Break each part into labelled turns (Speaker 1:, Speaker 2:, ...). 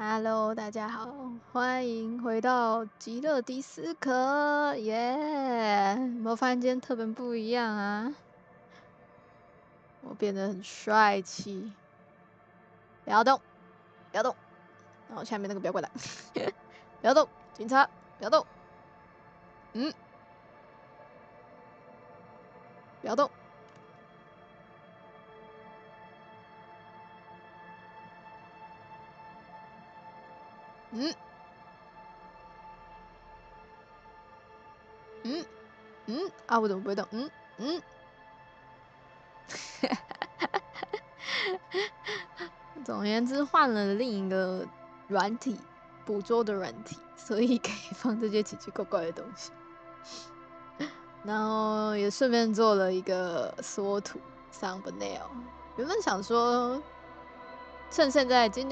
Speaker 1: Hello， 大家好，欢迎回到极乐迪斯可，耶！有没有发现今天特别不一样啊？我变得很帅气。不要动，不要动。然后下面那个不要过来，不要动，警察，不要动。不要动。啊，我怎么不会动？总而言之，换了另一个软体，捕捉的软体，所以可以放这些奇奇怪怪的东西。然后也顺便做了一个缩图 thumbnail。原本想说，趁现在今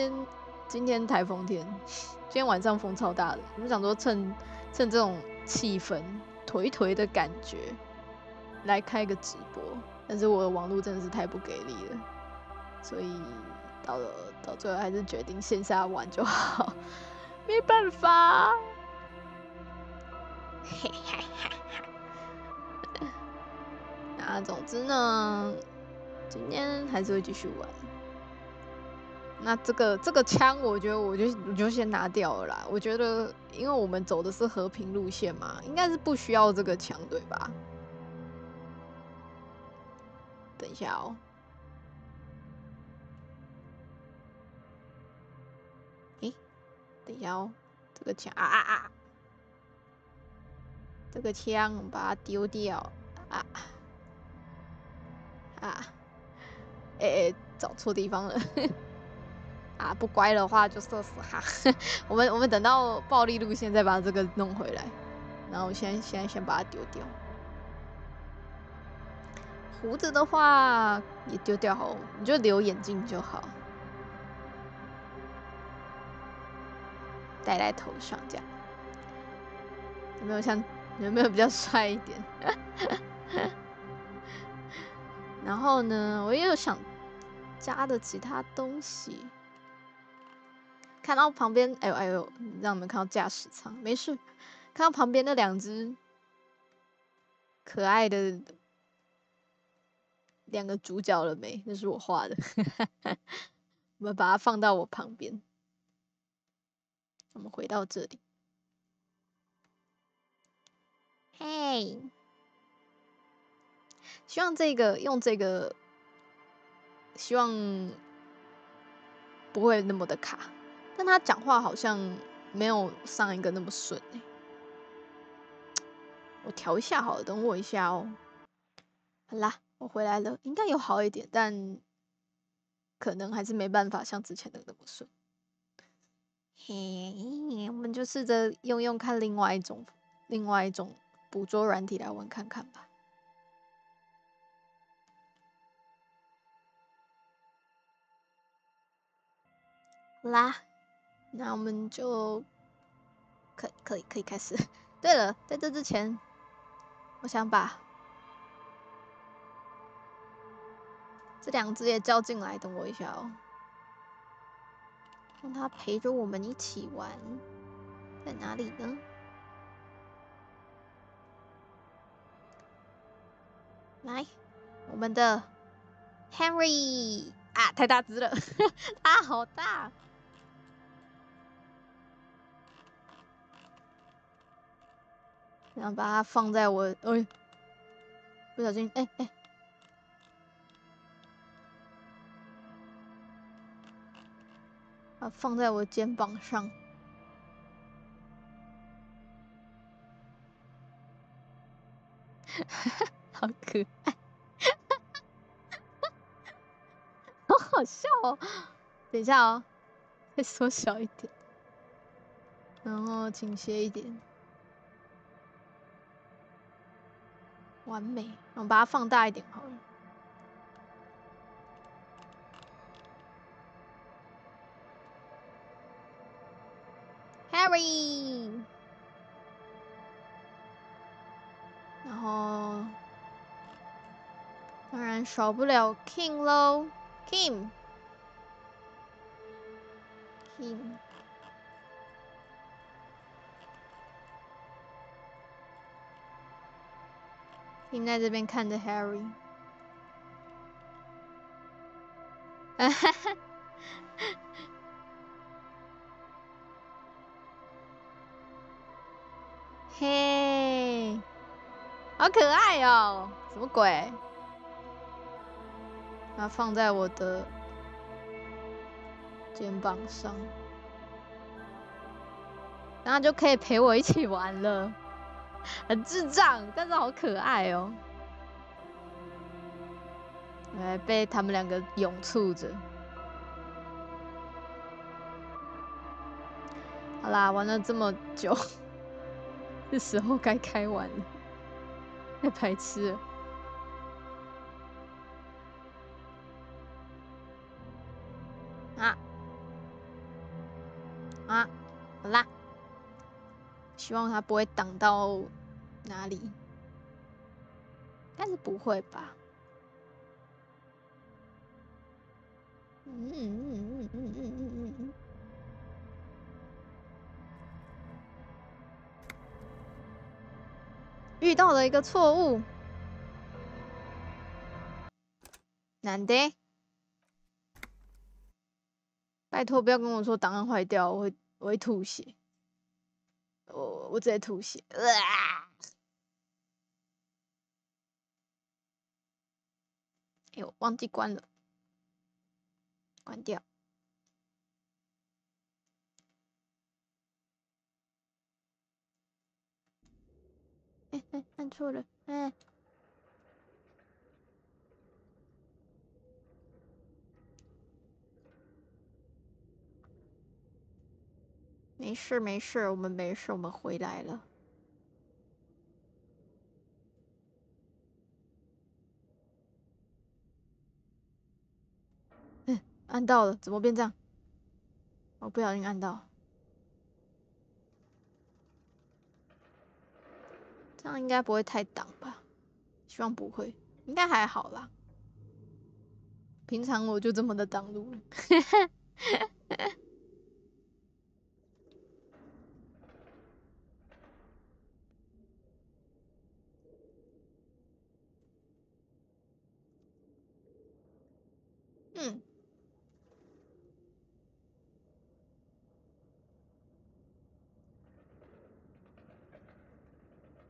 Speaker 1: 天台风天，今天晚上风超大的，我们想说趁这种气氛颓颓的感觉，来开个直播。但是我的网络真的是太不给力了，所以到最后还是决定线下玩就好，没办法。那总之呢，今天还是会继续玩。那这个枪，我觉得我就先拿掉了啦。我觉得，因为我们走的是和平路线嘛，应该是不需要这个枪，对吧？等一下哦。等一下哦，这个枪这个枪我们把它丢掉找错地方了。不乖的话就射死他。我们等到暴力路线再把这个弄回来。然后现在先把它丢掉。胡子的话也丢掉好，你就留眼镜就好，戴在头上这样。有没有比较帅一点？然后呢，我也有想加的其他东西。看到旁边，哎呦，让你们看到驾驶舱，没事。看到旁边那两只可爱的两个主角了没？那是我画的。我们把它放到我旁边。我们回到这里。嘿，希望用这个，希望不会那么的卡。但他讲话好像没有上一个那么顺欸。我调一下好了，等我一下哦。好啦，我回来了，应该有好一点，但可能还是没办法像之前的那么顺。嘿，我们就试着用看另外一种捕捉软体来玩看看吧。好啦，那我们就可以开始。对了，在这之前，我想把这两只也叫进来，等我一下哦，让它陪着我们一起玩。在哪里呢？来，我们的 Henry 太大只了，它好大。然后把它放在我，不小心，放在我肩膀上。好可爱。好好笑哦。等一下哦，再缩小一点，然后倾斜一点，完美。我们把它放大一点好了。Harry， 然后当然少不了 King 咯 ，Kim，停在这边看着 Harry。嘿，好可爱哦！什么鬼？它放在我的肩膀上，然后就可以陪我一起玩了。很智障，但是好可爱哦！被他们两个拥簇着。好啦，玩了这么久，是时候该开玩了。太白痴了。好啦，希望它不会挡到哪里，但是不会吧？遇到了一个错误，难的。拜托不要跟我说档案坏掉，我会吐血。我直接吐血。哎呦，忘记关了，关掉。按错了，没事没事，我们没事，我们回来了。按到了，怎么变这样？我不小心按到，这样应该不会太挡吧？希望不会，应该还好啦。平常我就这么的挡路了。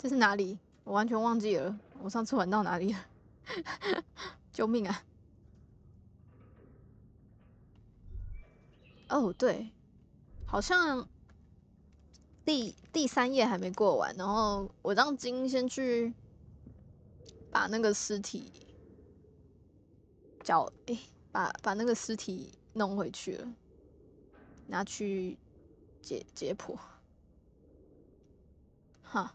Speaker 1: 这是哪里？我完全忘记了，我上次玩到哪里了？救命啊！哦，对，好像第3页还没过完，然后我让金先去把那个尸体把那个尸体弄回去了，拿去解剖。哈，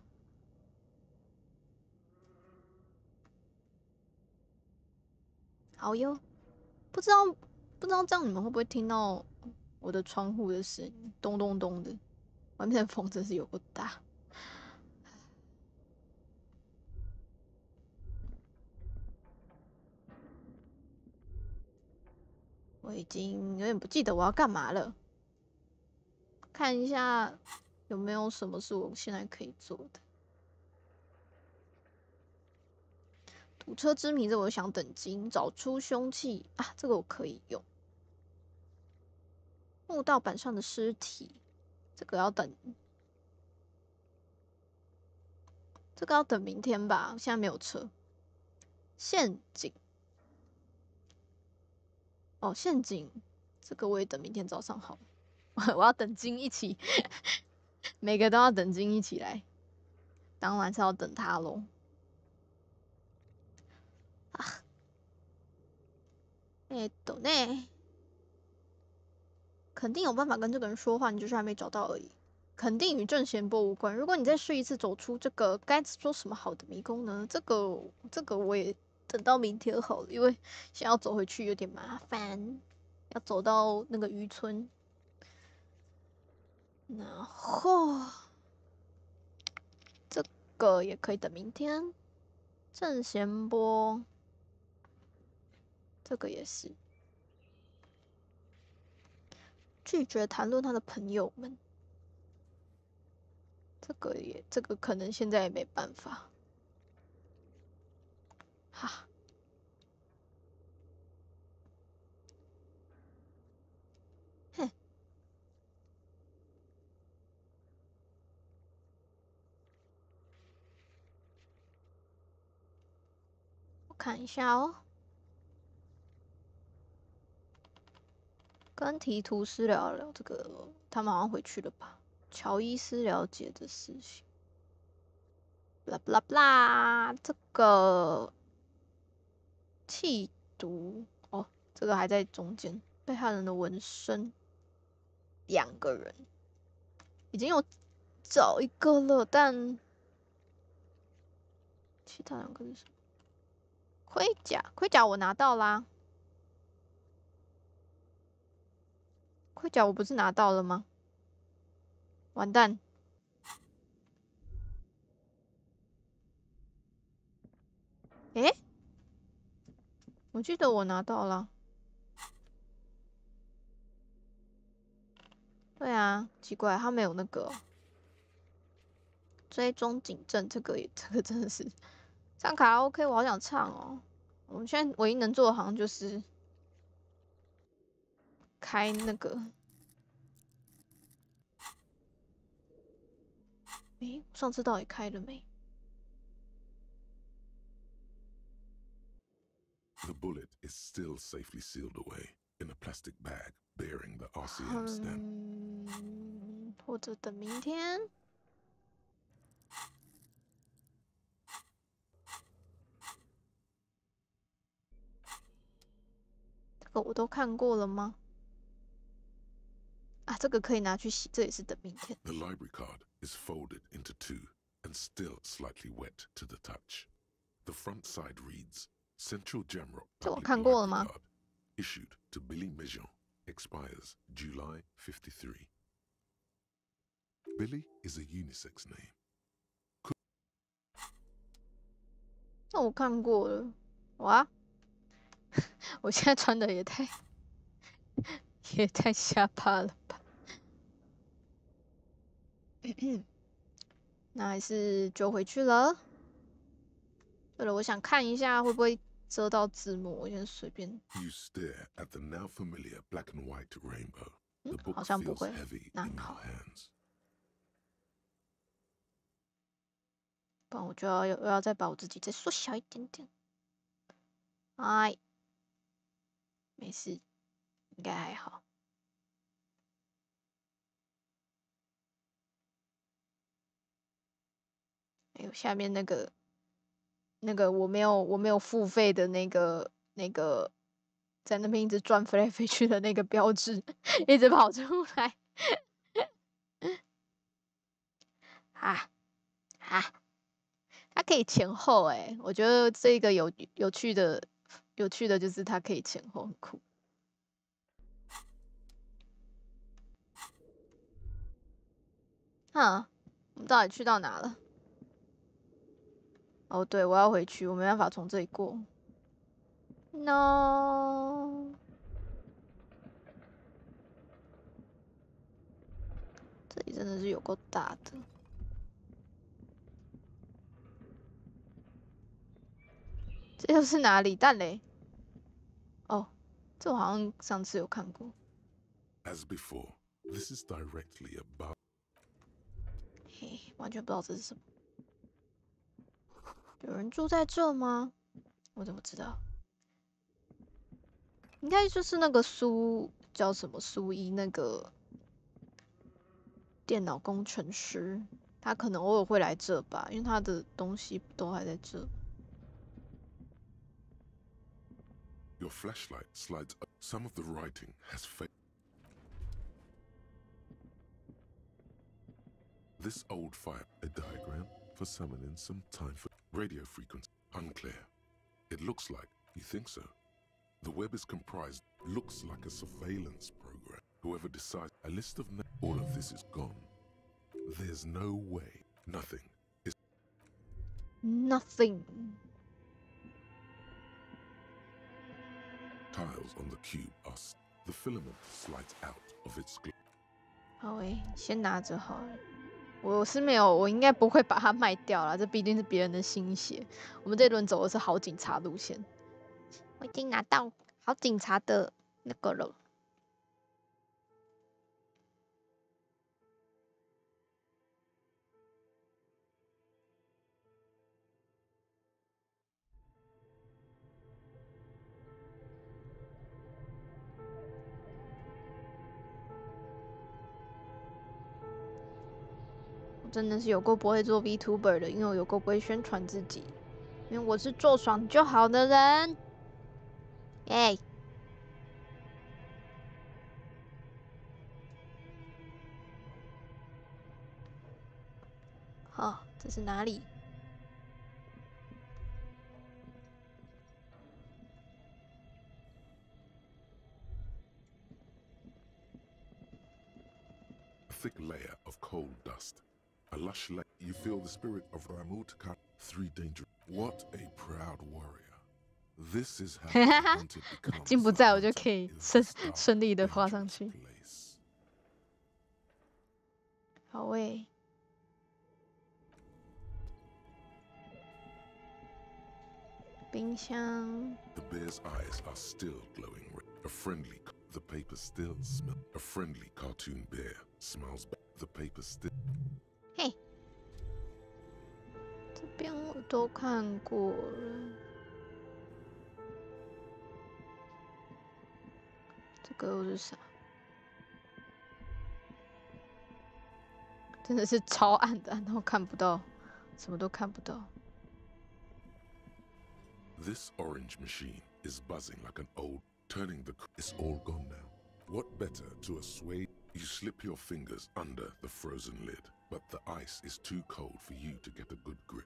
Speaker 1: 好哟。不知道这样你们会不会听到我的窗户的声音，咚咚咚的，外面的风真是有够大。我已经有点不记得我要干嘛了，看一下有没有什么是我现在可以做的。堵车之谜，这我想等金，找出凶器啊，这个我可以用。墓道板上的尸体，这个要等，这个要等明天吧，现在没有车。陷阱，哦，陷阱，这个我也等明天早上好了。我要等金一起，每个都要等金一起来，当然是要等他喽。啊，呢？肯定有办法跟这个人说话，你就是还没找到而已。肯定与正弦波无关。如果你再试一次走出这个，该说什么好的迷宫呢？这个我也等到明天好了，因为想要走回去有点麻烦，要走到那个渔村，然后这个也可以等明天。正弦波，这个也是。拒绝谈论他的朋友们，这个可能现在也没办法。哈。哼。我看一下哦。跟提图斯聊聊这个，他们好像回去了吧？乔伊斯了解的事情。blah blah blah， 这个气毒哦，这个还在中间。被害人的纹身，2个人，已经有找一个了，但其他2个是什么？盔甲，盔甲我拿到啦。盔甲我不是拿到了吗？完蛋！诶，我记得我拿到了。对啊，奇怪，他没有那个追踪警政，这个真的是唱卡拉 OK， 我好想唱哦。我们现在唯一能做的好像就是开那个。诶，上次到底开了没？
Speaker 2: The bullet is still safely sealed away in a plastic bag bearing the RCM stamp.
Speaker 1: 或者等明天。这个我都看过了吗？啊，这个可以拿去洗，这也是等明天。
Speaker 2: The library card is folded into 2 and still slightly wet to the touch. The front side reads Central Jamrock Public Library Card issued to Billy Mijon expires July 53. Billy is a unisex name.
Speaker 1: 那我看过了，哇！我现在穿的也太下巴了吧？那还是就回去了。对了，我想看一下会不会遮到字幕，我先随便。
Speaker 2: You stare at the now familiar black and white rainbow. The book
Speaker 1: 好像不
Speaker 2: feels
Speaker 1: 会。
Speaker 2: heavy
Speaker 1: 那
Speaker 2: in
Speaker 1: 好，
Speaker 2: your hands.
Speaker 1: 不然我就要再把我自己再缩小一点点。哎，没事，应该还好。还有下面那个我没有付费的那个在那边一直转飞来飞去的那个标志一直跑出来。啊啊，它可以前后欸，我觉得这个有趣的就是它可以前后，很酷。哼，我们到底去到哪了？哦，对，我要回去，我没办法从这里过。No， 这里真的是有够大的。这又是哪里？蛋嘞？哦，这我好像上次有看过。
Speaker 2: As before, this is directly above.
Speaker 1: 嘿，完全不知道这是什么。有人住在这吗？我怎么知道？应该就是那个叫什么苏一那个电脑工程师，他可能偶尔会来这吧，因为他的东西都还在这。
Speaker 2: Your flashlight slides up. Some of the writing has faded. This old fire, a diagram for summoning some time for radio frequency. Unclear. It looks like, you think so? The web is comprised, looks like a surveillance program. Whoever decides, a list of all of this is gone. There's no way, nothing is.
Speaker 1: Nothing.
Speaker 2: Tiles on the cube are. The filament slides out of its.
Speaker 1: 好诶，先拿着好了。我是没有，我应该不会把它卖掉啦，这毕竟是别人的心血。我们这轮走的是好警察路线，我已经拿到好警察的那个了。真的是有够不会做 VTuber 的，因为我有够不会宣传自己，因为我是做爽就好的人。耶！好，这是哪里？
Speaker 2: Thick layer of coal dust. A lush lake. You feel the spirit of Ramutka. 3 danger. What a proud warrior. This is how the hunted becomes
Speaker 1: 金不在我就可以顺利的画上去。好诶。冰箱。
Speaker 2: The bear's eyes are still glowing red. A friendly. The paper still smells. A friendly cartoon bear smiles back. The paper still.
Speaker 1: 嘿，这边我都看过了。这个又是啥？真的是超暗的，暗到看不到，什么都看不到。
Speaker 2: This orange machine is buzzing like an old. Turning the. It's all gone now. What better to assuage? You slip your fingers under the frozen lid, but the ice is too cold for you to get a good grip.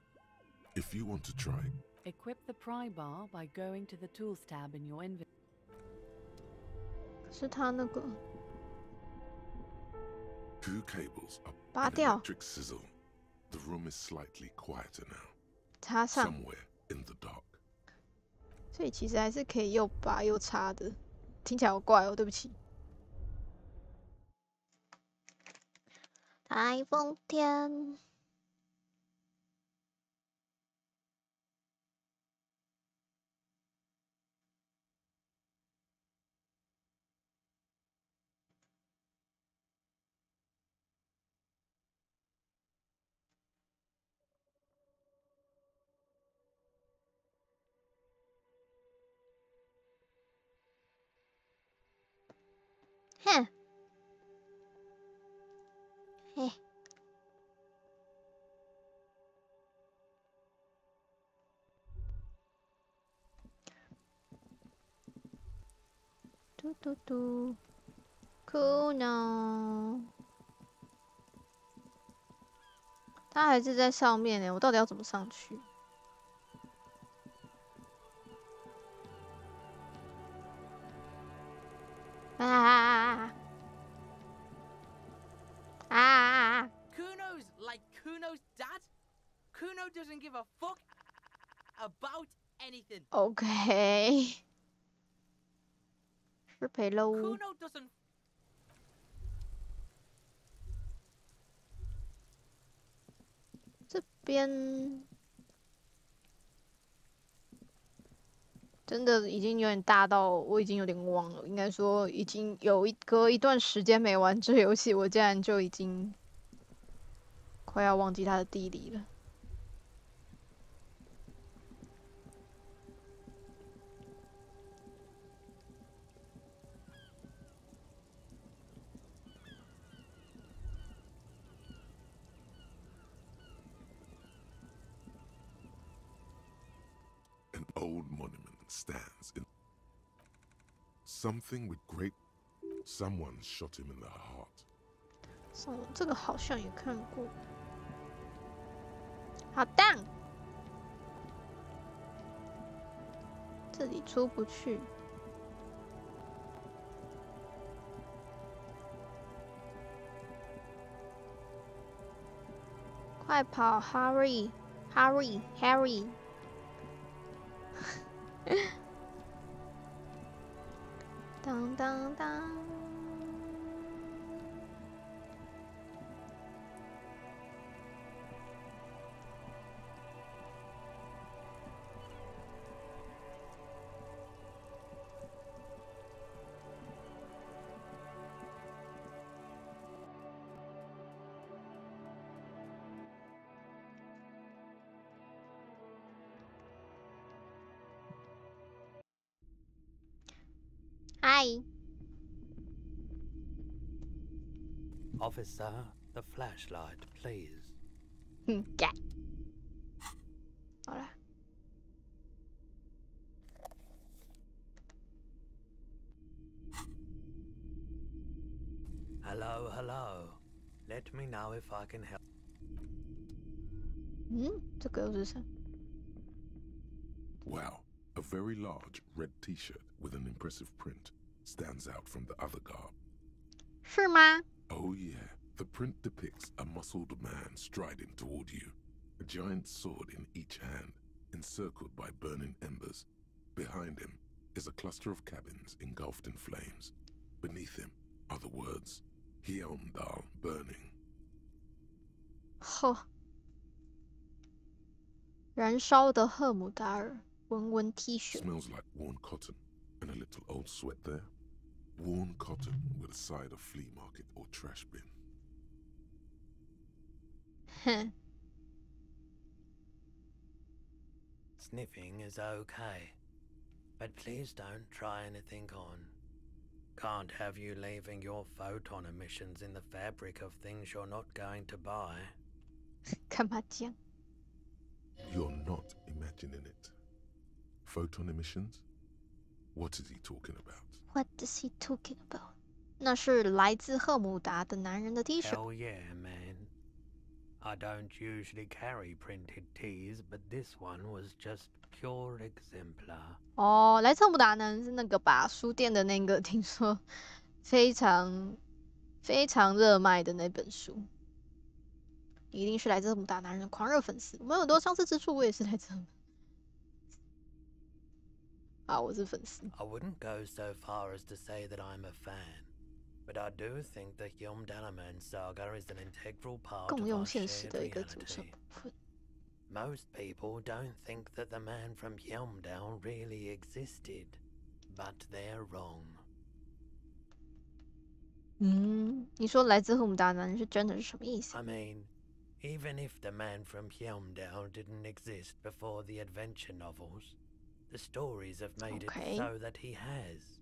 Speaker 2: If you want to try,
Speaker 3: equip the pry bar by going to the Tools tab in your inventory.
Speaker 1: 可是它那个
Speaker 2: 2 cables up.
Speaker 1: 拔掉。
Speaker 2: Electric sizzle. The room is slightly quieter now.
Speaker 1: 插上。
Speaker 2: Somewhere in the dark.
Speaker 1: 所以其实还是可以又拔又插的，听起来好怪哦，对不起。台风天。哼，嘿，嘟嘟嘟，酷呢？它还是在上面呢，我到底要怎么上去？啊！
Speaker 4: Kuno's like Kuno's dad. Kuno doesn't give a fuck about anything.
Speaker 1: OK， 失陪喽。
Speaker 4: Kuno doesn't.
Speaker 1: 这边真的已经有点大到我已经有点忘了，应该说已经有隔一段时间没玩这游戏，我竟然就已经快要忘记它的地理了。
Speaker 2: An old monument stands in. Something with great. Someone shot him in the heart.
Speaker 1: 这个好像也看过。好荡，这里出不去。快跑 ，Hurry， Hurry， Harry！ 当当当！嗨。
Speaker 5: Officer, the flashlight, please.
Speaker 1: 干。好了。
Speaker 5: Hello, hello. Let me know if I can help.
Speaker 1: 这个又是啥？
Speaker 2: Wow, a very large red t-shirt with an impressive print stands out from the other garb.
Speaker 1: 是吗？
Speaker 2: Oh yeah, the print depicts a muscled man striding toward you, a giant sword in each hand, encircled by burning embers. Behind him is a cluster of cabins engulfed in flames. Beneath him are the words, Hjelmdal burning.
Speaker 1: 呵，燃烧的赫姆达尔，文 T 恤。
Speaker 2: Smells like worn cotton and a little old sweat there. Worn cotton with a side of flea market or trash bin.
Speaker 1: 哼，
Speaker 5: Sniffing is okay, but please don't try anything on. Can't have you leaving your photon emissions in the fabric of things you're not going to buy.
Speaker 1: 干嘛这样？
Speaker 2: You're not imagining it. Photon emissions? What is he talking about?
Speaker 1: What is he talking about？ 那是来自赫姆达的男人的 T 恤。
Speaker 5: Hell yeah, man. I don't usually carry printed tees, but this one was just pure exemplar.
Speaker 1: 哦，来自赫姆达男人是那个吧？书店的那个，听说非常热卖的那本书。你一定是来自赫姆达男人的狂热粉丝。我们有很多相似之处，我也是来自赫姆达。啊，我是粉丝。
Speaker 5: I wouldn't go so far as to say that I'm a fan, but I do think the Hjelmdalaman saga is an integral part
Speaker 1: 共
Speaker 5: of
Speaker 1: 用
Speaker 5: our
Speaker 1: 现实
Speaker 5: shared
Speaker 1: 的一个组成
Speaker 5: reality.
Speaker 1: 部分。
Speaker 5: Most people don't think that the man from Hjelmdal really existed, but they're wrong.
Speaker 1: 你说来自赫姆达男人是真的是什么意思？
Speaker 5: I mean, even if the man from Hjelmdal didn't exist before the adventure novels, the stories have made
Speaker 1: Okay.
Speaker 5: it so that he has.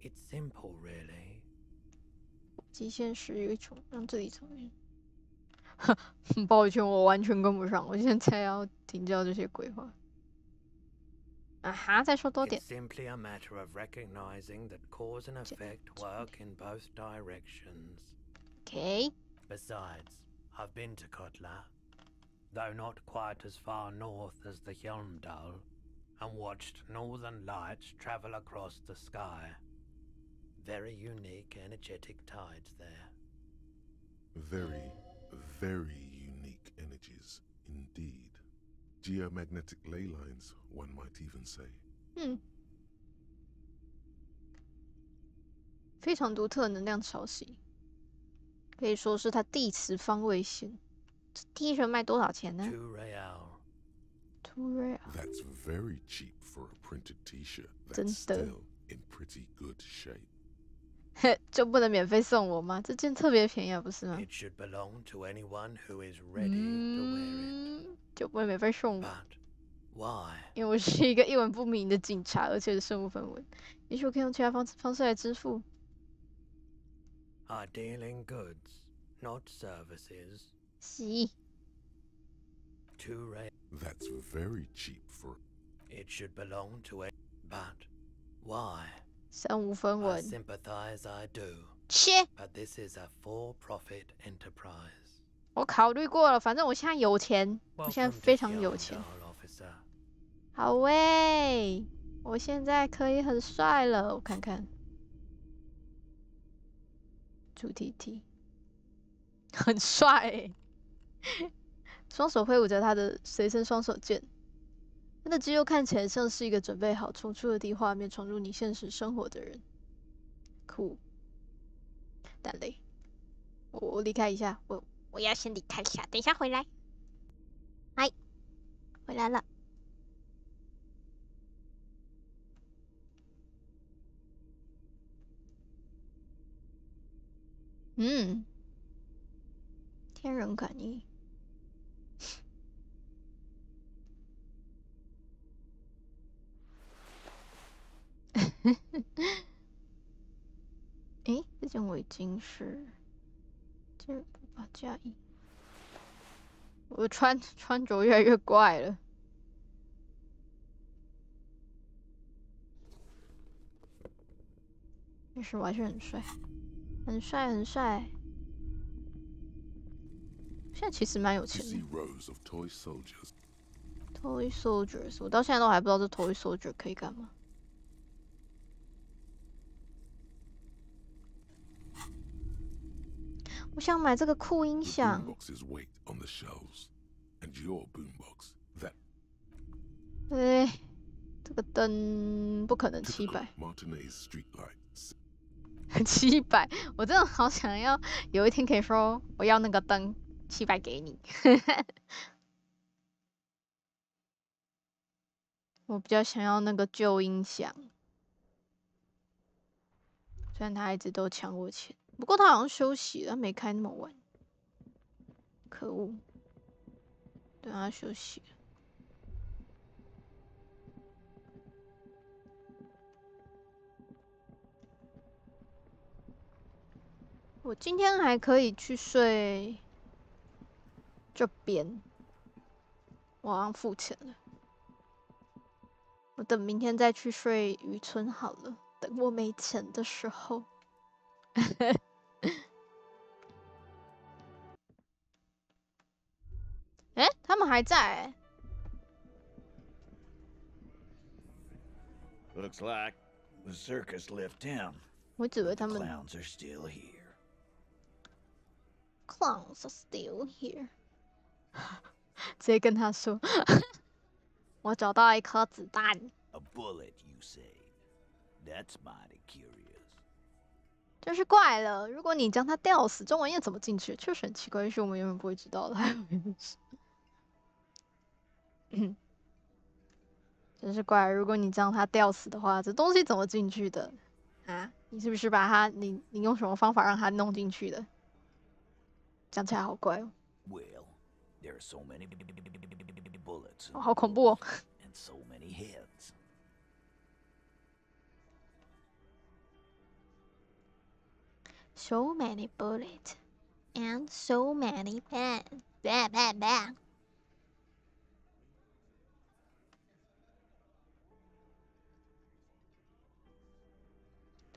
Speaker 5: It's simple, really.
Speaker 1: 极限时有一种让这里成员。抱歉，我完全跟不上，我现在要停掉这些鬼话。啊哈，再说多点
Speaker 5: It's。simply a matter of recognizing that cause and effect work in both directions.
Speaker 1: OK，
Speaker 5: Besides, I've been to Kotla, though not quite as far north as the Hjelmdal, and watched northern lights travel across the sky. Very unique, energetic tides there.
Speaker 2: Very, very unique energies indeed. Geomagnetic ley lines, one might even say.
Speaker 1: 非常独特的能量潮汐，可以说是它地磁方位线。这 T 恤卖多少钱呢
Speaker 5: 2 real.
Speaker 1: ？Two real。
Speaker 2: That's very cheap for a printed t-shirt
Speaker 1: 真
Speaker 2: that's
Speaker 1: 的。
Speaker 2: still in pretty good shape.
Speaker 1: 就不能免费送我吗？这件特别便宜啊，不是吗？
Speaker 5: It should belong to anyone who is ready to wear it.
Speaker 1: 就不会免费送我，
Speaker 5: But why?
Speaker 1: 因为我是一个一文不名的警察，而且是身无分文。也许我可以用其他方式来支付。
Speaker 5: I deal in goods, not services.
Speaker 1: 洗，
Speaker 5: 2 real.
Speaker 2: That's very cheap for...
Speaker 5: It should belong to it. But why?
Speaker 1: 身无分
Speaker 5: I
Speaker 1: 文。
Speaker 5: sympathize, I do.
Speaker 1: 切，
Speaker 5: But this is a for-profit enterprise.
Speaker 1: 我考虑过了，反正我现在有钱，我现在
Speaker 5: Welcome to
Speaker 1: 非常有钱。
Speaker 5: Hjelmdal, officer.
Speaker 1: 好喂，我现在可以很帅了，我看看。主题 T， 很帅欸，双手挥舞着他的随身双手剑，他的肌肉看起来像是一个准备好从出的地画面闯入你现实生活的人。酷，但累，我离开一下，我要先离开一下，等一下回来。嗨，回来了。天人感应。件围巾是今日不把加一。我穿着越来越怪了。但是我还是很帅，很帅，很帅。现在其实蛮有钱的。Toy Soldiers， 我到现在都还不知道这 Toy Soldier 可以干嘛。我想买这个酷音响。哎，这个灯不可能700。700，我真的好想要有一天可以说我要那个灯700给你。我比较想要那个旧音响，虽然他一直都抢我钱，不过他好像休息了，他没开那么晚。可恶，对，他休息了。我今天还可以去睡这边，我好像付钱了。我等明天再去睡渔村好了。等我没钱的时候。哎，他们还在欸。
Speaker 6: Looks like the circus left town.
Speaker 1: 我只以为他
Speaker 6: The
Speaker 1: 们
Speaker 6: clowns are still here.
Speaker 1: Clowns are still here 。直接跟他说，我找到一颗子弹。
Speaker 6: A bullet, you say? That's mighty curious.
Speaker 1: 真是怪了，如果你将它吊死，中文页怎么进去？确实很奇怪，也许我们永远不会知道的。真是怪，如果你将它吊死的话，这东西怎么进去的？啊，你是不是把它，你用什么方法让它弄进去的？讲起来好怪哦。
Speaker 6: Well, there are so many bullets.
Speaker 1: 好恐怖哦。
Speaker 6: And so many heads.
Speaker 1: So many bullets and so many pen. Bang bang bang.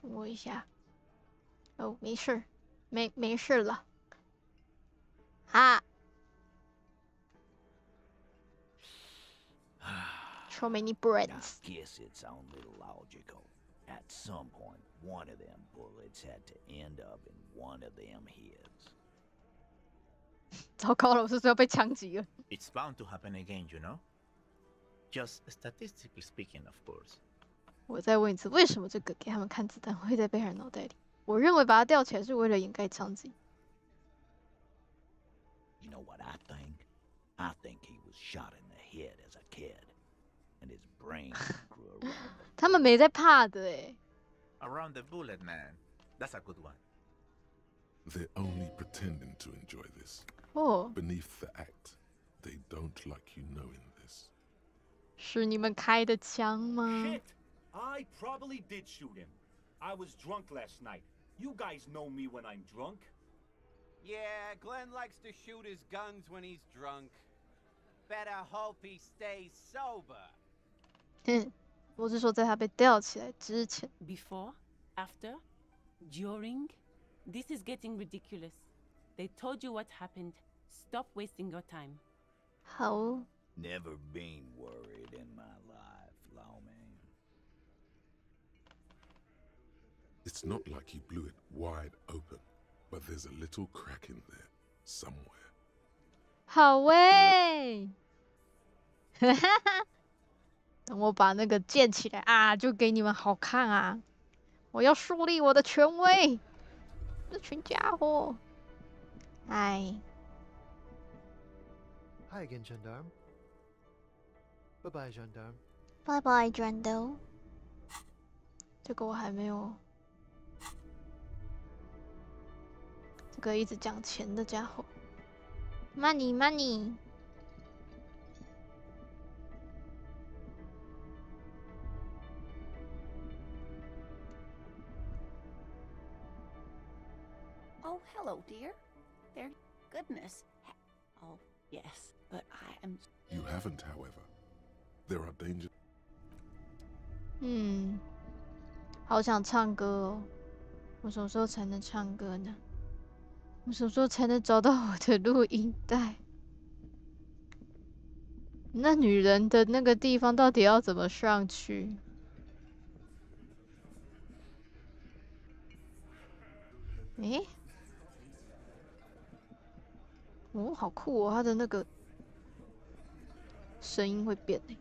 Speaker 1: 等我一下。哦，没事，没事了。啊。So many brains.
Speaker 6: I guess it's only logical. At some point, one of them bullets had to end up in one of them heads.
Speaker 1: 糟糕了，我是不是要被枪击了？
Speaker 7: It's bound to happen again, you know? Just statistically speaking, of course.
Speaker 1: 我再问一次，为什么这个给他们看子弹会在贝尔脑袋里？我认为把它吊起来是为了掩盖枪击。
Speaker 6: You know what I think? I think he was shot in the head as a kid, and his brain grew around.
Speaker 1: 他们没在怕的哎。
Speaker 7: Around the bullet, man. That's a good one.
Speaker 2: They're only pretending to enjoy this.
Speaker 1: 哦，
Speaker 2: Beneath the act, they don't like you knowing this.
Speaker 1: 是你们开的枪吗？
Speaker 8: Shit! I probably did shoot him. I was drunk last night. You guys know me when I'm drunk.
Speaker 4: Yeah, Glenn likes to shoot his guns when he's drunk. Better hope he stays sober.
Speaker 1: 我是说在他被吊起来之前。
Speaker 3: Before? After? During? This is getting ridiculous. They told you what happened. Stop wasting your time.
Speaker 1: 好，
Speaker 6: Never been worried in my life, lawman.
Speaker 2: It's not like you blew it wide open, but there's a little crack in there somewhere.
Speaker 1: 好喂。等我把那个建起来啊，就给你们好看啊！我要树立我的权威。这群家伙，哎，
Speaker 9: Hi again, Gendarme. Bye-bye, Gendarme.
Speaker 1: 拜拜，战斗。这个我还没有。这个一直讲钱的家伙 ，money money。
Speaker 10: Oh, hello, dear. There, goodness. Oh, yes, but I am.
Speaker 2: You haven't, however. There are dangers.
Speaker 1: 好想唱歌哦！我什么时候才能唱歌呢？我什么时候才能找到我的录音带？那女人的那个地方到底要怎么上去？诶，哦，好酷哦！它的那个声音会变诶。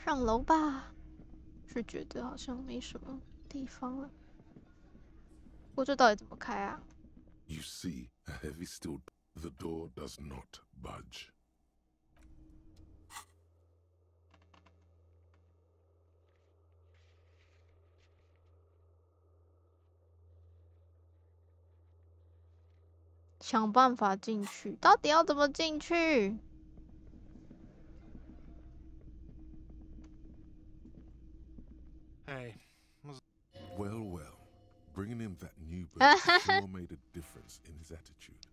Speaker 1: 上楼吧，是觉得好像没什么地方了。不过这到底怎么开啊？
Speaker 2: You see a heavy steel. The door does not budge.
Speaker 1: 想办法进去，到底要怎么进去？
Speaker 11: Hey.
Speaker 2: Well, well. Bringing in that new bird sure made a difference in his attitude.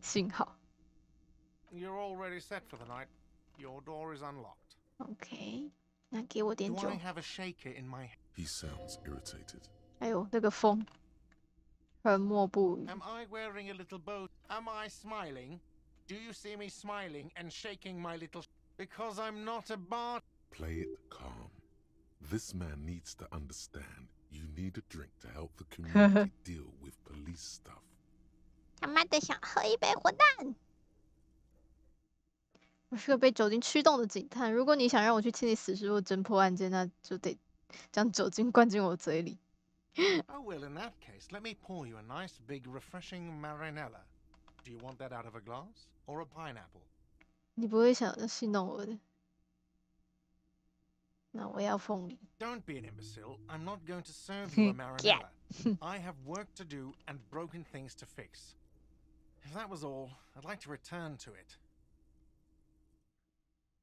Speaker 1: 幸好。
Speaker 11: You're already set for the night. Your door is unlocked.
Speaker 1: OK， 那给我点
Speaker 11: Do
Speaker 1: 酒。
Speaker 11: I have a shaker in my...
Speaker 2: He sounds irritated.
Speaker 1: 哎呦，那个风，沉默不语。
Speaker 11: Am I wearing a little bow? Am I smiling? Do you see me smiling and shaking my little... Because I'm not a bard.
Speaker 2: Play it calm. This man needs to understand you need a drink to help the community deal with police stuff.
Speaker 1: 他妈的，想喝一杯混蛋！我是个被酒精驱动的警探。如果你想让我去清理死尸或侦破案件，那就得将酒精灌进我嘴里。
Speaker 11: Oh, well, in that case, let me pour you a nice, big, refreshing marinella. Do you want that out of a glass or a pineapple?
Speaker 1: 你不会想要戏弄我的。那我要凤梨。
Speaker 11: Don't be an imbecile. I'm not going to serve you a marinella. I have work to do and broken things to fix. If that was all, I'd like to return to it.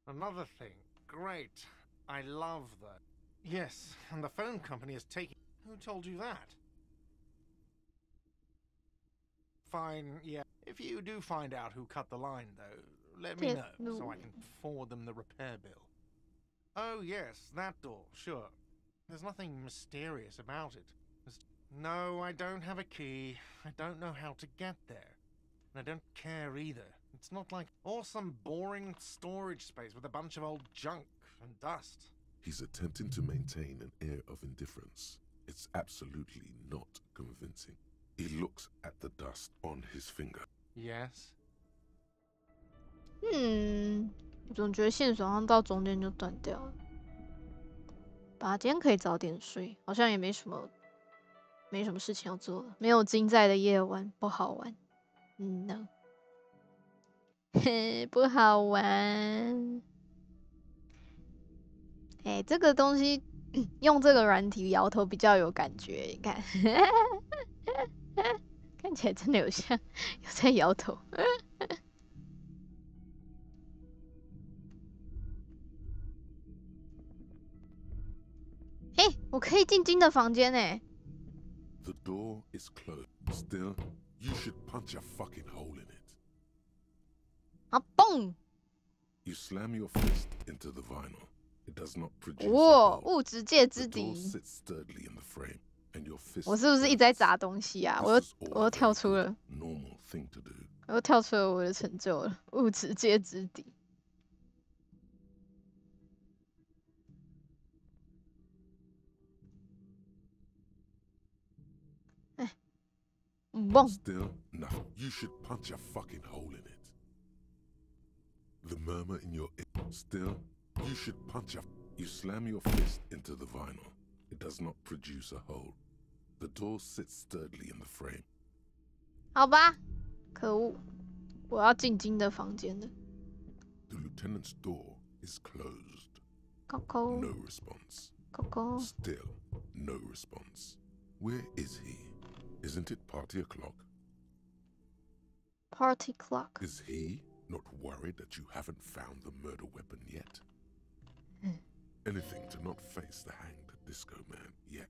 Speaker 11: Another thing. Great. I love that. Yes, and the phone company is taking... Who told you that? Fine, yeah. If you do find out who cut the line, though, let me know so I can forward them the repair bill. Oh, yes, that door, sure. There's nothing mysterious about it. No, I don't have a key. I don't know how to get there. And I don't care either. It's not like... Or some boring storage space with a bunch of old junk and dust.
Speaker 2: He's attempting to maintain an air of indifference. It's absolutely not convincing. He looks at the dust on his finger.
Speaker 11: Yes?
Speaker 1: 我总觉得线索好像到中间就断掉了。吧，今天可以早点睡，好像也没什么事情要做了。没有金在的夜晚不好玩。No， 不好玩。哎，这个东西用这个软体摇头比较有感觉，你看，看起来真的有像有在摇头。哎，我可以进金的房间哎。
Speaker 2: The door is closed. Still, you should punch a fucking hole in it.
Speaker 1: 啊嘣！
Speaker 2: You slam your fist into the vinyl. It does not produce.
Speaker 1: 哇，物质界之
Speaker 2: The door
Speaker 1: 敌！
Speaker 2: sits sturdily in the frame, and your fist
Speaker 1: 我是不是一直在砸东西啊？我
Speaker 2: This is
Speaker 1: 又
Speaker 2: all a
Speaker 1: 跳
Speaker 2: very
Speaker 1: 出了，
Speaker 2: normal thing to do.
Speaker 1: 我又跳出了我的成就了，物质界之敌。哎，嘣！
Speaker 2: Still, nothing. You should punch a fucking hole in it. The murmur in your ear. Still, you should punch a... You slam your fist into the vinyl. It does not produce a hole. The door sits sturdily in the frame.
Speaker 1: 好吧，可恶，我要进金的房间了。
Speaker 2: The lieutenant's door is closed.
Speaker 1: 扣扣
Speaker 2: No response.
Speaker 1: 扣扣，
Speaker 2: Still, no response. Where is he? Isn't it party o'clock?
Speaker 1: Party clock。
Speaker 2: Is he not worried that you haven't found the murder weapon yet? Anything to not face the hanged disco man yet.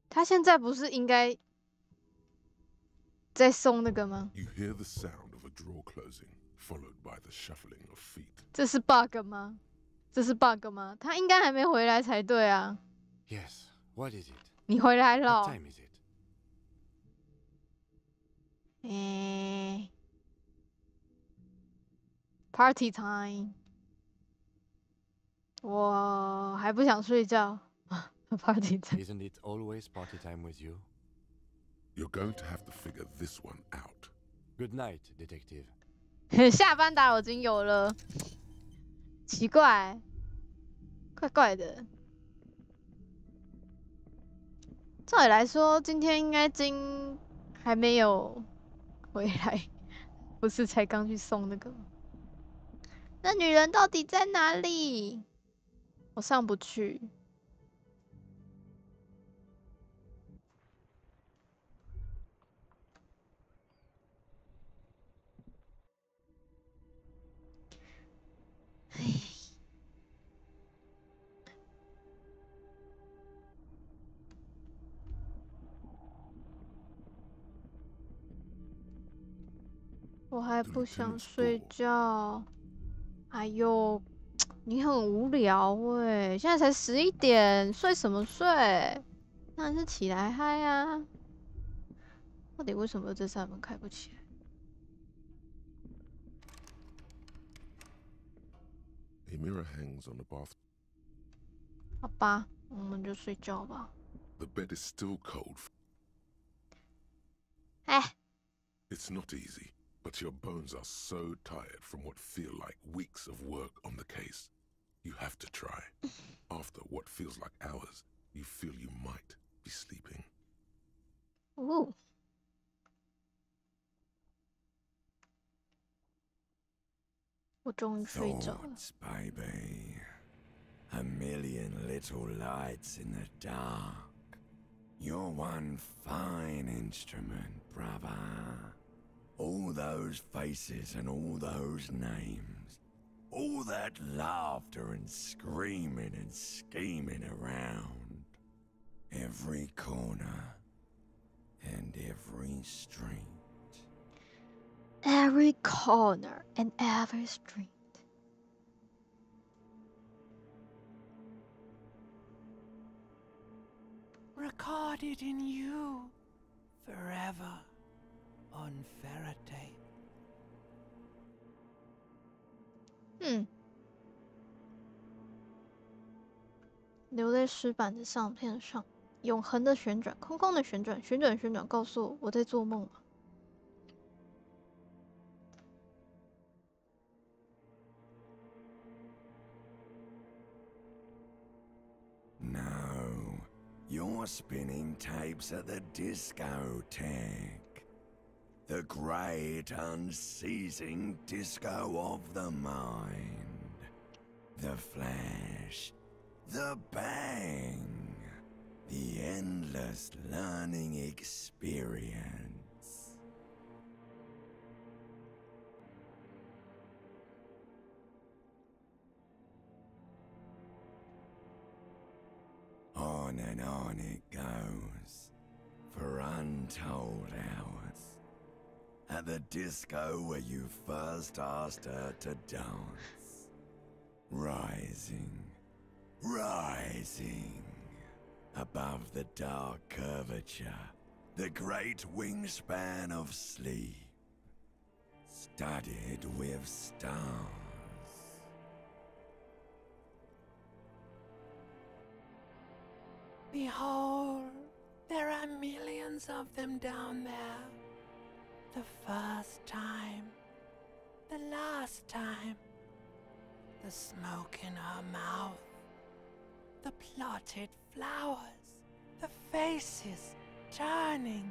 Speaker 1: 他现在不是应该在送那个吗？
Speaker 2: You hear the sound of a drawer closing, followed by the shuffling of feet.
Speaker 1: 这是 bug 吗？这是 bug 吗？他应该还没回来才对啊。
Speaker 12: Yes. What is it?
Speaker 1: 你回来了。
Speaker 12: What time is it?
Speaker 1: Party time。我还不想睡觉。Party time.
Speaker 12: Isn't it always party time with you?
Speaker 2: You're going to have to figure this one out.
Speaker 12: Good night, detective.
Speaker 1: 下班打扰金有了，奇怪，怪怪的。照理来说，今天应该金还没有回来，不是才刚去送那个吗？那女人到底在哪里？我上不去。我还不想睡觉。哎呦，你很无聊欸，现在才11点，睡什么睡？当然是起来嗨啊！到底为什么这扇门开不起来？
Speaker 2: A mirror hangs on the bath.
Speaker 1: 好吧，我们就睡觉吧。
Speaker 2: The bed is still cold.
Speaker 1: 哎。
Speaker 2: It's not easy, but your bones are so tired from what feel like weeks of work on the case. You have to try. After what feels like hours, you feel you might be sleeping.
Speaker 1: Ooh. 我终于睡着了。
Speaker 6: Thoughts, baby. A million little lights in the dark. You're one fine instrument, brother. All those faces and all those names. All that laughter and screaming and scheming around. Every corner and every street.
Speaker 1: Every corner and every street.
Speaker 5: Recorded in you forever on Faraday.
Speaker 1: 留在石板的相片上，永恒的旋转，空空的旋转，旋转旋转，告诉我我在做梦吗？
Speaker 6: No, you're spinning tapes at the discotheque. The great unceasing disco of the mind. The flash, the bang, the endless learning experience. On and on it goes, for untold hours. At the disco where you first asked her to dance. Rising, rising, above the dark curvature, the great wingspan of sleep, studded with stars.
Speaker 5: Behold, there are millions of them down there. The first time, the last time, the smoke in her mouth, the plotted flowers, the faces turning,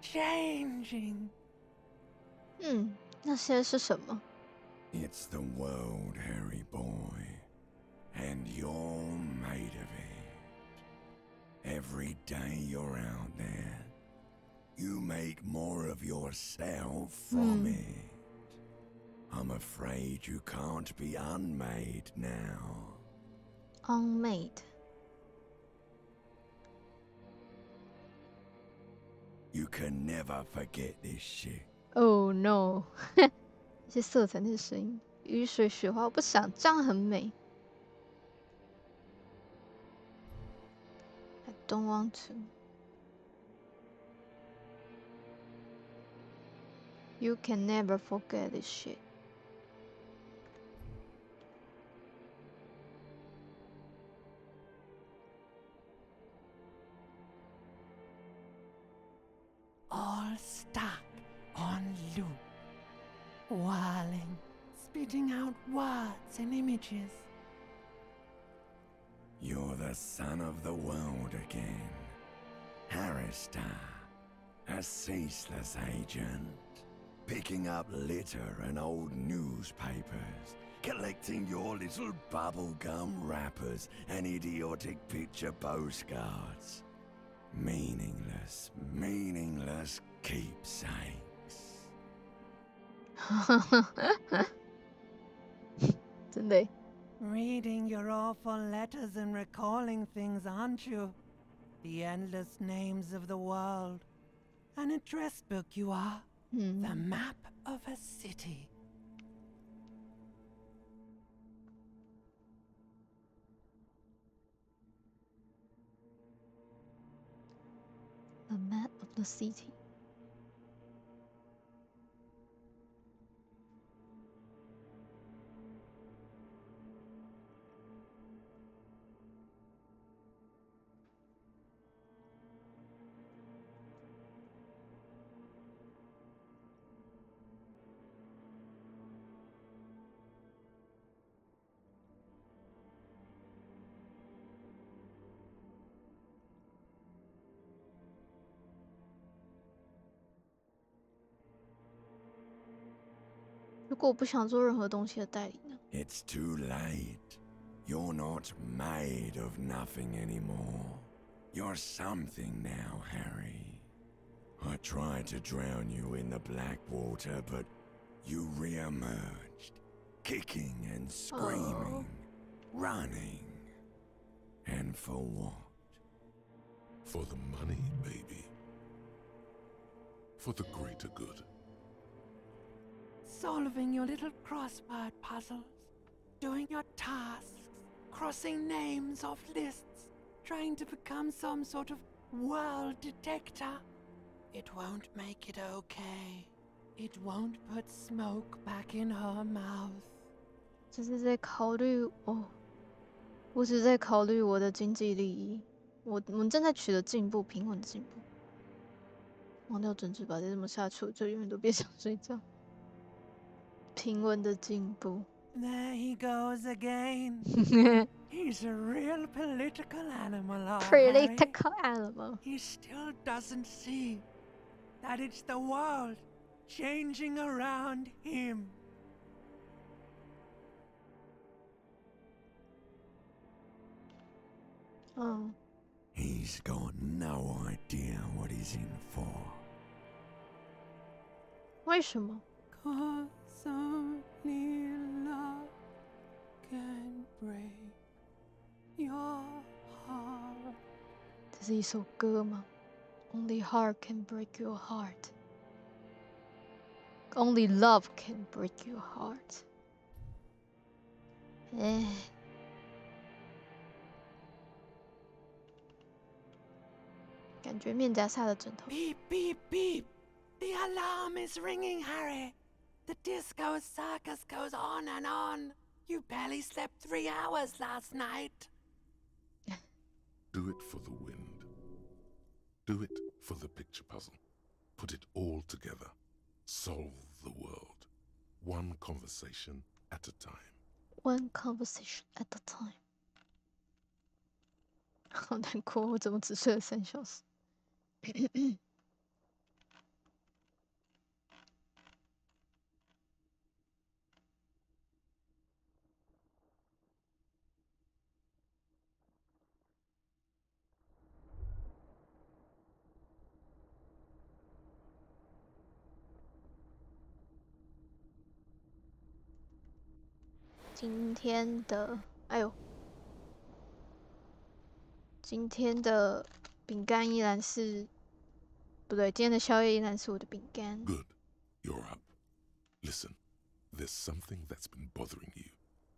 Speaker 5: changing.
Speaker 1: 那些是什么？
Speaker 6: It's the world, Harry boy, and you're made of it. Every day you're out there, you make more of yourself from it. I'm afraid you can't be unmade now.
Speaker 1: Unmade.
Speaker 6: You can never forget this shit.
Speaker 1: Oh no. 那些色彩，那些声音，雨水、雪花，我不想，这样很美。I don't want to. You can never forget this shit.
Speaker 5: All stuck on loop, whirling, spitting out words and images.
Speaker 6: You're the son of the world again. Harristar, a ceaseless agent. Picking up litter and old newspapers. Collecting your little bubblegum wrappers and idiotic picture postcards. Meaningless, meaningless keepsakes.
Speaker 1: 真的。
Speaker 5: Reading your awful letters and recalling things, aren't you? The endless names of the world. An address book you are. The map of a city.
Speaker 1: The map of the city. 如果我不想做任何东西的代理呢？
Speaker 6: It's too late. You're not made of nothing anymore. You're something now, Harry. I tried to drown you in the black water, but you re-emerged, kicking and screaming, running. And for what?
Speaker 2: For the money, baby. For the greater good.
Speaker 5: Solving your little crossword puzzles, doing your tasks, crossing names off lists, trying to become some sort of world detector. It won't make it okay. It won't put smoke back in her mouth.
Speaker 1: 这是在考虑哦，我只是在考虑我的经济利益。我们正在取得进步，平稳的进步。忘掉政治吧，再这么下去，我就永远都别想睡觉。平稳的进步。
Speaker 5: There he goes again. He's a real political animal, our
Speaker 1: Political
Speaker 5: Harry.
Speaker 1: animal.
Speaker 5: He still doesn't see that it's the world changing around him.
Speaker 1: Oh.
Speaker 6: He's got no idea what he's in for.
Speaker 1: 为什么？
Speaker 5: 'Cause only love can break your heart.
Speaker 1: 这是一首歌吗 ？Only heart can break your heart. Only love can break your heart. 哎，感觉面颊下的枕头。
Speaker 5: Beep, beep, beep. The alarm is ringing, Harry. The disco circus goes on and on. You barely slept 3 hours last night.
Speaker 2: Do it for the wind. Do it for the picture puzzle. Put it all together. Solve the world. One conversation at a time.
Speaker 1: One conversation at a time. 好难过，我怎么只睡了3小时？今天的，哎呦，今天的饼干依然是，不对，今天的宵夜依然是我的饼干。
Speaker 2: Good, you're up. Listen, there's something that's been bothering you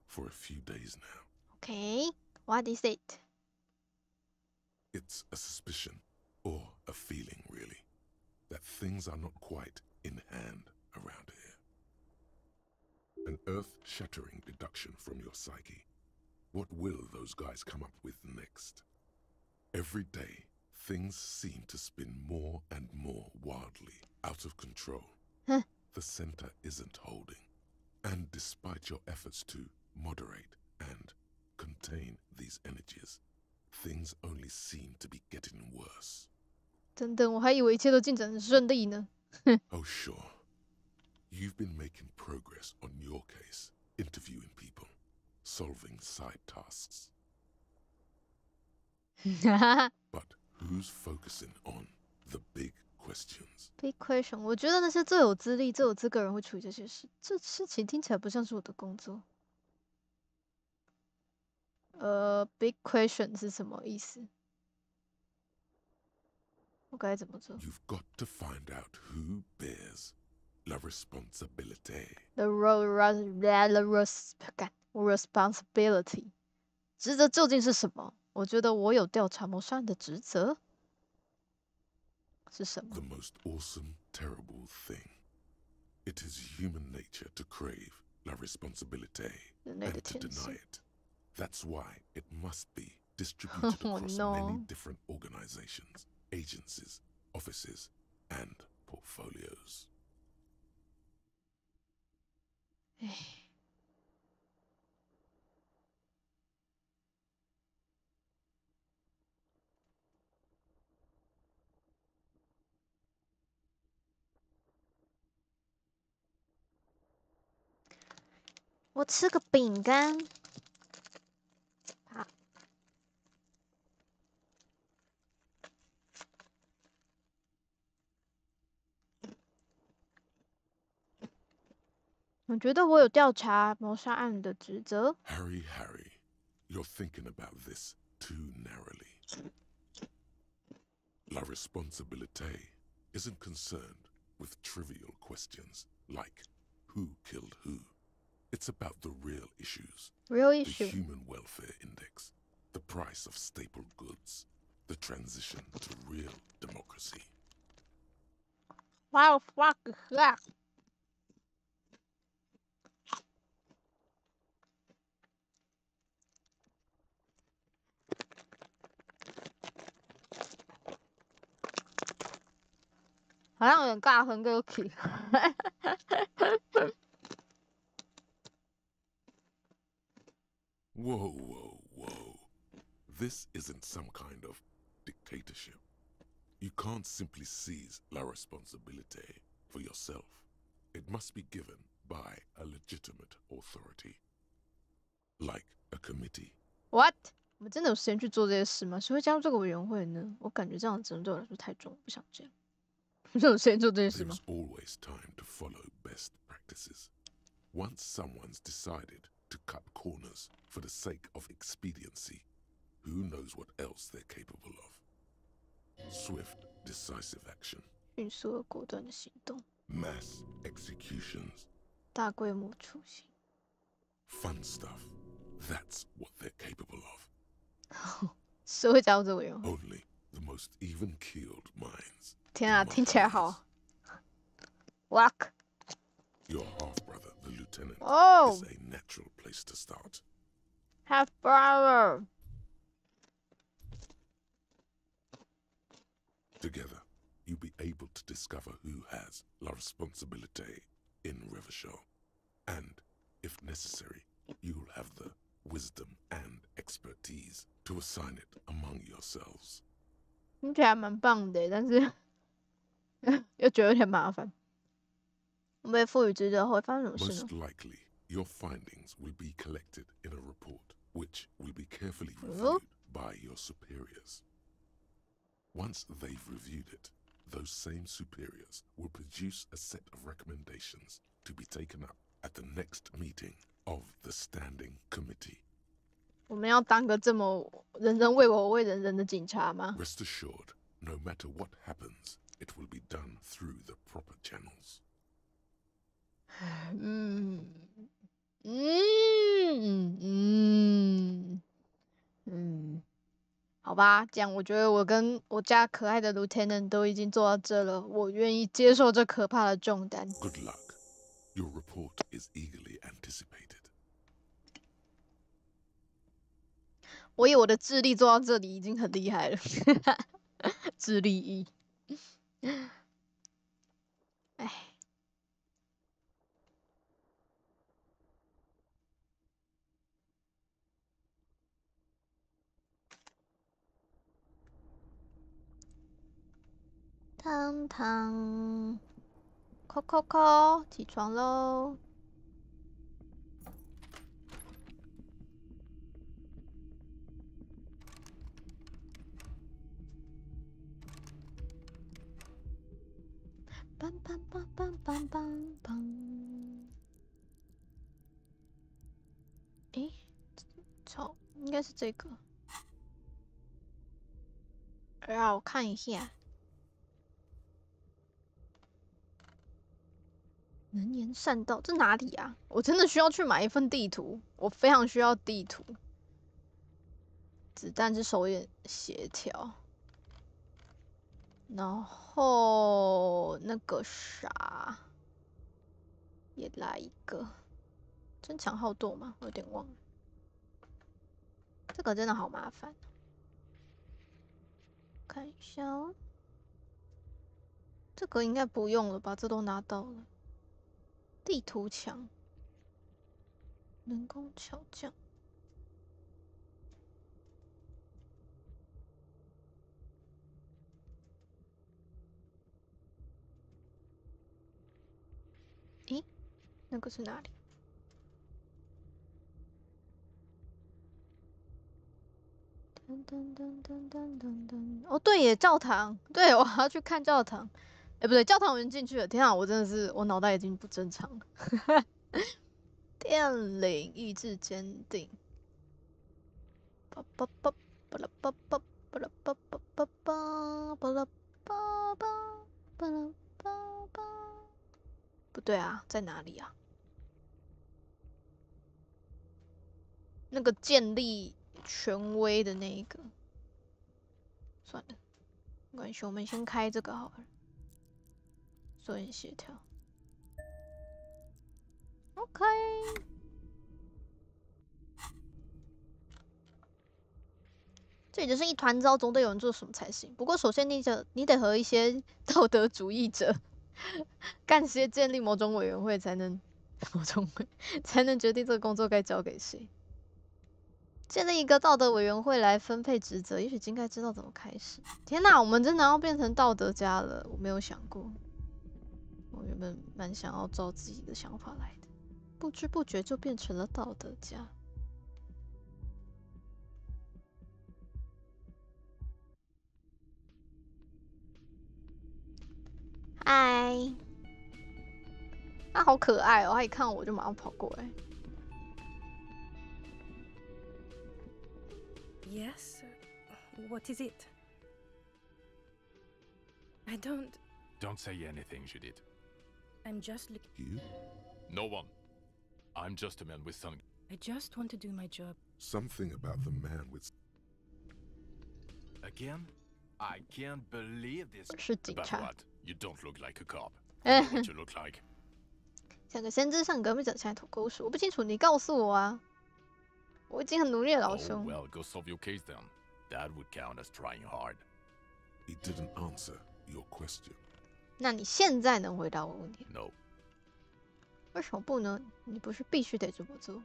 Speaker 2: for a few days now.
Speaker 1: Okay, what is it?
Speaker 2: It's a suspicion, or a feeling, really, that things are not quite in hand around here. An earth-shattering deduction from your psyche. What will those guys come up with next? Every day, things seem to spin more and more wildly, out of control.
Speaker 1: Huh.
Speaker 2: The center isn't holding. And despite your efforts to moderate and contain these energies, things only seem to be getting worse.
Speaker 1: 等等，我还以为一切都进展很顺利呢。
Speaker 2: Oh, sure. You've been making progress on your case, interviewing people, solving side tasks. But who's focusing on the big questions?
Speaker 1: Big question， 我觉得那些最有资历、最有资格人会处理这些事。这事情听起来不像是我的工作。Big question 是什么意思？我该怎么做
Speaker 2: You've got to find out who bears la responsibility.
Speaker 1: The responsibility 职责究竟是什么？我觉得我有调查谋杀案的职责。是什么
Speaker 2: The most awesome, terrible thing. It is human nature to crave la responsibility and to deny it. That's why it must be distributed across many different organizations, agencies, offices, and portfolios.
Speaker 1: 我吃个饼干。好。我觉得我有调查谋杀案的职责。
Speaker 2: Harry, you're thinking about this too narrowly. La responsibility isn't concerned with trivial questions like who killed who. It's about the real issues.
Speaker 1: Real issue.
Speaker 2: The human welfare index, the price of staple goods, the transition to real democracy.
Speaker 1: Wow, fuck that. 好像有点尬，很给我起。
Speaker 2: Whoa. This isn't some kind of dictatorship. You can't simply seize la responsibility for yourself. It must be given by a legitimate authority. Like a committee.
Speaker 1: What? 我们真的有时间去做这些事吗？谁会加入这个委员会呢？我感觉这样的责任对我来说太重，不想这样。真的有时间做这些事吗？
Speaker 2: There's always time to follow best practices. Once someone's decided to cut corners for the sake of expediency, who knows what else they're capable of? Swift, decisive action.
Speaker 1: 迅速而果断的行动。
Speaker 2: Mass executions.
Speaker 1: 大规模处刑。
Speaker 2: Fun stuff. That's what they're capable of.
Speaker 1: 谁会加入这个委员会
Speaker 2: Only the most even-keeled minds.
Speaker 1: 天啊，听起来好。Walk.
Speaker 2: Your half-brother, the lieutenant,
Speaker 1: Oh.
Speaker 2: is a natural place to start.
Speaker 1: Half brother.
Speaker 2: Together, you'll be able to discover who has la responsibility in Revachol. And, if necessary, you'll have the wisdom and expertise to assign it among yourselves.
Speaker 1: 听起来蛮棒的，但是又觉得有点麻烦。我被赋予职责后会发生什么事
Speaker 2: Most
Speaker 1: 呢？
Speaker 2: likely, your findings will be collected in a report, which will be carefully reviewed by your superiors. Once they've reviewed it, those same superiors will produce a set of recommendations to be taken up at the next meeting of the Standing Committee.
Speaker 1: 我们要当个这么人人为我为人人的警察吗？
Speaker 2: Rest assured, no matter what happens, it will be done through the proper channels.
Speaker 1: 好吧，这样我觉得我跟我家可爱的 Lieutenant 都已经做到这了，我愿意接受这可怕的重担。
Speaker 2: Good luck. Your report is eagerly anticipated.
Speaker 1: 我以我的智力做到这里已经很厉害了，智力1。哎。汤汤 ，Coco， 起床喽！梆梆梆梆梆梆梆。诶，操，应该是这个。让我看一下。能言善道，这哪里啊？我真的需要去买一份地图，我非常需要地图。子弹之手眼协调，然后那个啥，也来一个。争强好斗吗？我有点忘了。这个真的好麻烦。看一下哦，这个应该不用了吧？这都拿到了。地图墙，人工巧匠。诶，那个是哪里？噔噔噔噔噔噔噔。哦，对耶，教堂。对，我还要去看教堂。哎，不对，教堂我已经进去了。天啊，我真的是，我脑袋已经不正常了。电铃意志坚定。巴拉巴巴拉巴巴巴拉巴巴巴巴巴拉巴巴巴拉巴巴。不对啊，在哪里啊？那个建立权威的那一个。算了，没关系，我们先开这个好了。手眼协调。OK。这里就是一团糟，总得有人做什么才行。不过，首先你得和一些道德主义者干些建立某种委员会，才能决定这个工作该交给谁。建立一个道德委员会来分配职责，也许应该知道怎么开始。天哪，我们真的要变成道德家了？我没有想过，我原本蛮想要照自己的想法来的，不知不觉就变成了道德家。嗨，他好可爱哦！他一看我就马上跑过来。
Speaker 13: Yes? What is it? I don't...
Speaker 14: Don't say anything, Judith.
Speaker 13: I'm just looking...
Speaker 2: You?
Speaker 14: No one. I'm just a man with some...
Speaker 13: I just want to do my job.
Speaker 2: Something about the man with...
Speaker 14: Again? I can't believe this.
Speaker 1: 是警察。
Speaker 14: But what? You don't look like a cop. What you look like?
Speaker 1: 像个先知向革命者现在吐口水，我不清楚，你告诉我啊！我已经很努力了，老兄。
Speaker 14: Well, go solve your case then. That would count as trying hard.
Speaker 2: He didn't answer your question.
Speaker 1: 那你现在能回答我问题
Speaker 14: No.
Speaker 1: 为什么不呢？你不是必须得这么做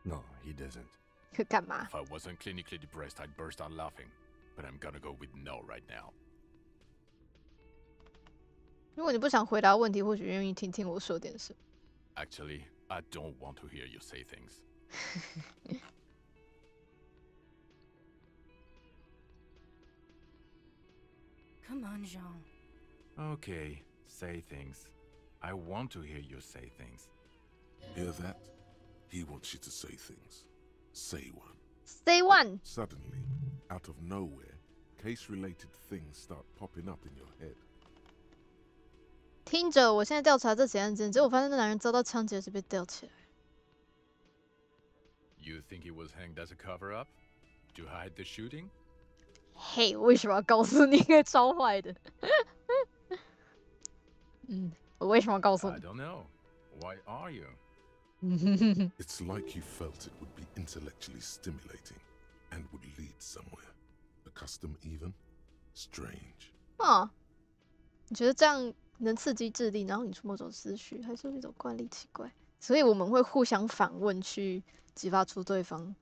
Speaker 12: No, he doesn't.
Speaker 1: 干嘛
Speaker 14: If I wasn't clinically depressed, I'd burst out laughing. But I'm gonna go with no right now.
Speaker 1: 如果你不想回答问题，或许愿意听听我说点什么。
Speaker 14: Actually, I don't want to hear you say things.
Speaker 13: Come on, Jean.
Speaker 14: Okay, say things. I want to hear you say things.
Speaker 2: Hear that? He wants you to say things. Say one.
Speaker 1: Say one.
Speaker 2: Suddenly, out of nowhere, case-related things start popping up in your head.
Speaker 1: 听着，我现在调查这起案件，结果发现那男人遭到枪击时被吊起来。
Speaker 14: You think he was hanged as a cover-up? To hide the shooting?
Speaker 1: 嘿，为什么要告诉你一个超坏的？我为什么要告诉你
Speaker 14: I don't know. Why are you?
Speaker 2: It's like you felt it would be intellectually stimulating and would lead somewhere. A custom even? Strange.
Speaker 1: 哦，你觉得这样能刺激智力，然后引出某种思绪，还是一种惯例奇怪？所以我们会互相反问，去激发出对方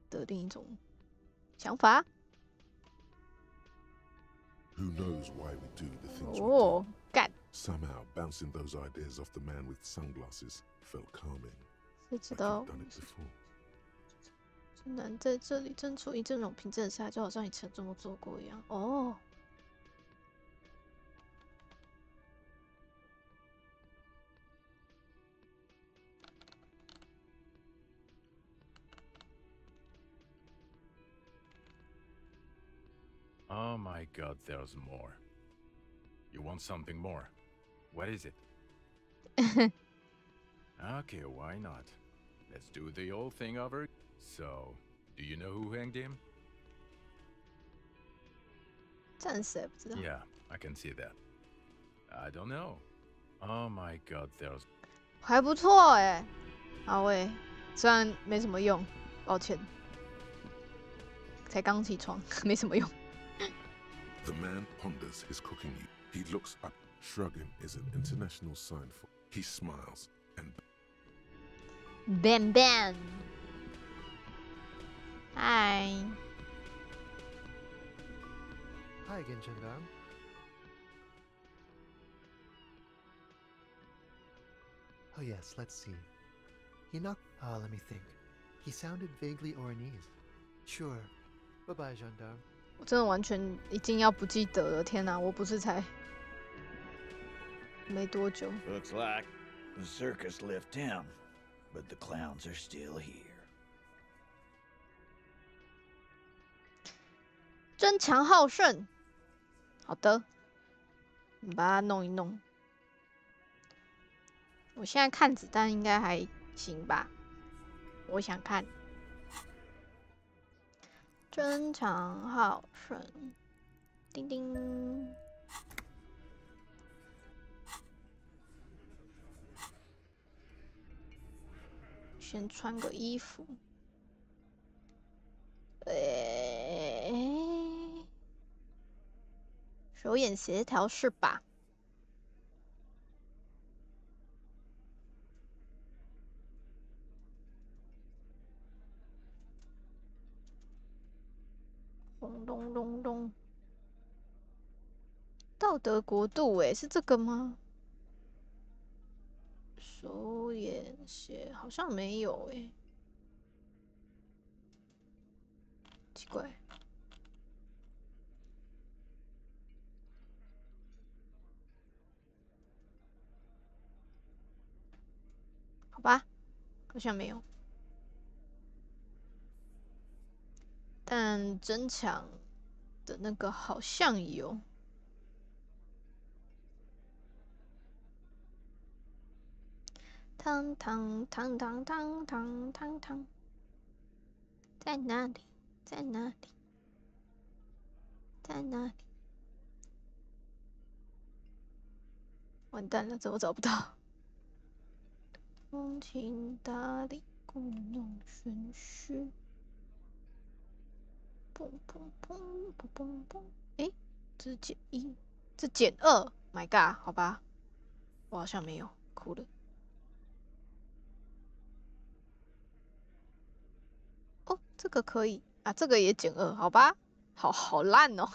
Speaker 1: 的另一种想法。
Speaker 2: Who knows why we do the things we do?
Speaker 1: 哦，干！
Speaker 2: Somehow, bouncing those ideas off the man with sunglasses felt calming.
Speaker 1: 谁知道
Speaker 2: Like you'd done it before.
Speaker 1: 真难在这里争出一这种平静的下，就好像以前这么做过一样。哦。
Speaker 14: Oh my god, there's more. You want something more? What is it? Okay, why not? Let's do the old thing over. So, do you know who hanged him?
Speaker 1: 暂时也不知道。
Speaker 14: Yeah, I can see that. I don't know. Oh my god, there's...
Speaker 1: 还不错哎，好喂，虽然没什么用，抱歉，才刚起床，没什么用。
Speaker 2: The man ponders his cooking. He looks up. Shrugging is an international sign for. He smiles and.
Speaker 1: Bam bam. Hi.
Speaker 9: Hi again, Gendarme. Oh yes, let's see. He knocked. Let me think. He sounded vaguely Ornese. Sure. Bye-bye, Gendarme.
Speaker 1: 我真的完全已经要不记得了，天哪！我不是才没多久。
Speaker 7: Looks like the circus left town, but the clowns are still here.
Speaker 1: 争强好胜，好的，你把它弄一弄。我现在看子弹应该还行吧？我想看。争强好胜，叮叮。先穿个衣服。手眼协调是吧？咚咚咚咚，道德国度是这个吗？手眼协好像没有奇怪。好吧，好像没有。但争抢的那个好像有。汤汤汤汤汤汤汤汤，在哪里？在哪里？在哪里？完蛋了，怎么找不到？风情大理，故弄玄虚。嘣嘣嘣嘣嘣嘣！哎，这是减1，这减2。My God， 好吧，我好像没有，哭了。哦，这个可以啊，这个也减2，好吧，好烂哦。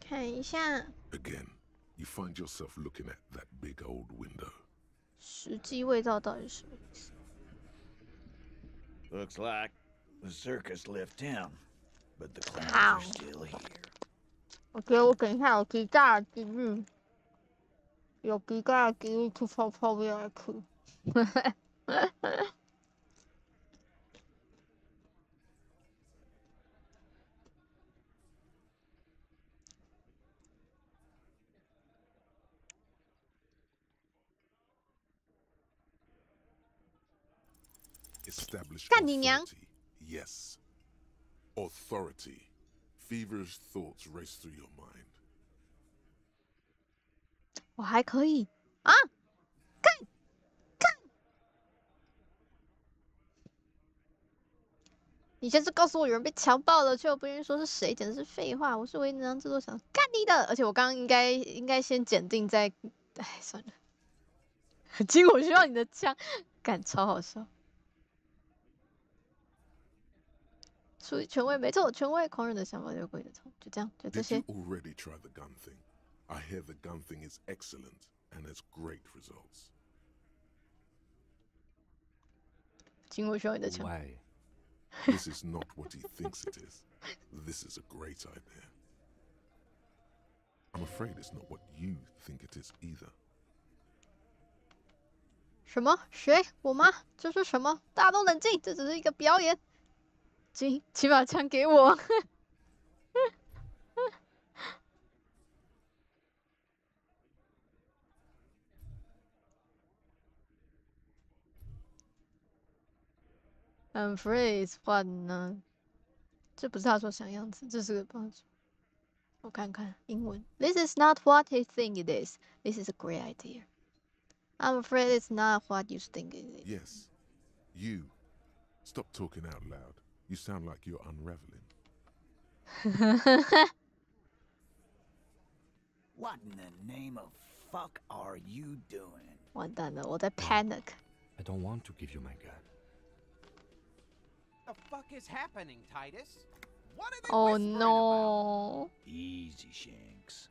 Speaker 1: 看一下。
Speaker 2: Again, you find yourself looking at that big old window.
Speaker 1: 实际味道到底是什么意思？
Speaker 7: Looks like the circus left town,
Speaker 6: but the clowns
Speaker 1: 好
Speaker 6: are still here.
Speaker 1: 我觉得我等一下有极大的几率，有极大的几率去泡泡 VIP。Established 干你娘！
Speaker 2: authority. Yes. Authority. Feverish thoughts race through your mind.
Speaker 1: 我还可以啊！干！你先是告诉我有人被强暴了，却又不愿意说是谁，简直是废话。我是唯一能让制作想干你的，而且我刚刚应该先检定再，哎，算了。金，我需要你的枪，干超好笑。属于权威，没错，权威狂人的想法就归的错，就这样，就这
Speaker 2: Did
Speaker 1: 些
Speaker 2: you。already try the gun thing? I hear the gun thing is excellent and has great results.
Speaker 1: 金，我需要你的枪。
Speaker 12: Why?
Speaker 2: This is not what he thinks it is. This is a great idea. I'm afraid it's not what you think it is either.
Speaker 1: 什么？谁？我吗？这是什么？大家都冷静，这只是一个表演。金，请把枪给我。I'm afraid it's what 呢？这不是他说想样子，这是个帮助。我看看英文。This is not what he think it is. This is a great idea. I'm afraid it's not what you think it is.
Speaker 2: Yes. You. Stop talking out loud. You sound like you're unraveling.
Speaker 6: What in the name of fuck are you doing?
Speaker 1: 完蛋了，我在 panic。
Speaker 12: I don't want to give you my gun.
Speaker 4: The fuck is happening, Titus? What are they
Speaker 1: Oh
Speaker 4: whispering
Speaker 1: no!
Speaker 6: Easy, Shanks.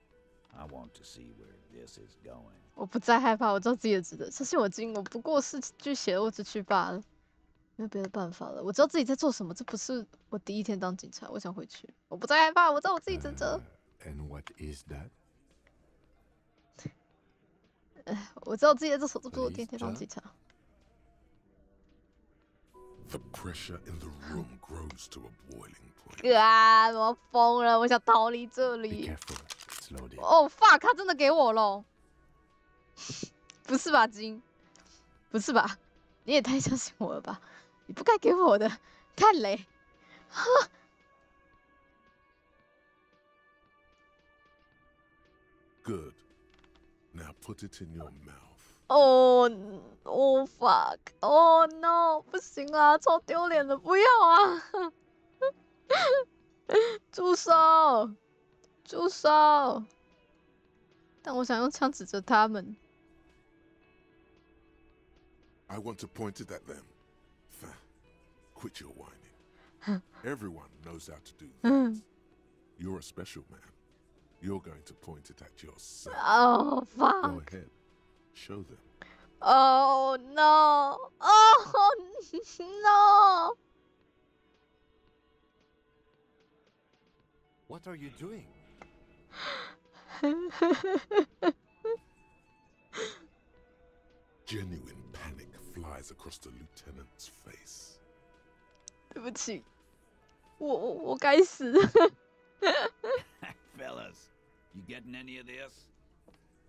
Speaker 6: I want to see where this is going.
Speaker 1: 我不再害怕，我知道自己的职责。相信我，金，我不过是具血肉之躯罢了，没有别的办法了。我知道自己在做什么，这不是我第一天当警察，我想回去。我不再害怕，我知道我自己职责。
Speaker 12: And what is that?
Speaker 1: 我知道自己在做什么，这不是我第一天当警察。
Speaker 2: The pressure in the room grows to a boiling point.
Speaker 1: 啊！我要疯了，我想逃离这
Speaker 12: Be
Speaker 1: 里。
Speaker 12: careful. It's loaded.
Speaker 1: 哦 fuck！ 他真的给我喽？不是吧，金？不是吧？你也太相信我了吧？你不该给我的，太雷。
Speaker 2: Good. Now put it in your mouth.
Speaker 1: 哦哦 fuck！ 哦 no！ 不行啊，超丢脸的，不要啊！住手！住手！但我想用枪指着他们。
Speaker 2: I want to point it at them. Quit your whining. Everyone knows how to do that. You're a special man. You're going to point it at yourself.
Speaker 1: Oh
Speaker 2: Go
Speaker 1: fuck!
Speaker 2: ahead. Show them.
Speaker 1: Oh no! Oh no!
Speaker 12: What are you doing?
Speaker 2: Genuine panic flies across the lieutenant's face.
Speaker 1: 对不起，我该死。
Speaker 6: Fellas, you getting any of this?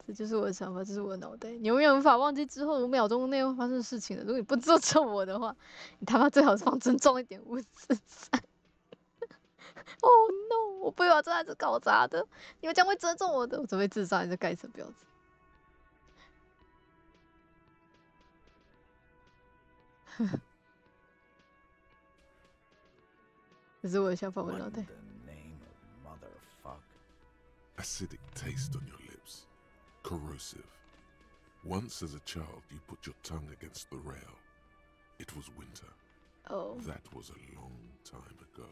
Speaker 1: 这就是我的想法，这是我的脑袋。你永远无法忘记之后5秒钟内会发生的事情的。如果你不尊重我的话，你他妈最好是放尊重一点543。Oh no！ 我不会把这案子搞砸的，你们将会尊重我的。我准备自杀，你就该死，不要死。这是我的想法，我的脑袋。
Speaker 2: Acidic taste on your lips. Corrosive. Once as a child, you put your tongue against the rail. It was winter.
Speaker 1: Oh.
Speaker 2: That was a long time ago.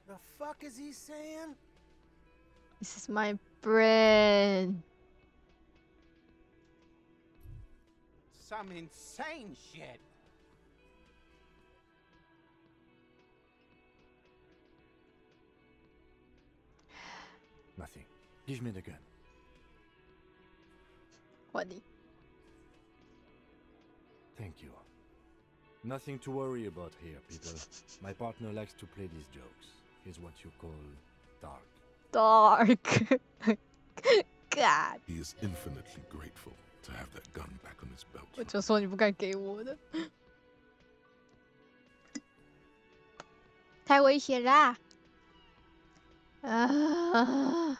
Speaker 11: The fuck is he saying?
Speaker 1: This is my brain.
Speaker 4: Some insane shit.
Speaker 12: Nothing. Give me the gun.
Speaker 1: 换你。
Speaker 12: Thank you. Nothing to worry about here, people. My partner likes to play these jokes. He's what you call dark.
Speaker 1: Dark. God.
Speaker 2: He is infinitely grateful to have that gun back on his belt.
Speaker 1: 我就说你不该给我的，太危险啦！啊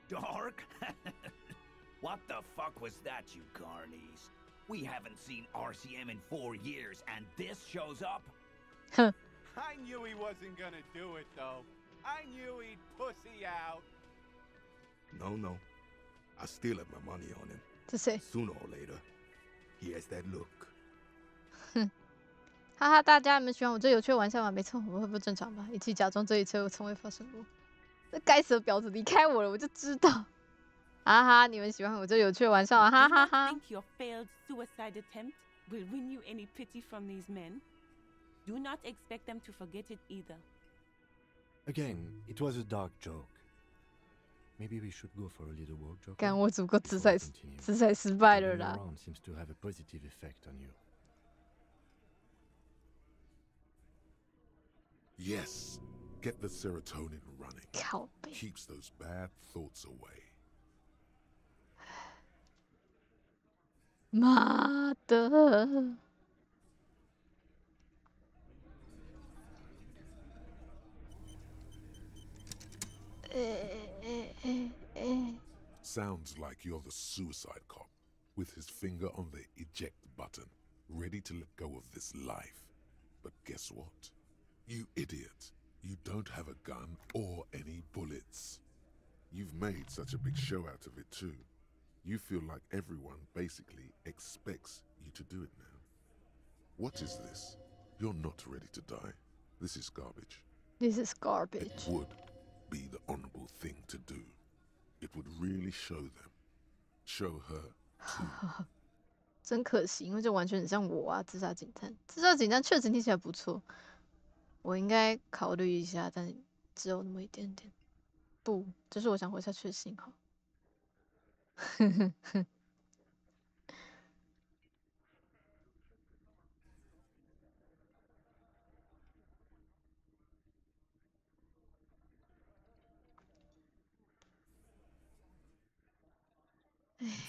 Speaker 15: Dark? What the fuck was that, you carnies? We haven't seen RCM in 4 years, and this shows up?
Speaker 4: I knew he wasn't gonna do it, though. I knew he'd pussy out.
Speaker 12: No. I still have my money on him.
Speaker 1: 这谁？
Speaker 12: Sooner or later, he has that look.
Speaker 1: 哈哈，大家你们喜欢我这有趣的玩笑吗？没错，我会不正常吧？一起假装这一切从未发生过。那该死的婊子离开我了，我就知道。哈哈，你们喜欢我这有趣的玩笑吗？哈哈哈。
Speaker 3: Think your failed suicide attempt will win you any pity from these men? Do not expect them to forget it either.
Speaker 12: Again, it was a dark joke. Maybe we should go for a little walk, Joker.
Speaker 1: 干，我只不过自杀失败了啦。
Speaker 12: Around seems to have a positive effect on you.
Speaker 2: Yes, get the serotonin running.
Speaker 1: 靠北。
Speaker 2: Keeps those bad thoughts away.
Speaker 1: 妈的！
Speaker 2: Sounds like you're the suicide cop, with his finger on the eject button, ready to let go of this life. But guess what? You idiot. You don't have a gun or any bullets. You've made such a big show out of it too. You feel like everyone basically expects you to do it now. What is this? You're not ready to die. This is garbage.
Speaker 1: This is garbage.
Speaker 2: It would be the honorable thing to do. It would really show them. Show her too.
Speaker 1: 真可惜，因为这完全很像我啊！自杀警探，自杀警探确实听起来不错，我应该考虑一下，但只有那么一点点。不，这是我想活下去的信号。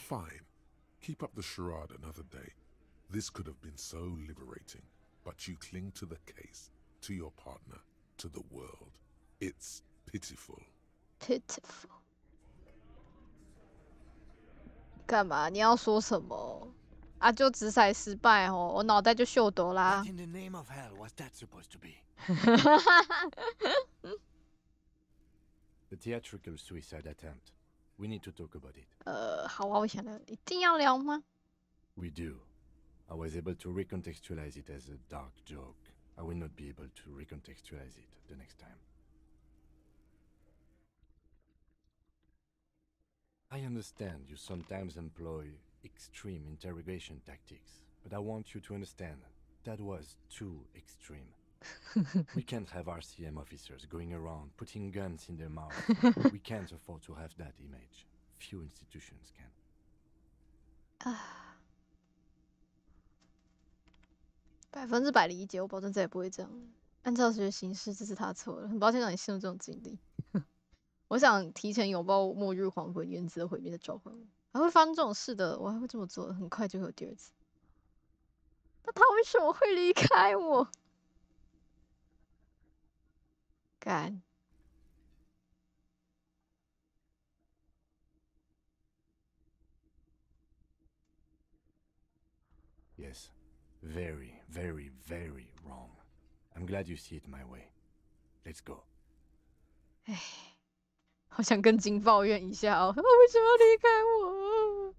Speaker 2: Fine. Keep up the charade another day. This could have been so liberating, but you cling to the case, to your partner, to the world. It's pitiful.
Speaker 1: Pitiful. 干嘛？你要说什么？啊，就直骰失败哦，我脑袋就秀抖啦。
Speaker 6: What in the name of hell was that supposed to be?
Speaker 12: The theatrical suicide attempt. We need to talk about it.
Speaker 1: 好啊，我想聊，一定要聊吗？
Speaker 12: We do. I was able to recontextualize it as a dark joke. I will not be able to recontextualize it the next time. I understand you sometimes employ extreme interrogation tactics, but I want you to understand that was too extreme. We can't have RCM officers going around putting guns in their mouths. We can't afford to have that image. Few institutions can.
Speaker 1: 100%理解，我保证再也不会这样了。按照这个形式，这是他错了，很抱歉让你陷入这种经历。我想提前拥抱末日黄昏，原子的毁灭的召唤我。还会发生这种事的，我还会这么做，很快就会有第二次。那他为什么会离开我？干。
Speaker 12: Yes. Very, very, very wrong. I'm glad you see it my way. Let's go.
Speaker 1: 唉，好想跟金抱怨一下哦，他为什么要离开我？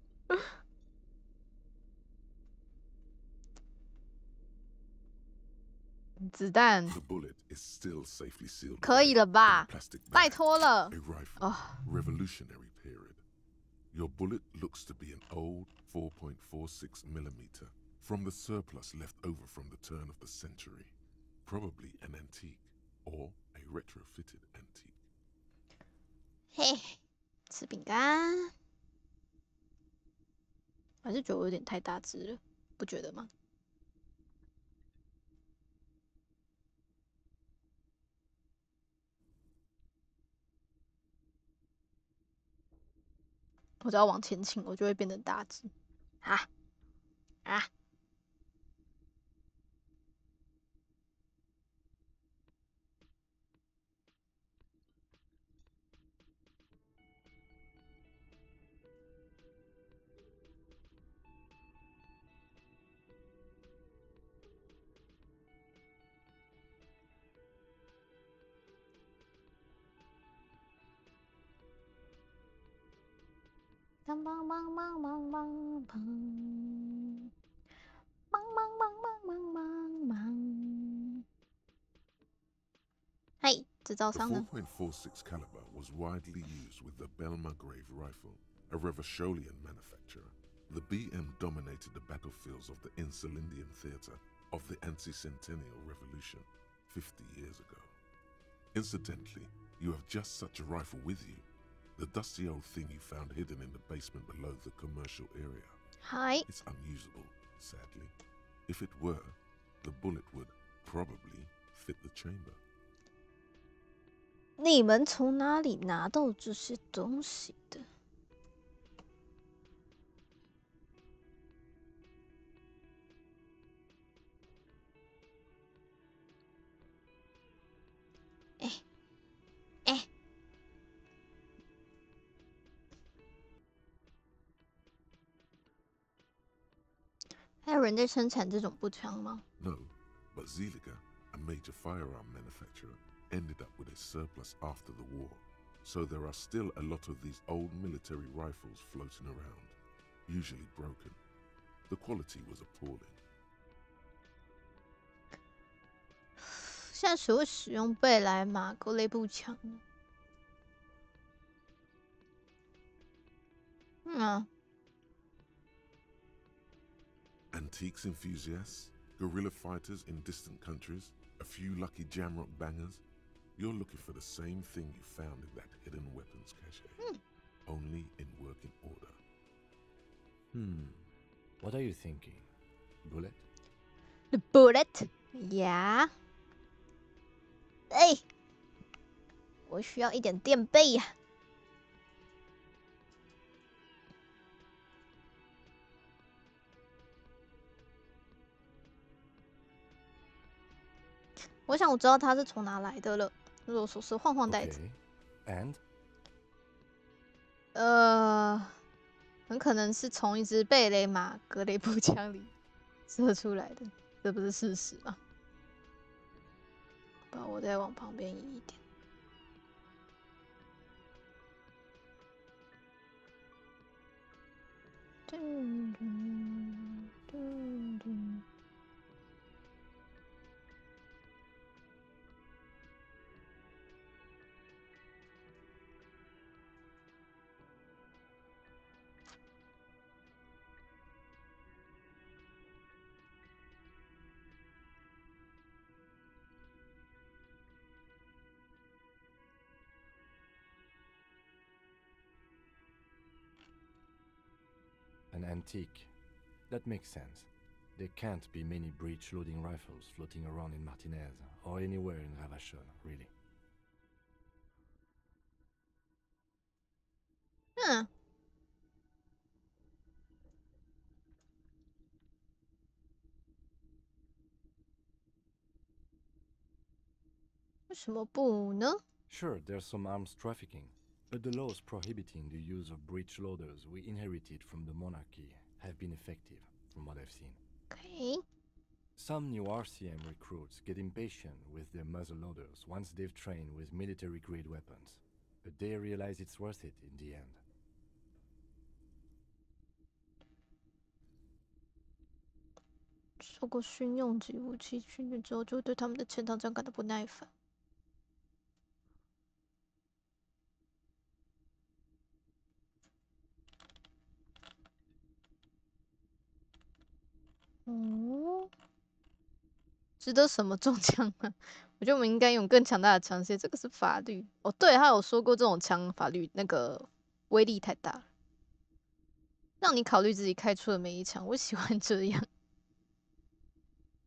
Speaker 1: 子弹
Speaker 2: The bullet is still safely sealed
Speaker 1: 可以了吧？
Speaker 2: plastic
Speaker 1: 拜
Speaker 2: bag.
Speaker 1: 托了。
Speaker 2: A rifle.
Speaker 1: 哦，
Speaker 2: Revolutionary period. Your bullet looks to be an old 4.46 millimeter from the surplus left over from the turn of the century. Probably an antique or a retrofitted antique.
Speaker 1: 嘿，吃饼干。我还是觉得我有点太大只了，不觉得吗？我只要往前倾，我就会变得大只。啊啊！棒棒棒棒棒棒棒，棒棒棒棒棒棒棒。嘿，制造
Speaker 2: The
Speaker 1: 商呢？
Speaker 2: 4.46 caliber was widely used with the Belmargrave rifle, a Revacholian manufacturer. The BM dominated the battlefields of the Insulindian theatre of the anti-centennial revolution 50 years ago. Incidentally, you have just such a rifle with you. The dusty old thing you found hidden in the basement below the commercial area.
Speaker 1: Hi.
Speaker 2: It's unusable, sadly. If it were, the bullet would probably fit the chamber.
Speaker 1: 你们从哪里拿到这些东西的？还有人在生产这种步枪吗？
Speaker 2: No, but Zeliger, a major firearm manufacturer, ended up with a surplus after the war. So there are still a lot of these old military rifles floating around, usually broken. The quality was appalling.
Speaker 1: 现在谁会使用贝莱马格雷步枪呢？Antiques
Speaker 2: enthusiasts, guerrilla fighters in distant countries, a few lucky jamrock bangers. You're looking for the same thing you found in that hidden weapons cache, only in working order.
Speaker 12: What are you thinking? Bullet?
Speaker 1: The bullet? Yeah. 哎，我需要一点垫背呀。我想我知道它是从哪来的了。如果说是晃晃袋子。
Speaker 12: And?
Speaker 1: 很可能是从一支贝雷马格雷步枪里射出来的，这不是事实吗？把我再往旁边移一点。噔噔噔噔。
Speaker 12: An antique. That makes sense. There can't be many breech-loading rifles floating around in Martinez, or anywhere in Ravachol, really.
Speaker 1: 为什么不呢？
Speaker 12: Sure, there's some arms trafficking, but the laws prohibiting the use of breech loaders we inherited from the monarchy have been effective, from what I've seen.
Speaker 1: Okay.
Speaker 12: Some new RCM recruits get impatient with their muzzle loaders once they've trained with military-grade weapons, but they realize it's worth it in the end.
Speaker 1: 受过军用级武器训练之后，就会对他们的前膛战感到不耐烦。值得什么中枪吗？我觉得我们应该用更强大的枪械。这个是法律哦，对，他有说过这种枪法律那个威力太大了，让你考虑自己开出的每一枪。我喜欢这样。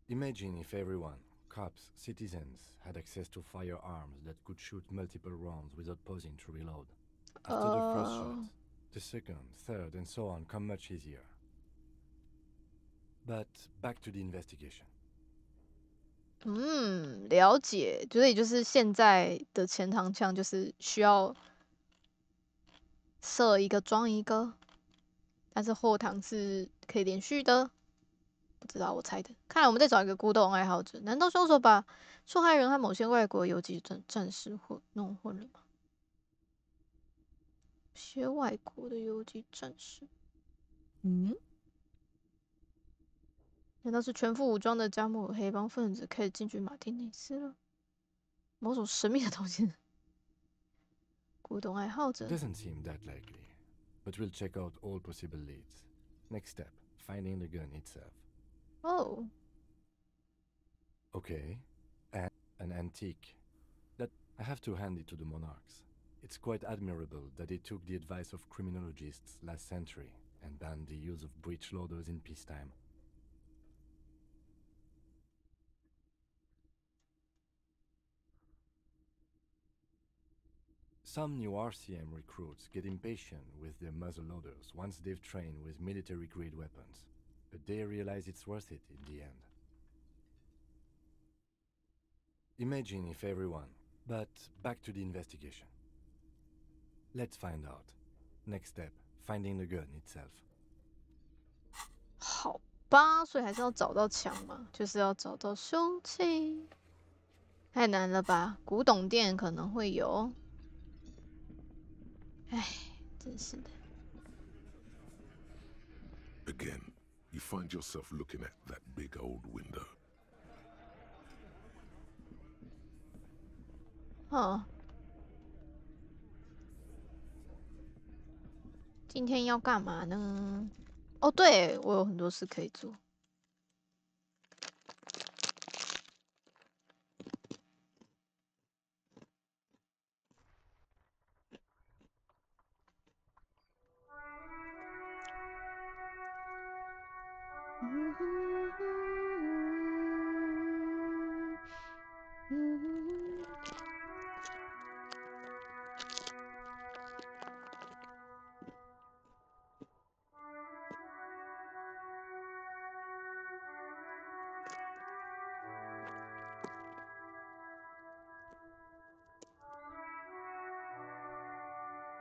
Speaker 12: Imagine if everyone, cops, citizens, had access to firearms that could shoot multiple rounds without pausing to reload. After the first shot, the second, third, and so on come much easier. But back to the investigation.
Speaker 1: 了解，所以就是现在的前膛枪就是需要射一个装一个，但是后膛是可以连续的。不知道，我猜的。看来我们在找一个古董爱好者。难道凶手把受害人和某些外国游击战士弄混了吗？些外国的游击战士，难道是全副武装的加莫尔黑帮分子开始进军马丁内斯了？某种神秘的东西。古董爱好者
Speaker 12: Doesn't seem that likely, but we'll check out all possible leads. Next step, finding the gun itself.
Speaker 1: Oh.
Speaker 12: Okay, and an antique. That I have to hand it to the monarchs. It's quite admirable that they took the advice of criminologists last century and banned the use of breech loaders in peacetime. Some new RCM recruits get impatient with their muzzleloaders once they've trained with military-grade weapons, but they realize it's worth it in the end. Imagine if everyone... But back to the investigation. Let's find out. Next step, finding the gun itself.
Speaker 1: 好吧，所以还是要找到枪嘛，就是要找到凶器。太难了吧？古董店可能会有。唉，真是的。
Speaker 2: Again, you find yourself looking at that big old window.
Speaker 1: 今天要干嘛呢？哦，对，我有很多事可以做。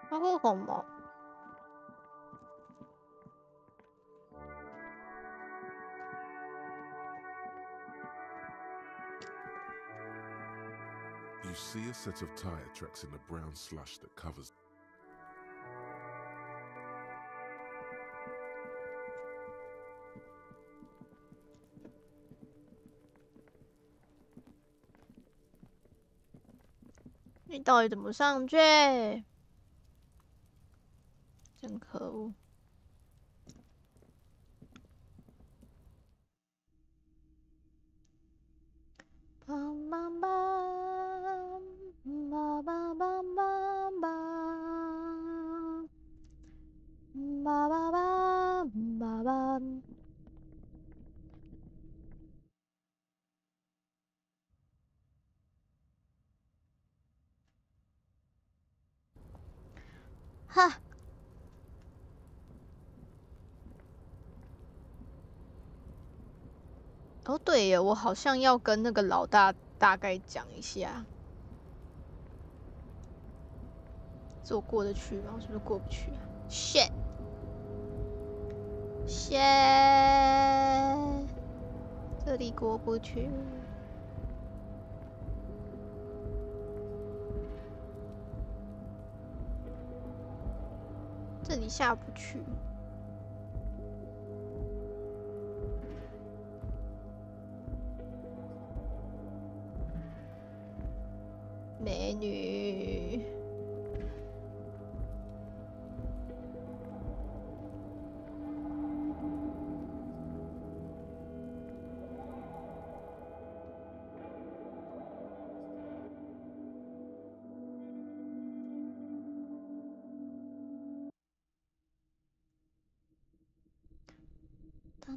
Speaker 1: 那是什么？
Speaker 2: You see a set of tire tracks in the brown slush that covers.
Speaker 1: 你到底怎么上去？真可恶！梆梆梆，梆梆梆梆梆，梆梆梆梆梆。哈。 哦，对耶，我好像要跟那个老大大概讲一下，这我过得去吗？我是不是过不去啊 ？shit， 这里过不去，这里下不去。 美女，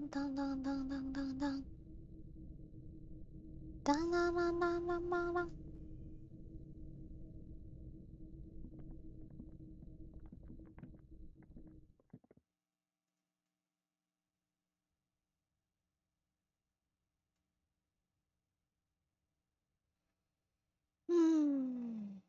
Speaker 1: 当当当当当当当，当当当当当当当。嗯。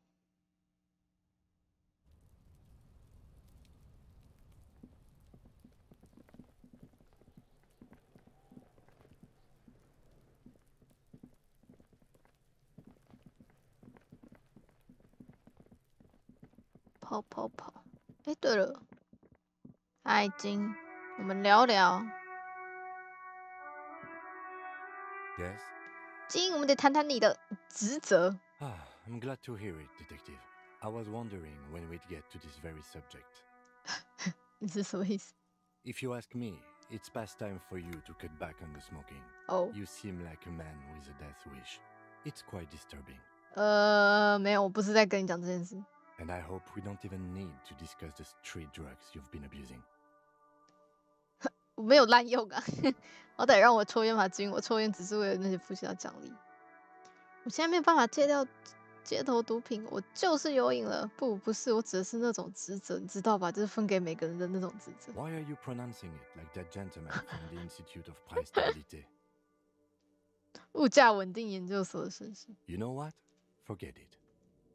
Speaker 1: 跑跑跑！哎，对了，爱金，我们聊聊。
Speaker 12: Yes?
Speaker 1: 金，我们得谈谈你的职责。
Speaker 12: I'm glad to hear it, Detective. I was wondering when we'd get to this very subject.
Speaker 1: 你是什么意思？
Speaker 12: If you ask me, it's past time for you to cut back on the smoking.
Speaker 1: Oh.
Speaker 12: You seem like a man with a death wish. It's quite disturbing.
Speaker 1: 没有，我不是在跟你讲这件事。
Speaker 12: And I hope we don't even need to discuss the street drugs you've been abusing.
Speaker 1: 我没有滥用啊，好歹让我抽烟吧，金，我抽烟只是为了那些父亲的奖励。我现在没有办法戒掉街头毒品，我就是有瘾了。不是，我指的是那种职责，你知道吧？就是分给每个人的那种职责。
Speaker 12: Why are you pronouncing it like that gentleman from the Institute of Price Stability?
Speaker 1: 物价稳定研究所的绅士。
Speaker 12: You know what? Forget it.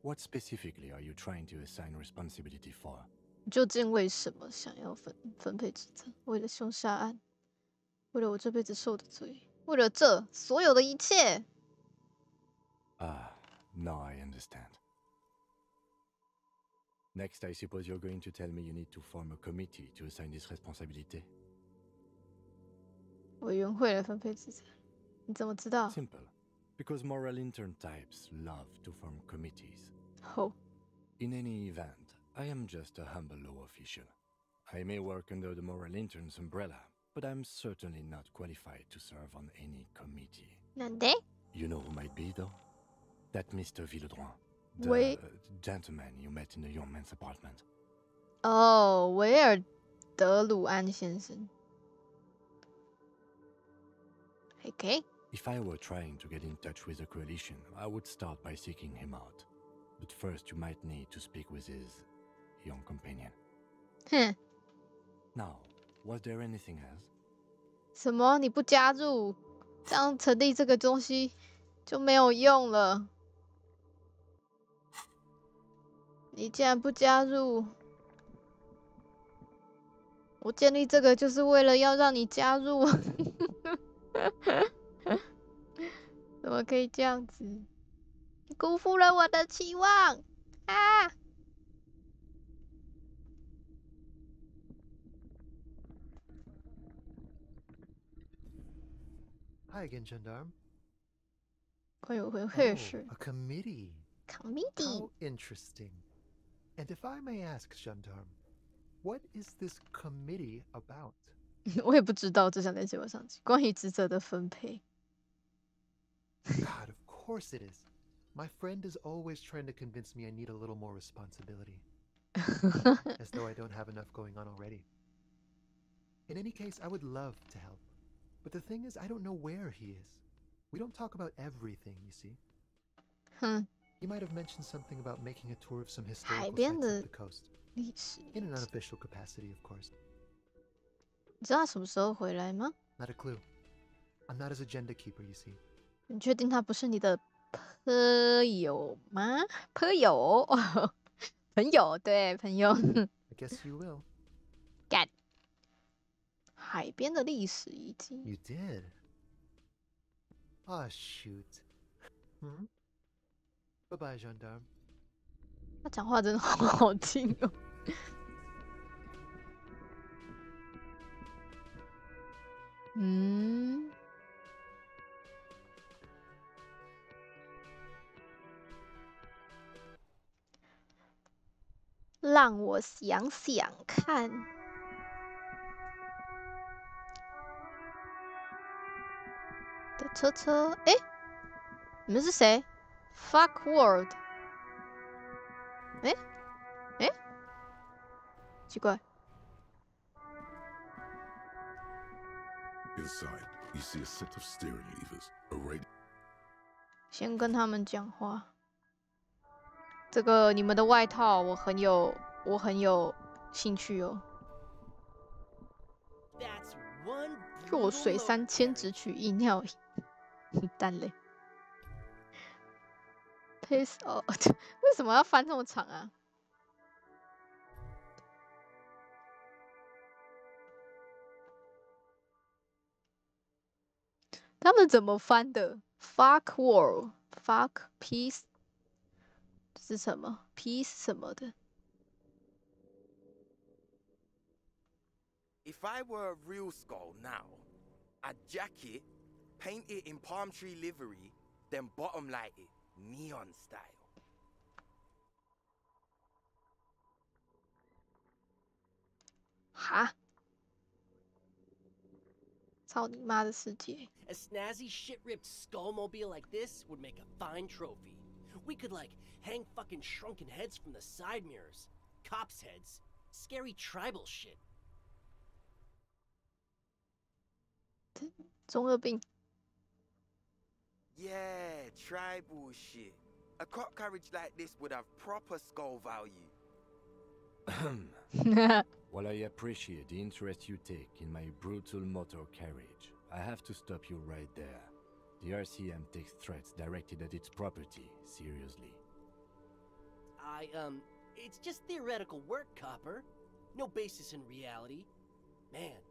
Speaker 12: What specifically are you trying to assign responsibility for?
Speaker 1: 究竟为什么想要分配职责？为了凶杀案，为了我这辈子受的罪，为了这所有的一切。
Speaker 12: Now I understand. Next, I suppose you're going to tell me you need to form a committee to assign this responsibility.
Speaker 1: 委员会来分配职责，你怎么知道？
Speaker 12: Simple. Because moral intern types love to form committees.
Speaker 1: Oh.
Speaker 12: In any event, I am just a humble law official. I may work under the moral intern's umbrella, but I'm certainly not qualified to serve on any committee.
Speaker 1: なんで?
Speaker 12: You know who might be, though? That Mr. Villodron. The
Speaker 1: Wait.
Speaker 12: Gentleman you met in the young man's apartment.
Speaker 1: 哦，维尔德鲁安先生。Okay.
Speaker 12: If I were trying to get in touch with the coalition, I would start by seeking him out. But first, you might need to speak with his young companion. Now, was there anything else?
Speaker 1: 什么？你不加入，这样成立这个东西就没有用了。你既然不加入，我建立这个就是为了要让你加入。怎么可以这样子？你辜负了我的期望啊
Speaker 9: ！Hi again, gendarme.
Speaker 1: 快有回会是
Speaker 9: a committee.
Speaker 1: Committee.
Speaker 9: How interesting. And if I may ask, gendarme, what is this committee about?
Speaker 1: 我也不知道，只想联系我上级关于职责的分配。
Speaker 9: God, of course it is. My friend is always trying to convince me I need a little more responsibility. As though I don't have enough going on already. In any case, I would love to help. But the thing is, I don't know where he is. We don't talk about everything, you see. He might have mentioned something about making a tour of some historical sites of the coast. In an unofficial capacity, of course.
Speaker 1: 你知道他什么时候回来吗？
Speaker 9: Not a clue. I'm not his agenda keeper, you see.
Speaker 1: 你确定他不是你的朋友吗？朋友，朋友，对，朋友。
Speaker 9: I guess you will.
Speaker 1: 干。海边的历史遗迹。
Speaker 9: You did. Ah, shoot. Bye-bye, gendarme.
Speaker 1: 他讲话真的好好听哦。让我想想看。的车，哎，你们是谁 ？Fuck world。哎，奇怪。
Speaker 2: Inside, you see a set of steering levers, a radio.
Speaker 1: 先跟他们讲话。这个你们的外套我很有兴趣哦。弱水三千，只取一尿饮。蛋嘞 ，Piss out！ 为什么要翻这么长啊？他们怎么翻的 ？Fuck world，fuck peace。是什么 ？peace 什么的
Speaker 16: ？If I were a real skull now, I'd jack it, paint it in palm tree livery, then bottom light it, neon style.
Speaker 1: 哈？操你妈的世界
Speaker 17: A snazzy shit-ripped skullmobile like this would make a fine trophy. We could like hang fucking shrunken heads from the side mirrors, cops' heads, scary tribal shit.
Speaker 1: 中二病。
Speaker 16: Yeah, tribal shit. A cop carriage like this would have proper skull value.
Speaker 12: While I appreciate the interest you take in my brutal motor carriage, I have to stop you right there. The RCM takes threats directed at its property seriously.
Speaker 17: It's just theoretical work, Copper. No basis in reality. Man,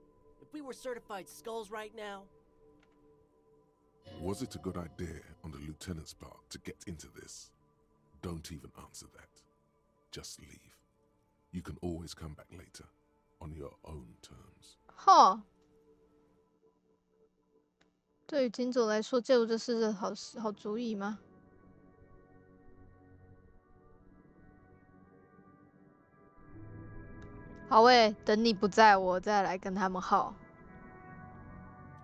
Speaker 17: if we were certified skulls right now...
Speaker 2: Was it a good idea on the lieutenant's part to get into this? Don't even answer that. Just leave. You can always come back later, on your own terms.
Speaker 1: 哈，对于金主来说，介入这是好主意吗？好诶，等你不在，我再来跟他们耗。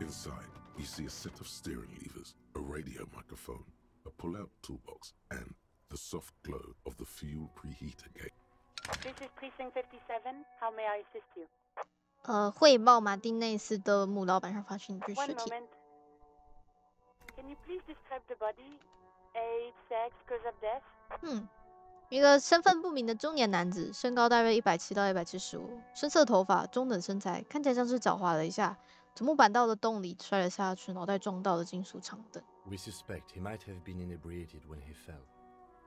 Speaker 2: Inside, you see a set of steering levers, a radio microphone, a pull-out toolbox, and the soft glow of the fuel preheater gate.
Speaker 18: This is Precinct 57. How may I assist you?
Speaker 1: 汇报马丁内斯的穆老板上发现一具
Speaker 18: One
Speaker 1: 尸体。
Speaker 18: moment. Can you please describe the body? Age, sex, cause of death?
Speaker 1: 一个身份不明的中年男子，身高大约170到175，深色头发，中等身材，看起来像是脚滑了一下，从木板道的洞里摔了下去，脑袋撞到了金属长凳。
Speaker 12: We suspect he might have been inebriated when he fell.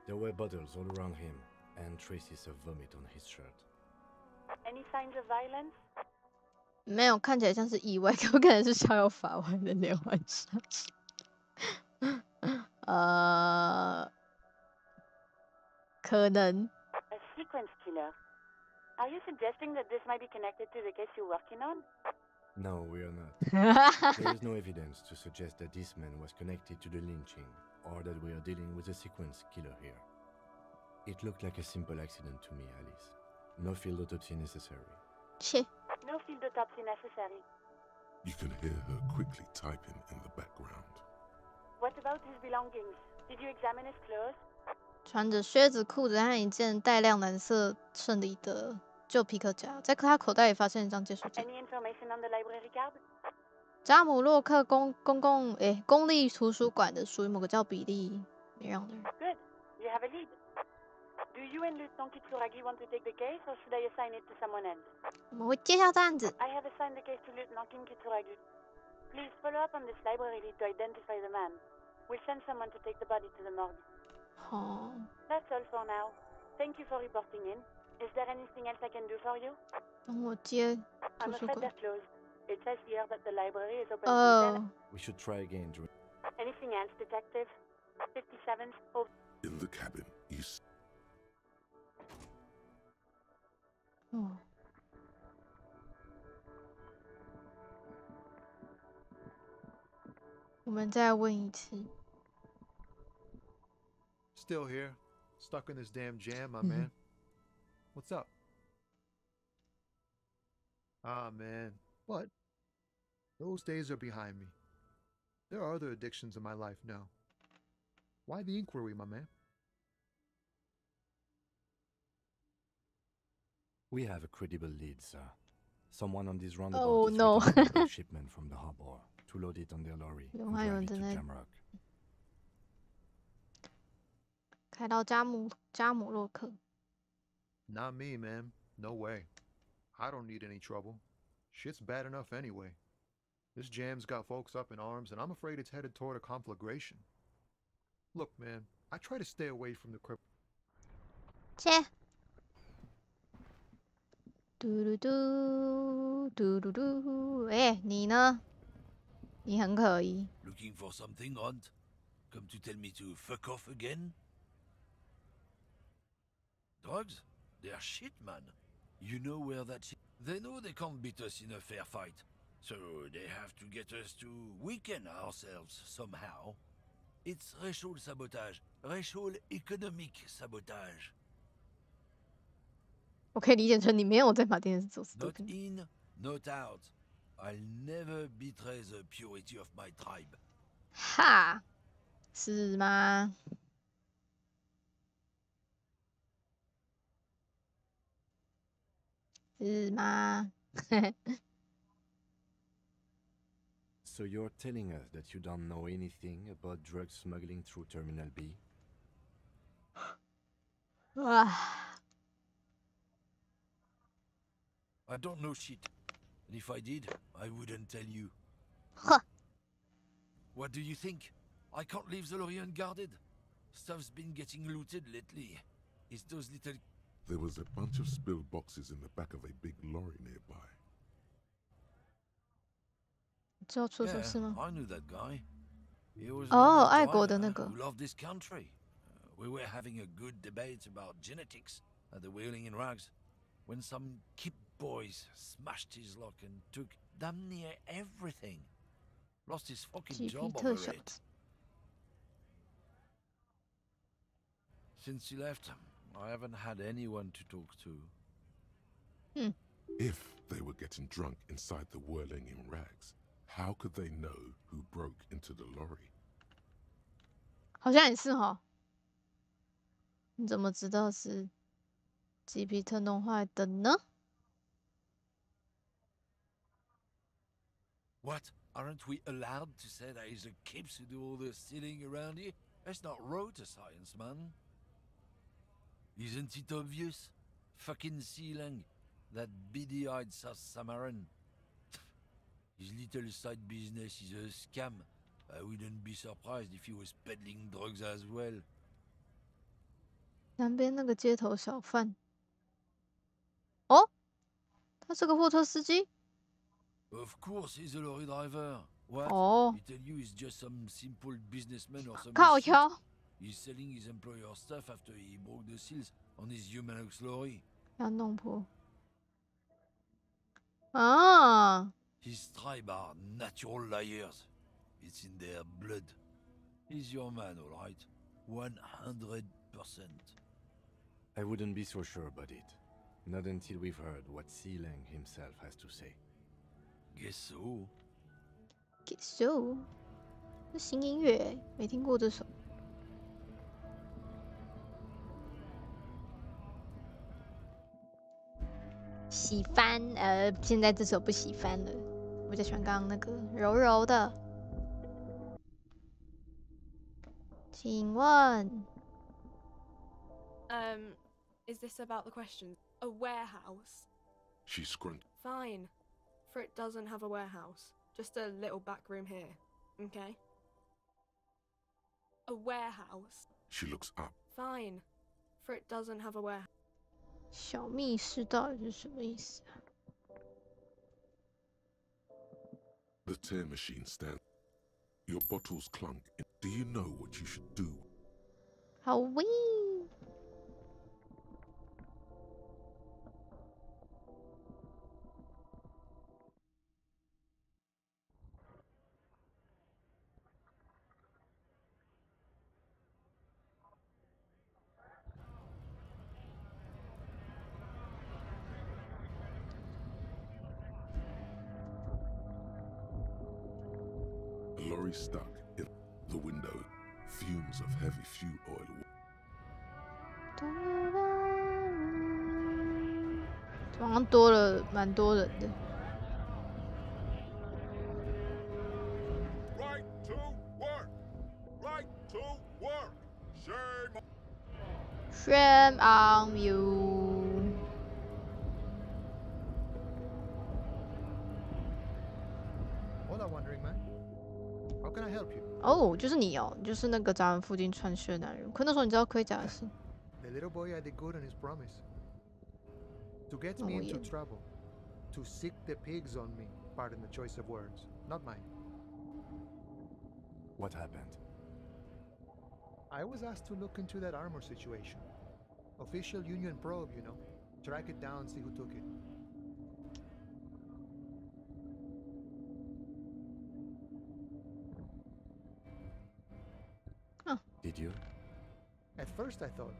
Speaker 12: There were bottles all around him, and traces of vomit on his shirt.
Speaker 18: Any signs of violence?
Speaker 1: 没有，看起来像是意外，有可能是逍遥法外的连环杀手。可能。
Speaker 18: A sequence killer. Are you suggesting that this might be connected to the case you're working on?
Speaker 12: No, we are not. There is no evidence to suggest that this man was connected to the lynching, or that we are dealing with a sequence killer here. It looked like a simple accident to me, Alice. No field autopsy necessary.
Speaker 18: No field autopsy necessary.
Speaker 2: You can hear her quickly typing in the background.
Speaker 18: What about his belongings? Did you examine his clothes?
Speaker 1: 穿着靴子、裤子和一件带亮蓝色衬里的旧皮克夹，在他口袋里发现一张借书证。
Speaker 18: Any information on the library card?
Speaker 1: 扎姆洛克公立图书馆的，属于某个叫比利梅让的人。
Speaker 18: Good. You have a lead. Do you and Lieutenant Kitsuragi want to take the case, or should I assign it to someone else?
Speaker 1: 我们会接下这案子。
Speaker 18: I have assigned the case to Lieutenant Kitsuragi. Please follow up on this library lead to identify the man. We'll send someone to take the body to the morgue.
Speaker 1: 好。
Speaker 18: That's all for now. Thank you for reporting in. Is there anything else I can do for you?
Speaker 1: 等我接
Speaker 18: I'm
Speaker 1: 图书
Speaker 18: afraid
Speaker 1: 馆。
Speaker 18: they're closed. It says here that the library is open
Speaker 1: Oh.
Speaker 18: till 10.
Speaker 12: We should try again, Drew.
Speaker 18: Anything else, Detective? 57's over.
Speaker 2: In the cabin, you see
Speaker 1: 哦。我们再问一次。
Speaker 9: Still here, stuck in this damn jam, my man. What's up? Ah, man. What? Those days are behind me. There are other addictions in my life now. Why the inquiry, my man?
Speaker 12: We have a credible lead, sir. Someone on this roundabout
Speaker 1: Oh
Speaker 12: is
Speaker 1: no.
Speaker 12: returning a shipment from the harbor to load it on their lorry
Speaker 1: 有
Speaker 12: and
Speaker 1: 还有
Speaker 12: drive
Speaker 1: 人
Speaker 12: it to
Speaker 1: 正在
Speaker 12: Jamrock.
Speaker 1: 开到加姆洛克。
Speaker 9: Not me, man. No way. I don't need any trouble. Shit's bad enough anyway. This jam's got folks up in arms, and I'm afraid it's headed toward a conflagration. Look, man, I try to stay away from the crypt.
Speaker 1: 切。嘟嘟嘟嘟嘟嘟，哎，你呢？你很可疑。
Speaker 19: Looking for something, Aunt? Come to tell me to fuck off again? Drugs? They're shit, man. You know where that shit... They know they can't beat us in a fair fight. So they have to get us to weaken ourselves somehow. It's racial sabotage. Racial economic sabotage.
Speaker 1: 我可以理解成你没有在把这件事做死。
Speaker 19: Not in, not out. I'll never betray the purity of my tribe.
Speaker 1: 哈，是吗？是吗？
Speaker 12: So you're telling us that you don't know anything about drug smuggling through Terminal B?
Speaker 1: 哇！
Speaker 19: I don't know shit. And if I did, I wouldn't tell you.
Speaker 1: Huh.
Speaker 19: What do you think? I can't leave the lorry unguarded. Stuff's been getting looted lately. It's those little...
Speaker 2: There was a bunch of spilled boxes in the back of a big lorry nearby.
Speaker 1: 知道出什么事吗？
Speaker 19: I knew that guy. He was
Speaker 1: 哦，
Speaker 19: another
Speaker 1: 爱国的
Speaker 19: driver
Speaker 1: 那个。
Speaker 19: who loved this country. We were having a good debate about genetics at the Wheeling in Rags when some kip boys smashed his lock and took damn near everything. Lost his fucking job over it. Since he left, I haven't had anyone to talk to.
Speaker 2: If they were getting drunk inside the Whirling in Rags, how could they know who broke into the lorry?
Speaker 1: 好像也是哦。你怎么知道是吉皮特弄坏的呢？
Speaker 19: What? Aren't we allowed to say that it's the kips who do all the stealing around here? That's not road science, man. Isn't it obvious? Fucking Sealang, that beady-eyed South Samaran. His little side business is a scam. I wouldn't be surprised if he was peddling drugs as well.
Speaker 1: 南边那个街头小贩。哦，他是个货车司机。
Speaker 19: Of course, he's a lorry driver. What?
Speaker 1: Oh.
Speaker 19: He tell you he's just some simple businessman or some
Speaker 1: 靠
Speaker 19: shit.
Speaker 1: 腰。
Speaker 19: He's selling his employer stuff after he broke the seals on his Humanox lorry.
Speaker 1: 要弄破。啊。
Speaker 19: His tribe are natural liars. It's in their blood. He's your man, all right? 100%.
Speaker 12: I wouldn't be so sure about it. Not until we've heard what Sealang himself has to say.
Speaker 19: Guess so.
Speaker 1: Guess so. 这新音乐没听过这首。喜欢，现在这首不喜欢了，我比较喜欢刚刚那个柔柔的。请问
Speaker 20: Is this about the question? A warehouse?
Speaker 2: She scrunched.
Speaker 20: Fine. For it doesn't have a warehouse. Just a little back room here. Okay? A warehouse.
Speaker 2: She looks up.
Speaker 20: Fine. For it doesn't have a warehouse.
Speaker 1: 小密室到底是什么意思啊？
Speaker 2: The tear machine stands. Your bottles clunk. Do you know what you should do?
Speaker 1: 好喂。
Speaker 2: A lorry stuck in the window. Fumes of heavy fuel oil.
Speaker 1: 好像多了蛮多人的。
Speaker 2: To work!
Speaker 1: Shame on you.
Speaker 9: Hola, wandering man. How can I help you?
Speaker 1: 哦，就是你哦，就是那个闸门附近穿靴的男人。可那时候你知道盔甲的事。
Speaker 9: The little boy I did good on his promise. To get me into trouble. To sick the pigs on me. Pardon the choice of words. Not mine.
Speaker 12: What happened?
Speaker 9: I was asked to look into that armor situation. Official Union probe, you know. Track it down, see who took it.
Speaker 1: Huh.
Speaker 12: Did you?
Speaker 9: At first I thought,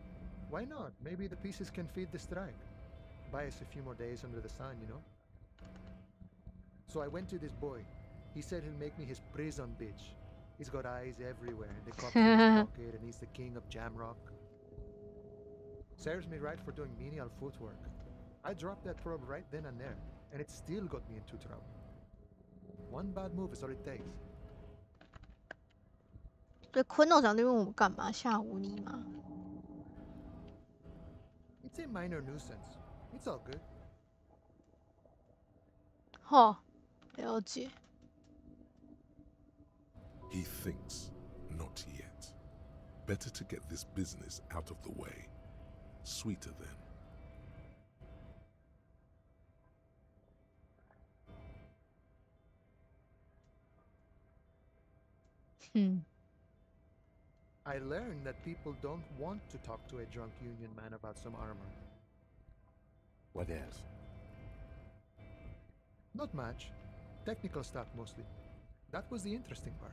Speaker 9: why not? Maybe the pieces can feed the strike. Buy us a few more days under the sun, you know? So I went to this boy. He said he'll make me his prison bitch. He's got eyes everywhere, the cops in his pocket, and he's the king of Jamrock. Serves me right for doing menial footwork. I dropped that probe right then and there, and it still got me into trouble. One bad move is all it takes.
Speaker 1: 对，昆诺长在问我们干嘛？吓唬你吗？
Speaker 9: It's a minor nuisance. It's all good.
Speaker 1: 哦，了解。
Speaker 2: He thinks, not yet. Better to get this business out of the way. Sweeter then.
Speaker 9: I learned that people don't want to talk to a drunk union man about some armor.
Speaker 12: What else?
Speaker 9: Not much. Technical stuff mostly. That was the interesting part.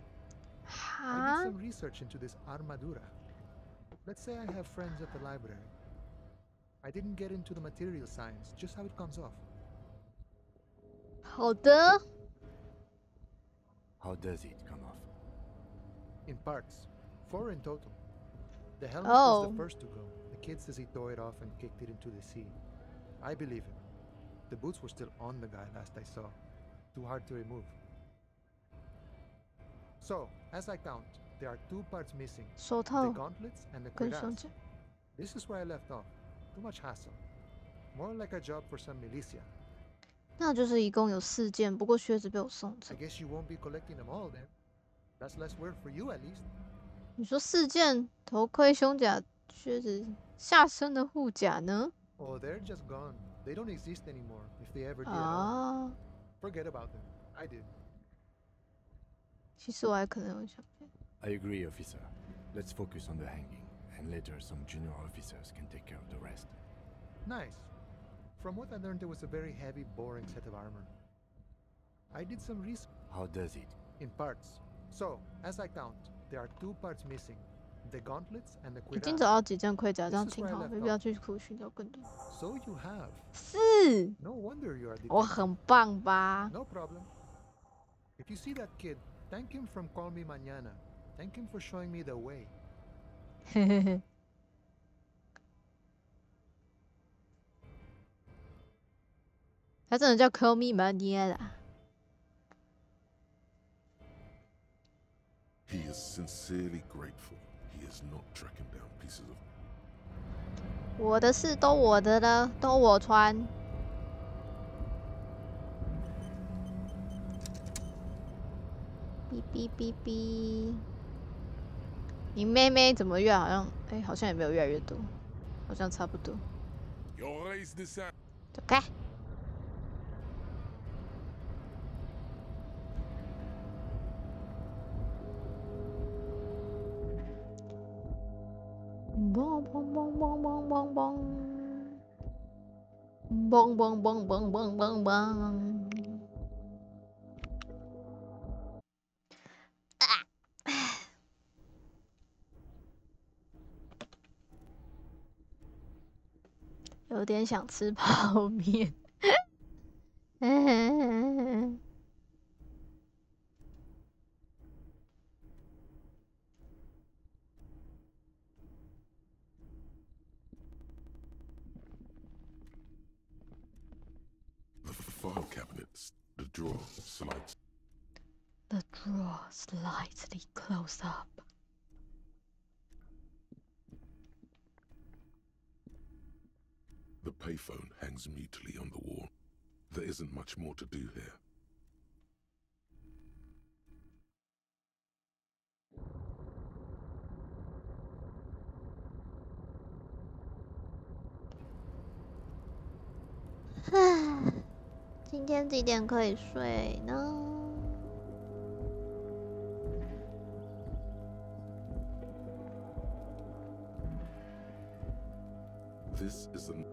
Speaker 9: I
Speaker 1: Huh?
Speaker 9: did some research into this armadura. Let's say I have friends at the library. I didn't get into the material science, just how it comes off.
Speaker 1: 好的。
Speaker 12: How does it come off?
Speaker 9: In parts. 4 in total. The helmet
Speaker 1: Oh.
Speaker 9: was the first to go. The kid says he tore it off and kicked it into the sea. I believe him. The boots were still on the guy last I saw. Too hard to remove. So, as I count, there are 2 parts missing.
Speaker 1: 手
Speaker 9: The
Speaker 1: 套
Speaker 9: gauntlets and the
Speaker 1: 跟双
Speaker 9: cuirass.
Speaker 1: 脚。
Speaker 9: This is where I left off. Too much hassle. More like a job for some militia.
Speaker 1: 那就是一共有4件，不过靴子被我送
Speaker 9: I
Speaker 1: 走。
Speaker 9: guess you won't be collecting them all then. That's less work for you at least.
Speaker 1: 你说4件头盔、胸甲、靴子、下身的护甲呢？
Speaker 9: Oh, they're just gone. They don't exist anymore, if they ever did at all.
Speaker 1: 啊，
Speaker 9: Forget about them. I did.
Speaker 1: 其实我还可能有想。
Speaker 12: I agree, officer. Let's focus on the hanging, and later some junior officers can take care of the rest.
Speaker 9: Nice. From what I learned, there was a very heavy, boring set of armor. I did some research.
Speaker 12: How does it?
Speaker 9: In parts. So, as I count, there are 2 parts missing. The gauntlets and the
Speaker 1: 已经
Speaker 9: cuirass.
Speaker 1: 找到几件盔甲，这样
Speaker 9: This is
Speaker 1: 挺
Speaker 9: where I
Speaker 1: 好，
Speaker 9: left
Speaker 1: 没必要
Speaker 9: off.
Speaker 1: 去苦寻找更多。
Speaker 9: So you have.
Speaker 1: 是，
Speaker 9: No wonder you are
Speaker 1: 我
Speaker 9: detective.
Speaker 1: 很棒吧？
Speaker 9: No problem. If you see that kid, thank him from Call Me Mañana. Thank him for showing me the way.
Speaker 1: 嘿嘿嘿。他真的叫 Call Me Mañana。
Speaker 2: He is sincerely grateful he is not tracking down pieces of
Speaker 1: 我的事都我的了，都我穿。哔哔哔哔。你妹妹怎么越好像，哎，好像也没有越来越多，好像差不多。
Speaker 2: Your eyes decide.
Speaker 1: 走开。嘣嘣嘣嘣嘣嘣嘣，嘣嘣嘣嘣嘣嘣嘣。有点想吃泡面。
Speaker 2: The file cabinets, the drawer slides.
Speaker 1: The drawer slightly close up.
Speaker 2: The payphone hangs mutely on the wall. There isn't much more to do here.
Speaker 1: 今天几点可以睡呢？
Speaker 2: This is an...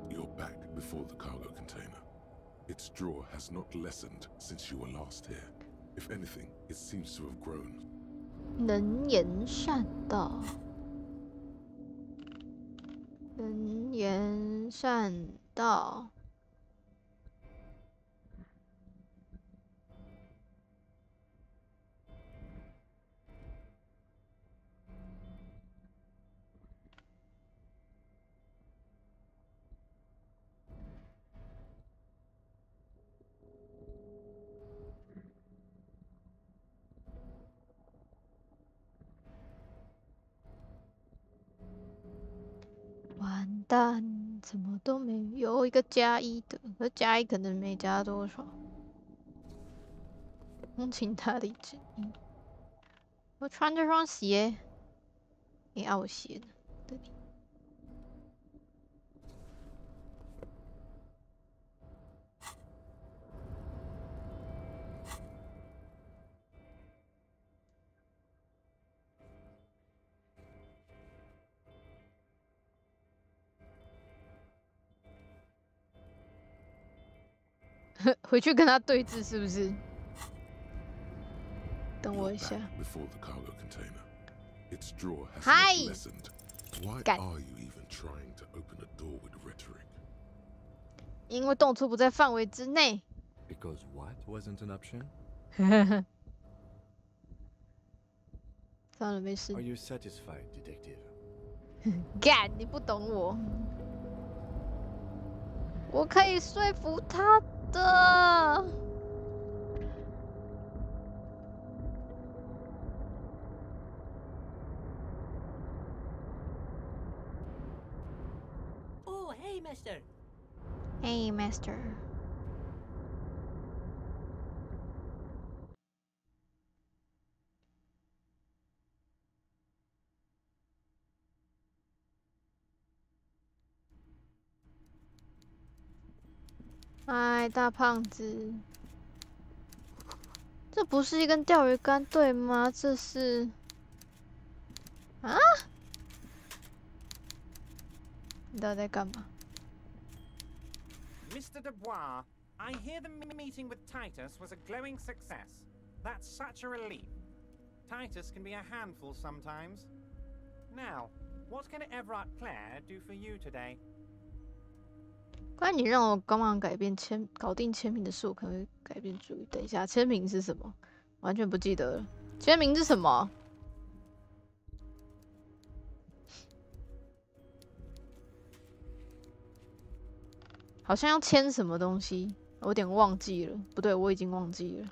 Speaker 2: You're back before the cargo container. Its draw has not lessened since you were last here. If anything, it seems to have grown.
Speaker 1: 能言善道，能言善道。 完蛋，怎么都没有一个+1的，可+1可能没加多少。请他离职。我穿这双鞋，你我鞋呢？这里。回去跟他对峙是不是？等我一下。嗨！干！因为动作不在范围之内。
Speaker 12: Because what wasn't an option?
Speaker 1: 算了，没事。
Speaker 12: Are you satisfied, detective?
Speaker 1: 干！你不懂我。我可以说服他的。
Speaker 17: Oh, hey, Mister.
Speaker 1: Hey, Master. 哎，大胖子，这不是一根钓鱼竿对吗？这是啊？你到底在干嘛
Speaker 21: Mr. Dubois, I hear the meeting with Titus was a glowing success. That's such a relief. Titus can be a handful sometimes. Now, what can Everett Clare do for you today?
Speaker 1: 关键你让我刚刚搞定签名的事，我可能会改变主意。等一下，签名是什么？完全不记得了。签名是什么？好像要签什么东西，我有点忘记了。不对，我已经忘记了。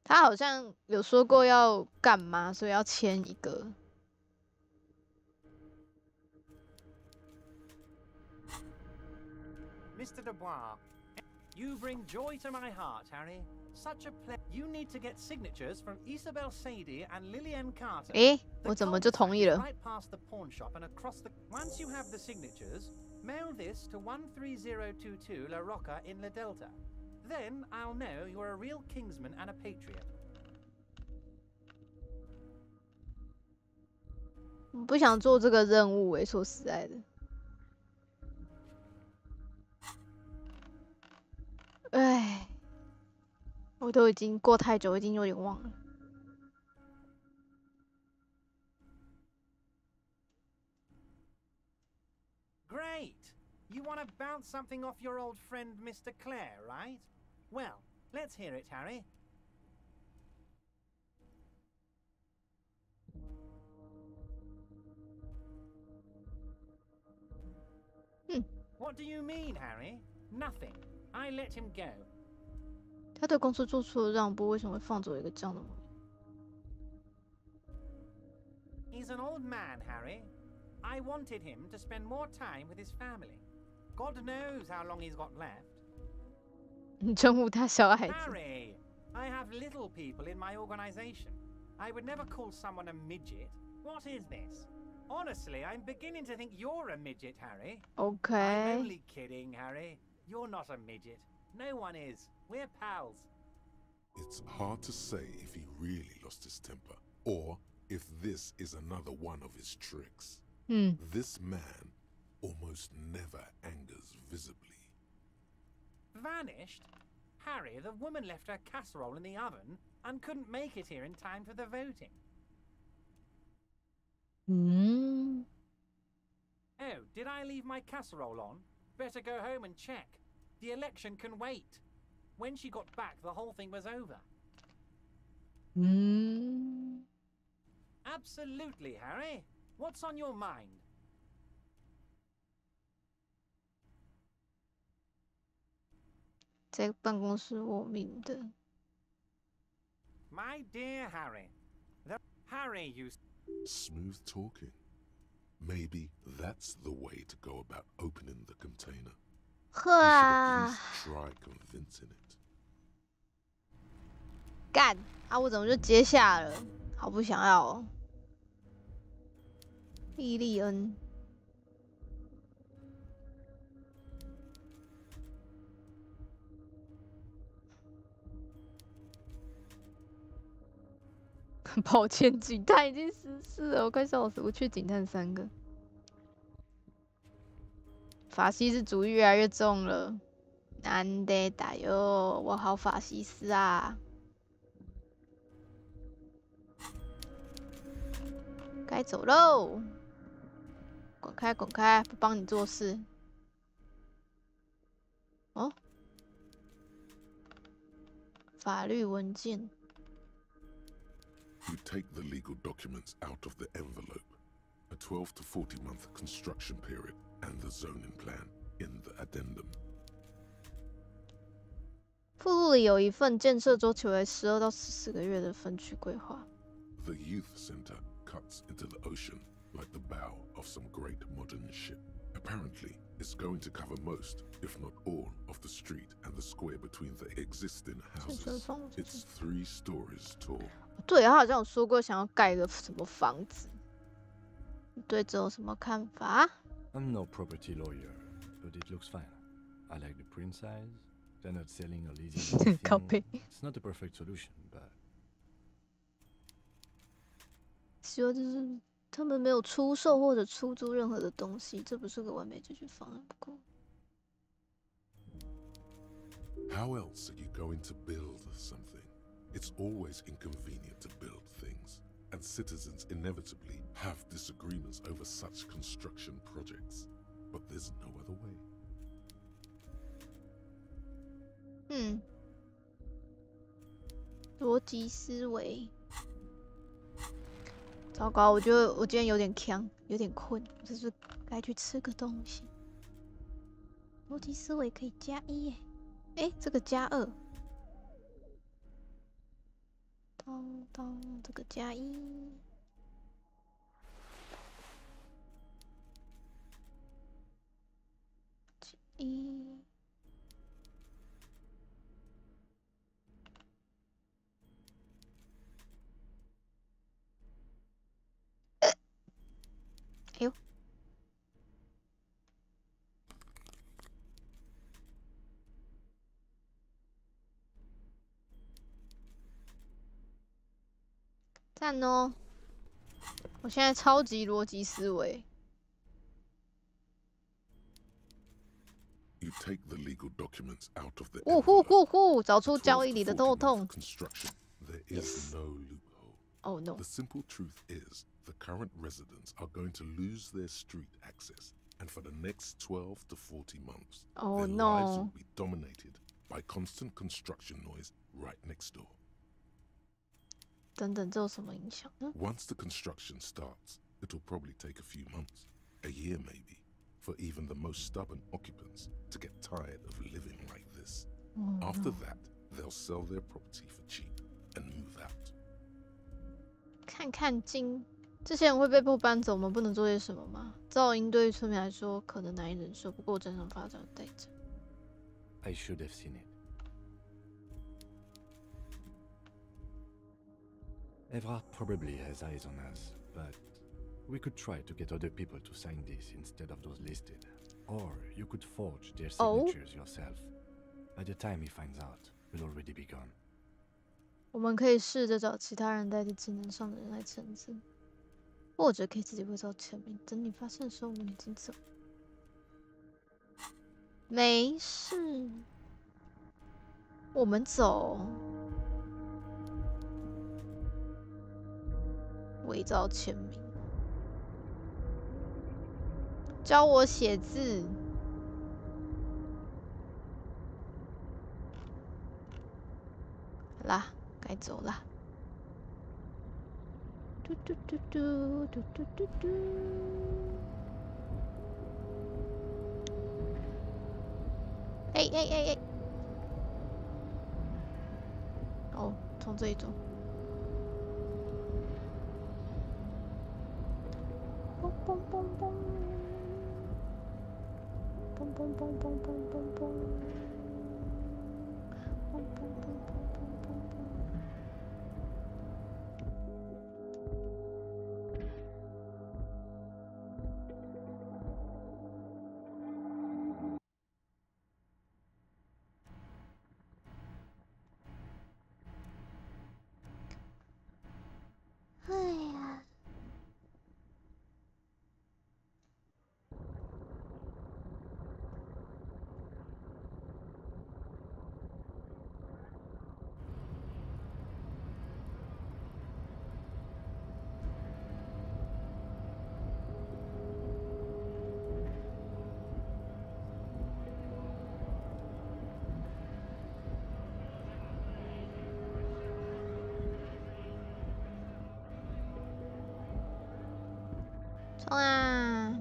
Speaker 1: 他好像有说过要干嘛，所以要签一个。
Speaker 21: Mr. Dubois, you bring joy to my heart, Harry. Such a pleasure. You need to get signatures from Isabel Sadie and Lillian Carter.
Speaker 1: 诶，我怎么就同意了
Speaker 21: Right past the pawn shop and across the. Once you have the signatures, mail this to 13022 La Rocca in La Delta. Then I'll know you're a real Kingsman and a patriot.
Speaker 1: 我不想做这个任务诶，说实在的。 哎，我都已经过太久，已经有点忘了。
Speaker 21: Great! You want to bounce something off your old friend, Mr. Clare, right? Well, let's hear it, Harry. What do you mean, Harry? Nothing. I let him go.
Speaker 1: 他对公司做出了让步，为什么会放走一个这样的人
Speaker 21: He's an old man, Harry. I wanted him to spend more time with his family. God knows how long he's got left.
Speaker 1: 你称呼他小孩子
Speaker 21: Harry, I have little people in my organization. I would never call someone a midget. What is this? Honestly, I'm beginning to think you're a midget, Harry.
Speaker 1: Okay.
Speaker 21: I'm only kidding, Harry. You're not a midget. No one is. We're pals.
Speaker 2: It's hard to say if he really lost his temper, or if this is another one of his tricks. This man almost never angers visibly.
Speaker 21: Vanished? Harry, the woman left her casserole in the oven and couldn't make it here in time for the voting. Oh, did I leave my casserole on? Better go home and check. The election can wait. When she got back, the whole thing was over. Absolutely, Harry. What's on your mind?
Speaker 1: 在办公室我命的
Speaker 21: My dear Harry. Harry, you...
Speaker 2: Smooth talking. Maybe that's the way to go about opening the container. You should at least try convincing it.
Speaker 1: 干啊！我怎么就接下了？好不想要哦。莉莉恩，抱歉，警探已经14了，我快笑死！我去警探3个。法西斯主义越来越重了，难得打哟！我好法西斯啊！该走喽！滚开，滚开！不帮你做事。哦，法律文件。
Speaker 2: You take the legal documents out of the envelope, a 12 to 40-month construction period, and the zoning plan in the addendum.
Speaker 1: 附录里有一份建设周期为12到14个月的分区规划。
Speaker 2: The youth center cuts into the ocean like the bow of some great modern ship. Apparently, it's going to cover most, if not all, of the street and the square between the existing houses. It's 3 stories tall.
Speaker 1: 对，他好像有说过想要盖个什么房子。你对这有什么看法
Speaker 12: I'm no property lawyer, but it looks fine. I like the print size. They're not selling or leasing anything. It's not a perfect solution, but
Speaker 1: 希望就是他们没有出售或者出租任何的东西，这不是个完美解决方案。不过
Speaker 2: How else are you going to build something? It's always inconvenient to build things, and citizens inevitably have disagreements over such construction projects. But there's no other way.
Speaker 1: 逻辑思维。糟糕，我觉得我今天有点呛，有点困，我是不是该去吃个东西？逻辑思维可以加1耶，哎，这个加2。当这个加1，哎呦！赞哦！我现在超级逻辑思维。
Speaker 2: You take the legal documents out of the
Speaker 1: 呼呼呼呼，找出交易里的漏洞。
Speaker 2: There is no loophole.
Speaker 1: Oh no.
Speaker 2: The simple truth is, the current residents are going to lose their street access, And for the next 12 to 40 months,
Speaker 1: oh,
Speaker 2: their lives will be dominated by constant construction noise right next door.
Speaker 1: 等等，这有什么影响呢？
Speaker 2: Once the construction starts, it'll probably take a few months, a year maybe, for even the most stubborn occupants to get tired of living like this. After that, they'll sell their property for cheap and move out.
Speaker 1: 看看经，这些人会被迫搬走，我们不能做些什么吗？噪音对于村民来说可能难以忍受，不过正常发展的代价。
Speaker 12: I should have seen it. Evra probably has eyes on us, but we could try to get other people to sign this instead of those listed. Or you could forge their signatures yourself. By the time he finds out, we'll already be gone.
Speaker 1: 我们可以试着找其他人代替技能上的人来签字，或者可以自己伪造签名，等你发现的时候我们已经走。没事，我们走。伪造签名，教我写字。好啦，该走啦。嘟嘟嘟嘟嘟嘟嘟嘟。哎哎哎哎！哦，从这里走。嘣嘣嘣嘣，嘣嘣嘣嘣嘣嘣嘣，嘣嘣嘣嘣嘣嘣嘣。哎呀！冲啊！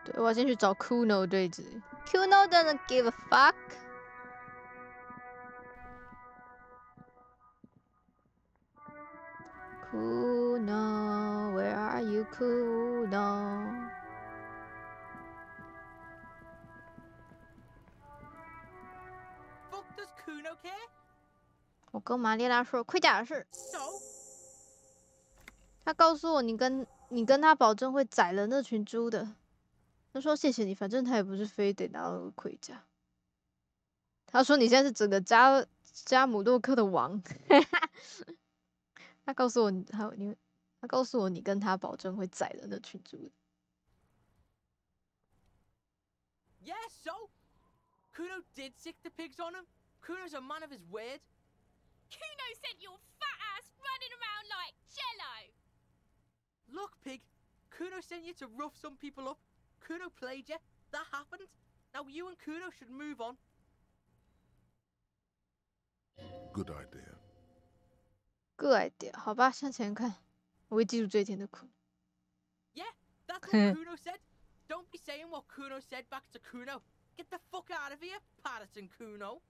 Speaker 1: 对，我要先去找 Kuno 对峙。Kuno doesn't give a fuck. Kuno, where are you, Kuno?
Speaker 17: Fuck does Kuno care?
Speaker 1: 我跟玛丽拉说盔甲的事。他告诉我你跟他保证会宰了那群猪的。他说谢谢你，反正他也不是非得拿到盔甲。他说你现在是整个加姆洛克的王。他告诉我他告诉我你跟他保证会宰了那群猪的。
Speaker 17: Yeah, so? Kuno did sick the pigs on him? Kuno's a man of his word.
Speaker 8: Kuno sent your fat ass running around like jello.
Speaker 17: Look, pig. Kuno sent you to rough some people up. Kuno played you. That happened. Now you and Kuno should move on.
Speaker 2: Good idea.
Speaker 1: Good idea. 好吧，向前看，我会记住这一天的苦。
Speaker 17: Yeah, that's what Kuno said. Don't be saying what Kuno said back to Kuno. Get the fuck out of here, Patterson Kuno.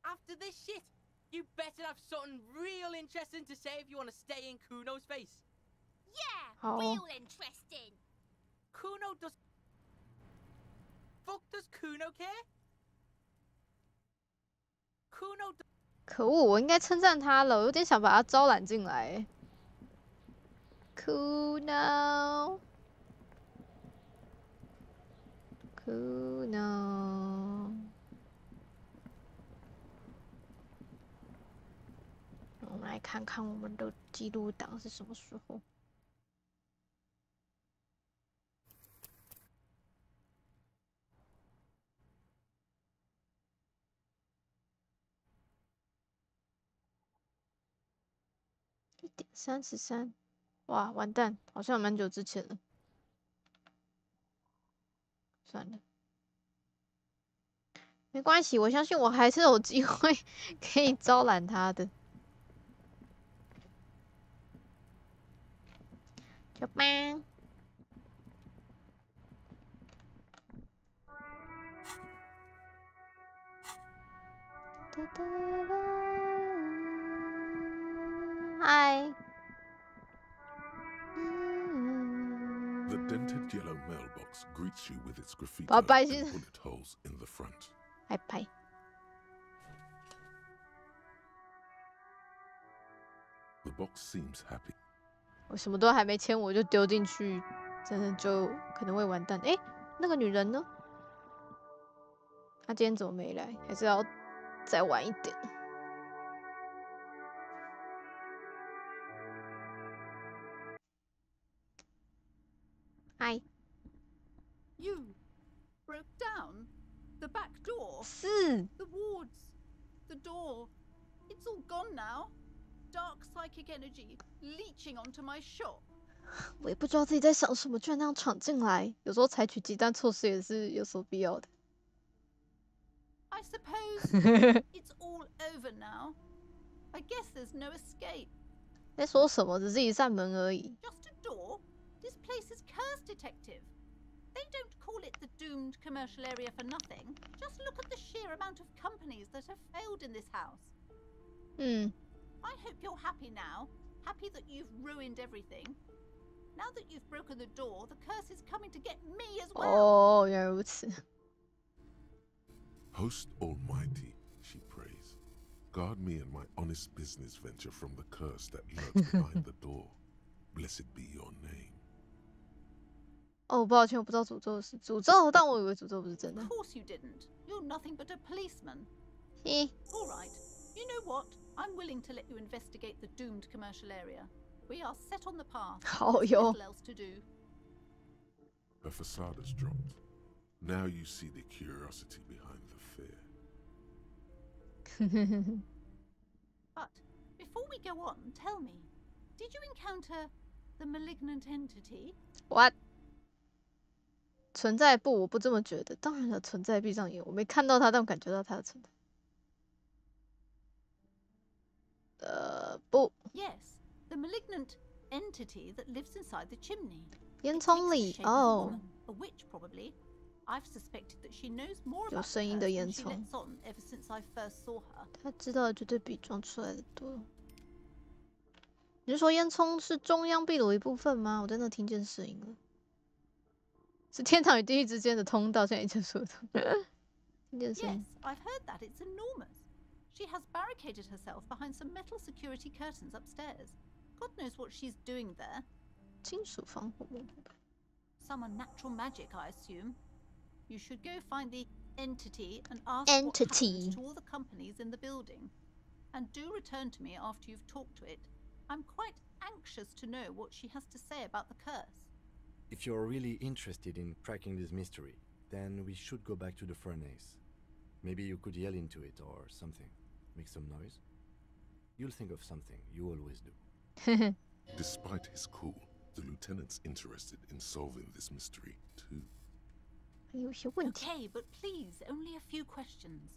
Speaker 17: After this shit, you better have something real interesting to say if you want to stay in Kuno's face.
Speaker 8: Yeah, real interesting.
Speaker 17: Kuno does... Fuck does Kuno care? Kuno...
Speaker 1: 可恶，我应该称赞他了，我有点想把他招揽进来。Kuno， 我们来看看我们的记录档是什么时候。1:33，哇，完蛋，好像蛮久之前了。算了，没关系，我相信我还是有机会可以招揽他的。走吧。嗨。
Speaker 2: The dented yellow mailbox greets you with its graffiti
Speaker 1: and
Speaker 2: bullet holes in the front.
Speaker 1: 拜拜。
Speaker 2: The box seems happy.
Speaker 1: 我什么都还没签，我就丢进去，真的就可能会完蛋。哎，那个女人呢？她今天怎么没来？还是要再晚一点？嗨。
Speaker 10: You broke down the back door.
Speaker 1: 是。
Speaker 10: The wards, the door. It's all gone now. Dark psychic energy leeching onto my shop.
Speaker 1: 我也不知道自己在想什么，居然那样闯进来。有时候采取极端措施也是有所必要的。
Speaker 10: I suppose it's all over now. I guess there's no escape.
Speaker 1: 在说什么？只是一扇门而已。
Speaker 10: Just a door? This place is curse detective. They don't call it the doomed commercial area for nothing. Just look at the sheer amount of companies that have failed in this house. I hope you're happy now. Happy that you've ruined everything. Now that you've broken the door, the curse is coming to get me as well.
Speaker 1: 哦，原来如此。
Speaker 2: Host Almighty, she prays, guard me and my honest business venture from the curse that lurks behind the door. Blessed be your name.
Speaker 1: 哦，抱歉，我不知道诅咒是诅咒，但我以为诅咒不是真的。
Speaker 10: Of course you didn't. You're nothing but a policeman.
Speaker 1: 嘿。
Speaker 10: All right. You know what? I'm willing to let you investigate the doomed commercial area. We are set on the path.
Speaker 1: Oh, yo.
Speaker 10: Little else to do.
Speaker 2: Her facade has dropped. Now you see the curiosity behind the fear.
Speaker 10: But before we go on, tell me, did you encounter the malignant entity?
Speaker 1: What? 存在不，我不这么觉得。当然了，存在闭上眼，我没看到它，但我感觉到它的存在。不。
Speaker 10: Yes, the malignant entity that lives inside the chimney.
Speaker 1: 烟囱里，哦。
Speaker 10: A witch, probably. I've suspected that she knows more
Speaker 1: 有
Speaker 10: about
Speaker 1: 声音的
Speaker 10: her
Speaker 1: 烟
Speaker 10: than she
Speaker 1: 囱。
Speaker 10: lets on ever since I first saw her.
Speaker 1: 他知道的绝对比装出来的多。你是说烟囱是中央壁炉一部分吗？我真的听见声音了。是天堂与地狱之间的通道，像以前说的。听见声
Speaker 10: Yes,
Speaker 1: 音。
Speaker 10: I've heard that. It's enormous. She has barricaded herself behind some metal security curtains upstairs. God knows what she's doing there.
Speaker 1: 金属防火幕。
Speaker 10: Some unnatural magic, I assume. You should go find the entity and ask
Speaker 1: Entity.
Speaker 10: what happens to all the companies in the building. And do return to me after you've talked to it. I'm quite anxious to know what she has to say about the curse.
Speaker 12: If you're really interested in cracking this mystery, then we should go back to the furnace. Maybe you could yell into it or something. Make some noise. You'll think of something. You always do.
Speaker 2: Despite his cool, the lieutenant's interested in solving this mystery too.
Speaker 10: Okay, but please, only a few questions.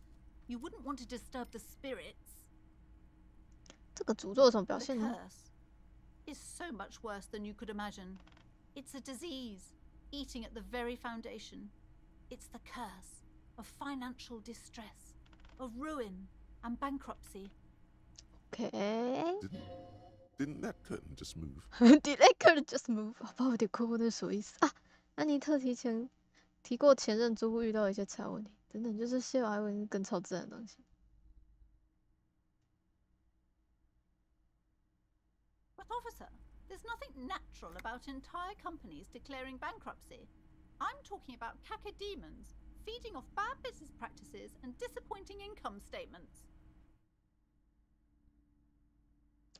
Speaker 10: You wouldn't want to disturb the spirits.
Speaker 1: 这个诅咒有什么表
Speaker 10: The
Speaker 1: 现呢？
Speaker 10: curse is so much worse than you could imagine. It's a disease, eating at the very foundation. It's the curse of financial distress, of ruin and bankruptcy.
Speaker 1: Okay.
Speaker 2: Didn't that curtain just move?
Speaker 1: Did that curtain just move? 好吧，我有点困惑，那是什么意思啊？安妮特提过前任租户遇到一些财务问题等等，就是些我还以为是更超自然的东西。
Speaker 10: But officer, there's nothing natural about entire companies declaring bankruptcy. I'm talking about cacodemons feeding off bad business practices and disappointing income statements.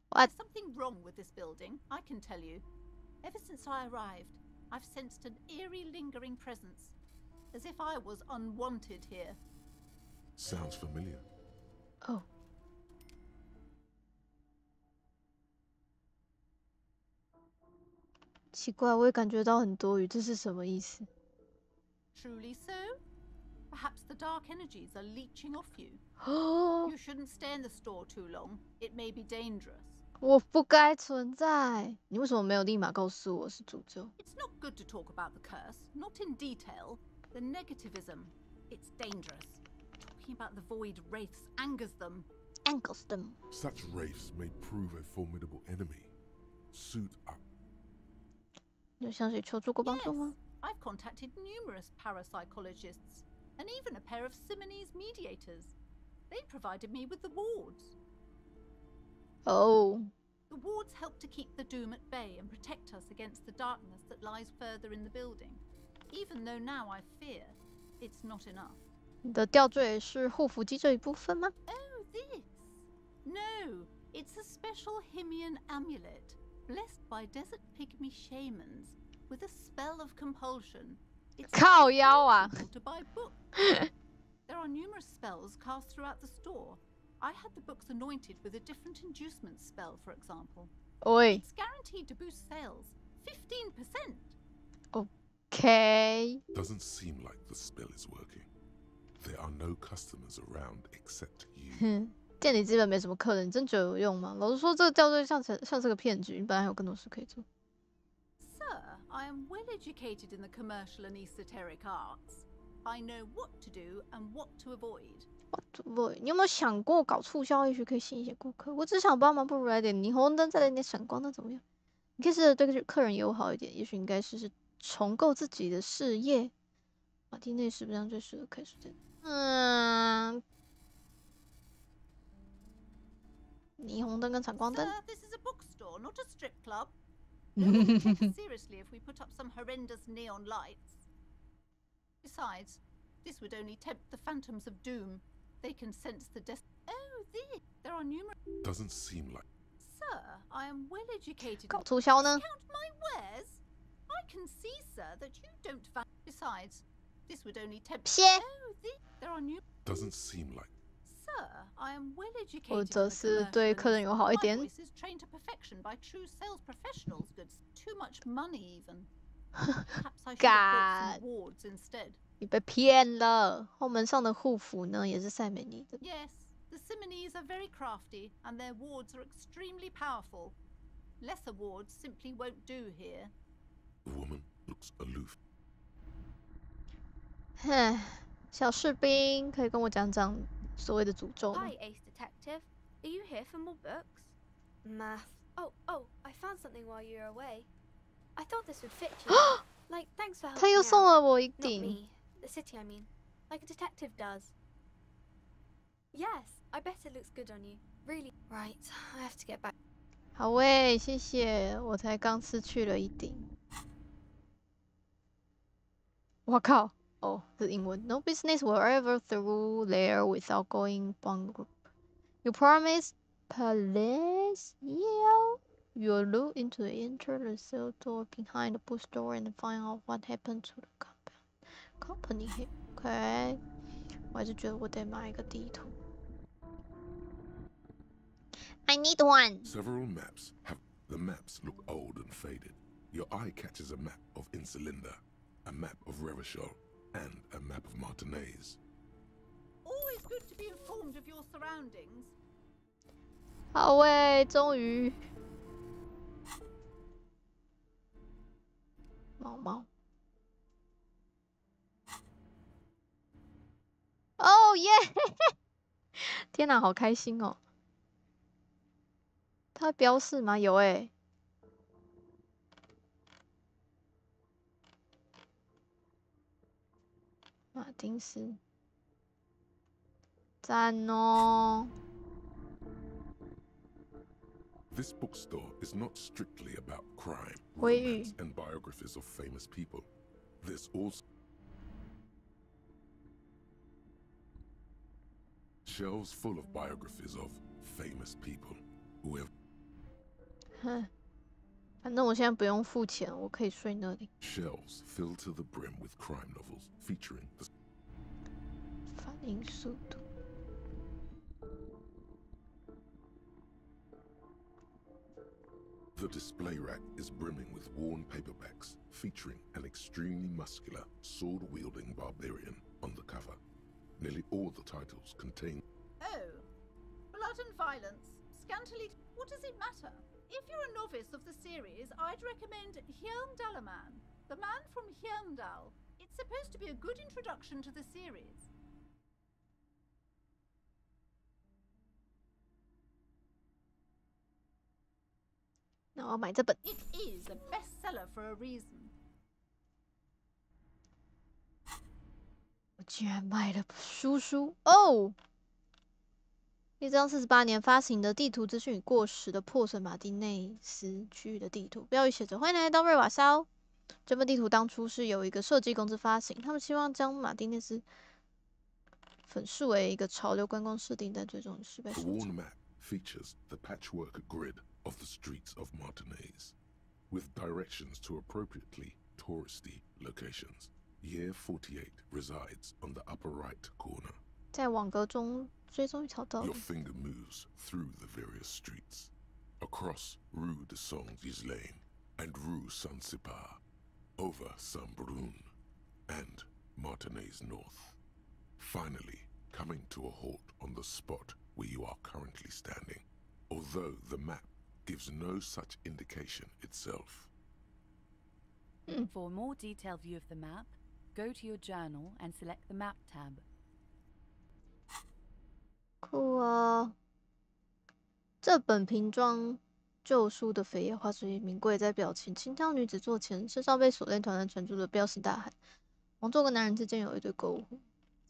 Speaker 1: What?
Speaker 10: There's something wrong with this building, I can tell you. Ever since I arrived, I've sensed an eerie lingering presence, as if I was unwanted here.
Speaker 2: Sounds familiar.
Speaker 1: Oh. 奇怪，我也感觉到很多余，这是什么意思
Speaker 10: Truly so? Perhaps the dark energies are leeching off you. You shouldn't stay in the store too long. It may be dangerous.
Speaker 1: 我不该存在。你为什么没有立马告诉我是诅咒
Speaker 10: It's not good to talk about the curse, not in detail. The negativism, it's dangerous. Talking about the void wraiths angers them.
Speaker 2: Such wraiths may prove a formidable enemy. Suit up.
Speaker 1: 有向谁求助过帮助吗
Speaker 10: I've contacted numerous parapsychologists and even a pair of Simonese mediators. They provided me with the wards.
Speaker 1: Oh.
Speaker 10: The wards help to keep the doom at bay and protect us against the darkness that lies further in the building. Even though now I fear, it's not enough.
Speaker 1: 你的吊坠是护符机这一部分吗
Speaker 10: Oh, this? No, it's a special Himian amulet, blessed by desert pygmy shamans, with a spell of compulsion. It's
Speaker 1: 靠腰啊
Speaker 10: to buy books. There are numerous spells cast throughout the store. I had the books anointed with a different inducement spell, for example.
Speaker 1: Oi.
Speaker 10: It's guaranteed to boost sales 15%.
Speaker 1: Okay.
Speaker 2: Doesn't seem like the spell is working. There are no customers around except you.
Speaker 1: 店里基本没什么客人，你真觉得有用吗？老实说，这个吊坠像是个骗局，你本来还有更多事可以做。
Speaker 10: Sir, I am well educated in the commercial and esoteric arts. I know what to do and what to avoid.
Speaker 1: 你有没有想过搞促销，也许可以吸引一些顾客？我只想帮忙，不如来点霓虹灯，再来点闪光，那怎么样？你可以试着对客人友好一点，也许应该试试重构自己的事业。马蒂内是不是最适合开始的？霓虹灯跟闪光灯。
Speaker 10: Sir, this is a bookstore, not a strip club. No one will take us seriously if we put up some horrendous neon lights. Besides, this would only tempt the phantoms of doom. They can sense the Oh, there are numerous.
Speaker 2: Doesn't seem like.
Speaker 10: Sir, I am well educated.
Speaker 1: 搞促销呢
Speaker 10: Count my wares. I can see, sir, that you don't. Besides, this would only tempt. Oh, there are new.
Speaker 2: Doesn't seem like.
Speaker 10: Sir, I am well
Speaker 1: 我
Speaker 10: educated.
Speaker 1: 则是对客人友好一
Speaker 10: My
Speaker 1: 点。
Speaker 10: voice is trained to perfection by true sales professionals. Goods. Too much money, even. Perhaps I should have bought some wards instead.
Speaker 1: 你被骗了。后门上的护符呢，也是赛美尼的。
Speaker 10: Yes, the Simonese are very crafty, and their wards are extremely powerful. Lesser wards simply won't do here.
Speaker 2: The woman looks aloof.
Speaker 1: 唉，小士兵，可以跟我讲讲所谓的诅咒吗
Speaker 5: Hi, Ace Detective. Are you here for more books? Math. Oh, I found something while you were away. I thought this would fit you. Like, thanks for helping
Speaker 1: 他又
Speaker 5: out.
Speaker 1: 送了我一
Speaker 5: Not
Speaker 1: 顶。
Speaker 5: me. The city, I mean. Like a detective does. Yes, I bet it looks good on you. Really. Right, I have to get back.
Speaker 1: 好喂，谢谢，我才刚失去了一顶。我靠！哦，这是英文。No business will ever through there without going bang group. You promise, please? Yeah. You look into the enter the cell door behind the bookstore and find out what happened to the company here. OK， 我还是觉得我得买一个地图。I need one.
Speaker 2: Several maps have. The maps look old and faded. Your eye catches a map of Insulinda, a map of Revachol, and a map of Martinez.
Speaker 10: Always good to be informed of your surroundings.
Speaker 1: 好喂，终于。毛毛。哦耶！天哪，好开心哦！它标示吗？有诶。马丁斯，赞哦！
Speaker 2: This bookstore is not strictly about crime,
Speaker 1: 回语
Speaker 2: romance, and biographies of famous people. There's also shelves full of biographies of famous people who have
Speaker 1: 哼，反正我现在不用付钱，我可以睡那里。
Speaker 2: shelves filled to the brim with crime novels featuring the
Speaker 1: 反应速度。
Speaker 2: The display rack is brimming with worn paperbacks featuring an extremely muscular, sword-wielding barbarian on the cover. Nearly all the titles contain...
Speaker 10: Oh, blood and violence, scantily... What does it matter? If you're a novice of the series, I'd recommend Hjelmdalaman, the man from Hjelmdal. It's supposed to be a good introduction to the series.
Speaker 1: 那我买这本。
Speaker 10: It is a bestseller for a reason.
Speaker 1: 我竟然买了书哦！一张48年发行的地图资讯已过时的破损马丁内斯区域的地图，标语写着：“欢迎来到瑞瓦肖。”这份地图当初是由一个设计公司发行，他们希望将马丁内斯粉视为一个潮流观光设定，但最终失败收场。
Speaker 2: features the patchwork grid of the streets of Martinez, with directions to appropriately touristy locations. Year 48 resides on the upper right corner.
Speaker 1: 在网格中追踪一条道路。
Speaker 2: Your finger moves through the various streets, across Rue de Saint-Ghislain and Rue Saint-Sipar, over Saint-Brun and Martinez North, finally coming to a halt on the spot where you are currently standing, although the map gives no such indication itself.
Speaker 13: For a more detailed view of the map, go to your journal and select the map tab.
Speaker 1: 酷啊！这本瓶装旧书的扉页画出一名跪在表情清汤女子座前，身上被锁链团团缠住的彪形大汉。王座跟男人之间有一对篝火。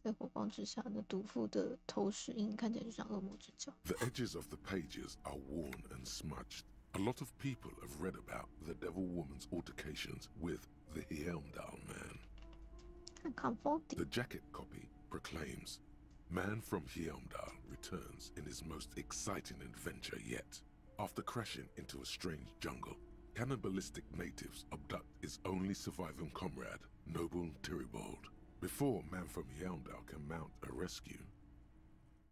Speaker 1: 在火光之下，那毒妇的头饰印看起来就像恶魔之角。
Speaker 2: The edges of the pages are worn and smudged. A lot of people have read about the Devil Woman's altercations with the Hjelmdal man.
Speaker 1: 看封底。
Speaker 2: The jacket copy proclaims, "Man from Hjelmdal returns in his most exciting adventure yet. After crashing into a strange jungle, cannibalistic natives abduct his only surviving comrade, Noble Tiribold. Before Man from Hjelmdal can mount a rescue,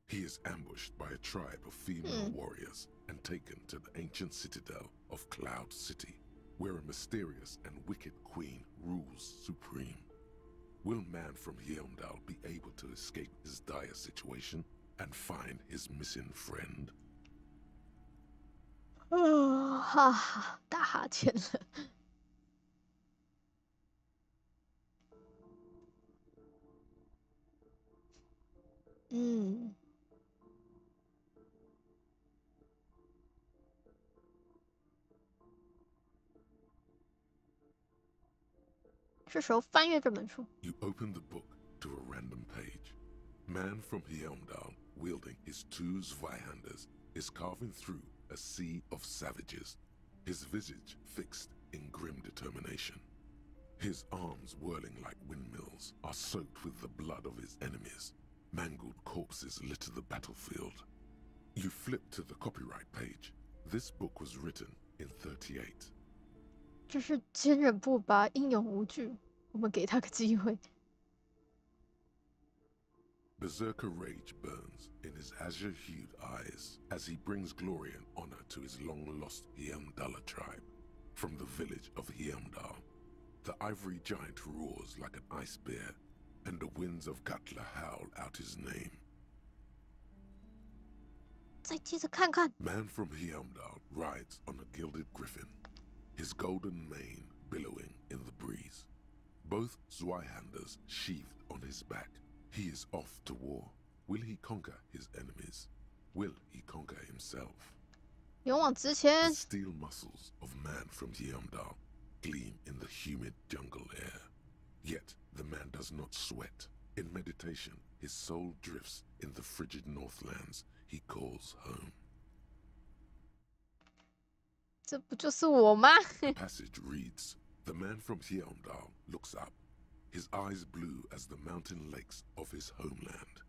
Speaker 2: he is ambushed by a tribe of female warriors and taken to the ancient citadel of Cloud City, where a mysterious and wicked queen rules supreme. Will Man from Hjelmdal be able to escape his dire situation and find his missing friend?"
Speaker 1: 哈哈，打哈欠了。是时候翻阅这本书。
Speaker 2: You open the book to a random page. Man from Hjelmdal, wielding his two Zweihanders, is carving through a sea of savages, his visage fixed in grim determination. His arms whirling like windmills are soaked with the blood of his enemies. Mangled corpses litter the battlefield. You flip to the copyright page. This book was written in 38.
Speaker 1: 这是坚韧不拔、英勇无惧，我们给他个机会。
Speaker 2: Berserker rage burns in his azure-hued eyes as he brings glory and honor to his long-lost Hjelmdala tribe. From the village of Hjelmdal, the ivory giant roars like an ice bear, and the winds of Gatla howl out his name.
Speaker 1: 再接着看看。
Speaker 2: Man from Hjelmdal rides on a gilded griffin, his golden mane billowing in the breeze. Both Zweihanders sheathed on his back. He is off to war. Will he conquer his enemies? Will he conquer himself?
Speaker 1: 勇往直前。
Speaker 2: The steel muscles of Man from Hjelmdal gleam in the humid jungle air. Yet the man does not sweat. In meditation, his soul drifts in the frigid northlands he calls home.
Speaker 1: 这不就是我吗？
Speaker 2: The passage reads, "The man from Hjelmdal looks up, his eyes blue as the mountain lakes of his homeland.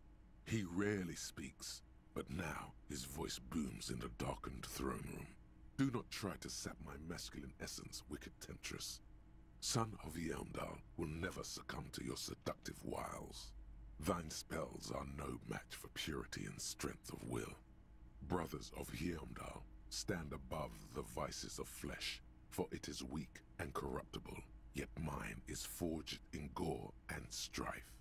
Speaker 2: He rarely speaks, but now his voice booms in the darkened throne room. Do not try to sap my masculine essence, wicked temptress. Son of Hjelmdal will never succumb to your seductive wiles. Thine spells are no match for purity and strength of will. Brothers of Hjelmdal, stand above the vices of flesh, for it is weak and corruptible, yet mine is forged in gore and strife.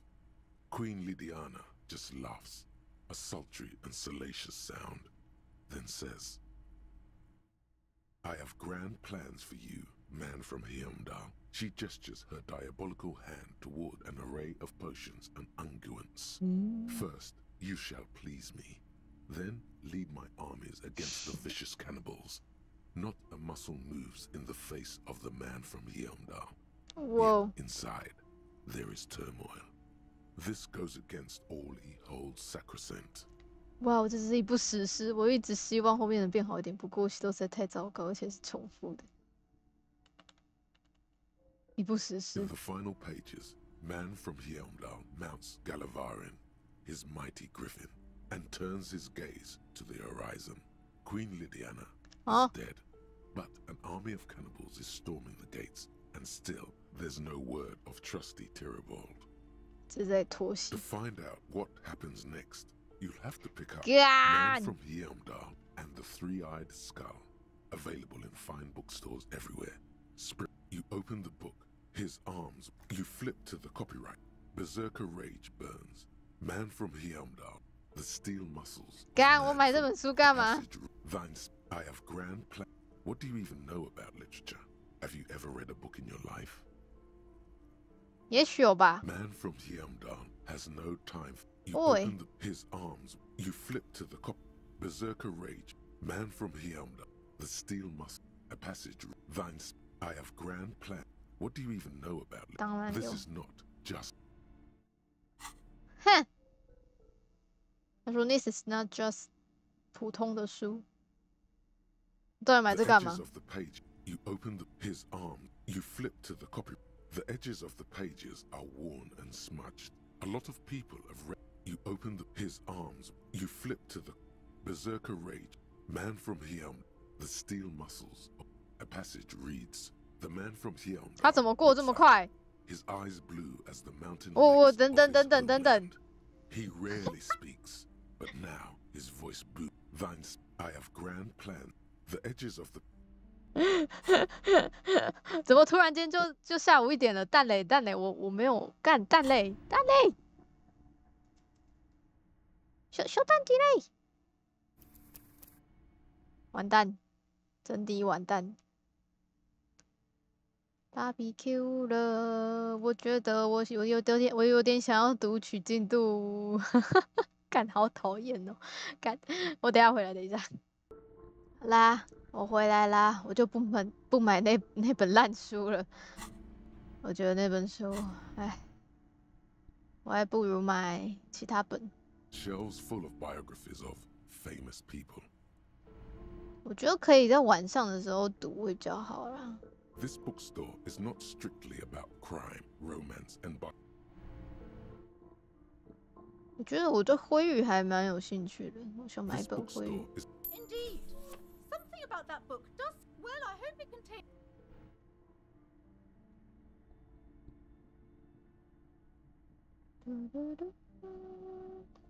Speaker 2: Queen Lydiana just laughs, a sultry and salacious sound, then says, I have grand plans for you, man from Heimdall. She gestures her diabolical hand toward an array of potions and unguents. First, you shall please me. Then lead my armies against the vicious cannibals. Not a muscle moves in the face of the man from Heimdall.
Speaker 1: Whoa.
Speaker 2: Yet inside, there is turmoil. This goes against all he holds sacrosanct.
Speaker 1: 哇，这是一部史诗，我一直希望后面能变好一点，不过都实在太糟糕，而且是重复的。一部史诗。
Speaker 2: In the final pages, man from Heimdall mounts Gallavarin, his mighty griffin, and turns his gaze to the horizon. Queen Lydiana is dead, but an army of cannibals is storming the gates, and still there's no word of trusty Tyribald. To find out what happens next, you'll have to pick up Man from Heimdall and the Three-Eyed Skull, available in fine bookstores everywhere. You open the book, his arms, you flip to the copyright. Berserker rage burns. Man from Heimdall, the steel muscles.
Speaker 1: 干，我买这本书干嘛？
Speaker 2: I have grand plans. What do you even know about literature? Have you ever read a book in your life?
Speaker 1: 也许有吧。
Speaker 2: Man from Heimdall has no time. You open his arms. You flip to the Berserker rage. Man from Heimdall, the steel muscle. A passage. I have grand plans. What do you even know about it? This is not just.
Speaker 1: 哼，他说 This is not just 普通的书。到底买这干嘛
Speaker 2: The edges of the page. You open his arm. You flip to the copy. The edges of the pages are worn and smudged. A lot of people have read. You open his arms. You flip to the Berserker rage. Man from Heimdall, the steel muscles. A passage reads. The man from Heimdall.
Speaker 1: 他怎么过这么快？
Speaker 2: His eyes blue as the mountain.
Speaker 1: 等等。
Speaker 2: He rarely speaks, but now his voice blue. Thines, I have grand plans. The edges of the.
Speaker 1: 怎么突然间就下午1点了？蛋磊，我没有干蛋磊，小蛋弟嘞！完蛋，真的完蛋。BBQ 了，我觉得我有点想要读取进度，干好讨厌哦！干，我等下回来，等一下。好啦，我回来啦，我就不买那本烂书了。我觉得那本书，哎，我还不如买其他本。
Speaker 2: Shelves full of biographies of famous people.
Speaker 1: 我觉得可以在晚上的时候读会比较好啦。
Speaker 2: This bookstore is not strictly about crime, romance, and book.
Speaker 1: 我觉得我对灰玉还蛮有兴趣的，我想买一本灰玉。
Speaker 10: Indeed, something about that book does. Well, I hope it contains.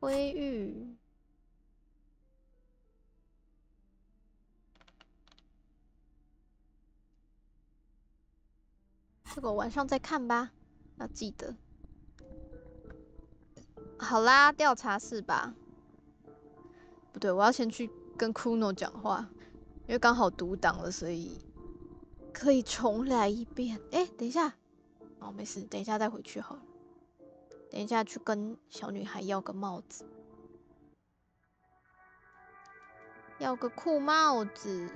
Speaker 1: 灰玉。这个晚上再看吧，要记得。好啦，调查室吧。不对，我要先去跟 Kuno 讲话，因为刚好读档了，所以可以重来一遍。哎，等一下，哦，没事，等一下再回去好了。等一下去跟小女孩要个帽子，要个酷帽子。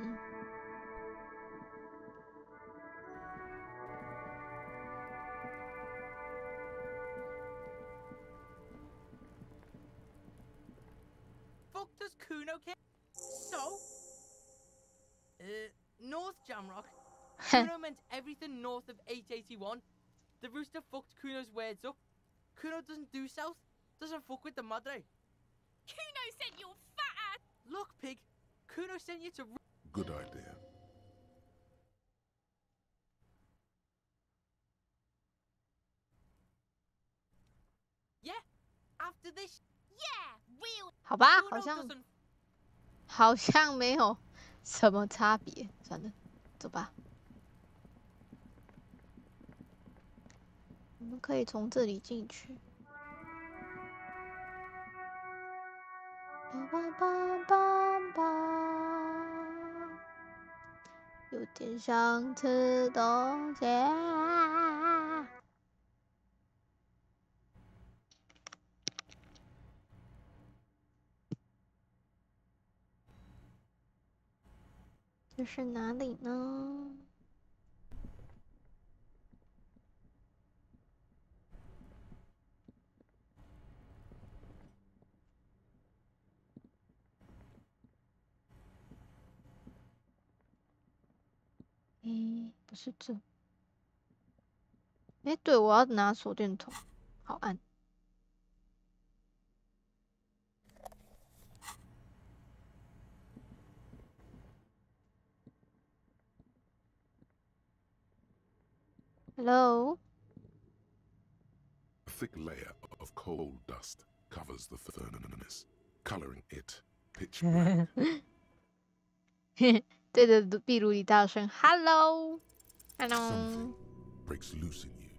Speaker 17: Does Kuno care? So? North Jamrock. Kuno meant everything north of 881. The rooster fucked Kuno's words up. Kuno doesn't do south. Doesn't fuck with the madre.
Speaker 8: Kuno sent your fat ass.
Speaker 17: Look, pig. Kuno sent you to.
Speaker 2: Good idea.
Speaker 17: Yeah. After this.
Speaker 8: Yeah, we'll.
Speaker 1: 好吧，好像没有什么差别？算了，走吧。我们可以从这里进去。有点想吃东西。这是哪里呢？不是这。对，我要拿手电筒，好暗。Hello.
Speaker 2: A thick layer of coal dust covers the furnace, coloring it pitch black.
Speaker 1: 对着壁炉里大声 "Hello, hello."
Speaker 2: Something breaks loose in you.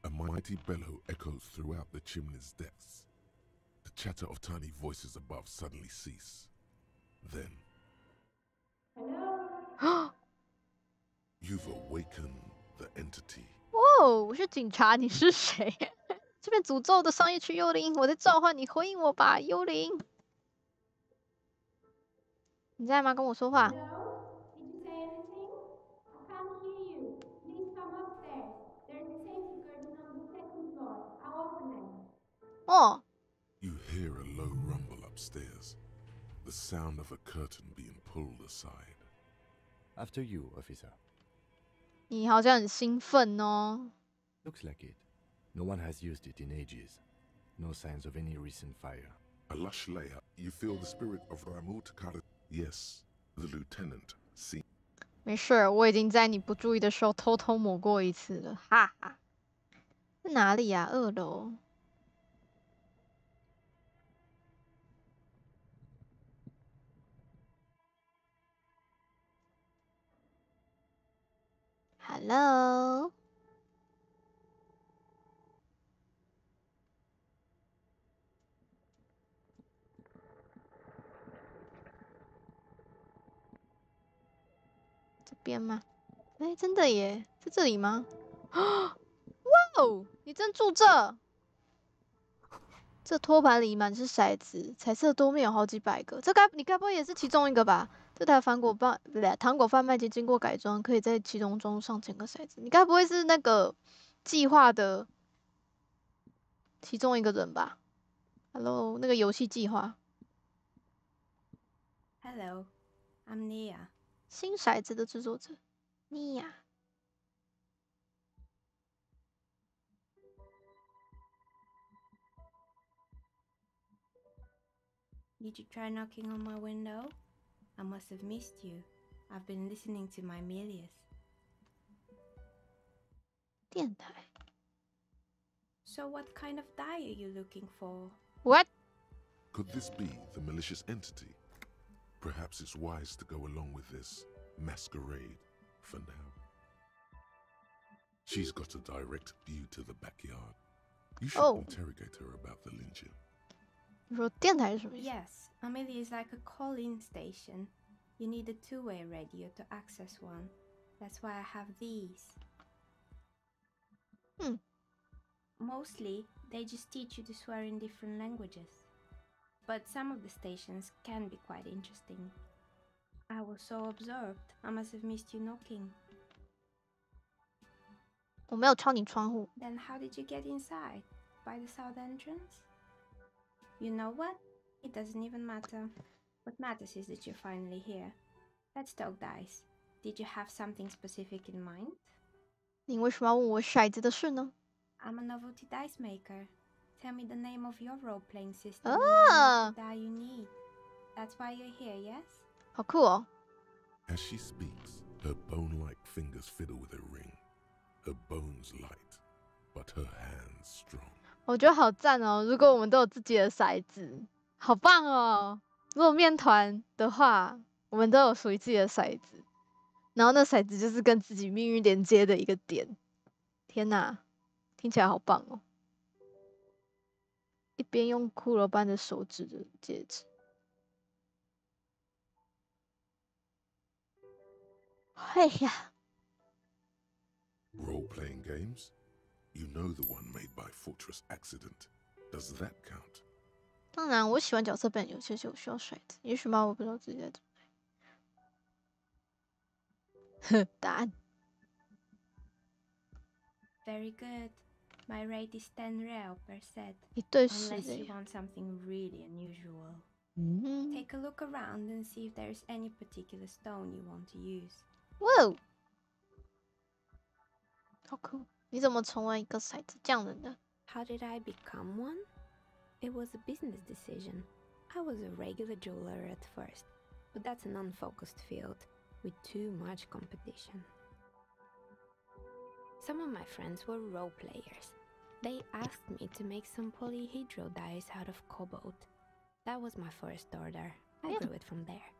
Speaker 2: A mighty bellow echoes throughout the chimney's depths. The chatter of tiny voices above suddenly cease. Then, you've awakened the entity.
Speaker 1: 哦，我是警察，你是谁？这边诅咒的商业区幽灵，我在召唤你，回应我吧，幽灵。你在吗？跟我说话。
Speaker 14: Hello? Did you say anything? I can't hear you. Please come upstairs. There's a safety curtain on the second floor. I'll open it.
Speaker 1: Oh.
Speaker 2: You hear a low rumble upstairs. The sound of a curtain being pulled aside.
Speaker 12: After you, officer.
Speaker 1: 你好像很兴奋哦。
Speaker 12: Looks like it. No one has used it in ages. No signs of any recent fire.
Speaker 2: A lush layer, you feel the spirit of Ramut Kara. Yes, the lieutenant. See.
Speaker 1: 没事，我已经在你不注意的时候偷偷抹过一次了，哈哈。在哪里呀？2楼。Hello。这边吗？真的耶，在这里吗？哇哦，你真住这？这托盘里满是骰子，彩色多面有好几百个。你该不会也是其中一个吧？这台糖果贩卖机经过改装，可以在其中上1000个骰子。你该不会是那个计划的其中一个人吧 ？Hello， 那个游戏计划。
Speaker 14: Hello, I'm Nia.
Speaker 1: 新骰子的制作者 Nia。Did
Speaker 14: you try knocking on my window? I must have missed you. I've been listening to my Milius.
Speaker 1: 电台。
Speaker 14: So what kind of die are you looking for?
Speaker 1: What?
Speaker 2: Could this be the malicious entity? Perhaps it's wise to go along with this masquerade for now. She's got a direct view to the backyard. You should interrogate her about the lynching.
Speaker 1: 你说电台是什么意思？
Speaker 14: Yes, Amelia is like a call-in station. You need a two-way radio to access one. That's why I have these. Mostly, they just teach you to swear in different languages. But some of the stations can be quite interesting. I was so absorbed, I must have missed you knocking.
Speaker 1: 我没有敲你窗户。
Speaker 14: Then how did you get inside? By the south entrance? You know what? It doesn't even matter. What matters is that you're finally here. Let's talk dice. Did you have something specific in mind?
Speaker 1: 你为什么要问我骰子的事呢？
Speaker 14: I'm a novelty dice maker. Tell me the name of your role-playing system and I'll make the die you need. That's why you're here, yes?
Speaker 1: 好酷哦。
Speaker 2: As she speaks, her bone-like fingers fiddle with a ring. Her bones light, but her hands strong.
Speaker 1: 我觉得好赞哦！如果我们都有自己的骰子，好棒哦！如果面团的话，我们都有属于自己的骰子，然后那骰子就是跟自己命运连接的一个点。天哪，听起来好棒哦！一边用骷髅般的手指的戒指。哎呀
Speaker 2: Role-playing games? You know the one made by Fortress Accident. Does that count?
Speaker 1: 当然，我喜欢角色扮演游戏，我需要骰子。也许吧，我不知道自己在怎么。哼，答案。
Speaker 14: Very good. My rate is 10 real per set.
Speaker 1: 一对十
Speaker 14: Unless you
Speaker 1: 的。
Speaker 14: want something really unusual.
Speaker 1: 嗯。
Speaker 14: Take a look around and see if there's any particular stone you want to use.
Speaker 1: 哇哦，好酷！你怎么成为一个骰子匠人的？
Speaker 14: How did I become one? It was a business decision. I was a regular jeweler at first, but that's an unfocused field with too much competition. Some of my friends were role players. They asked me to make some polyhedral dice out of cobalt. That was my first order. I grew it from there.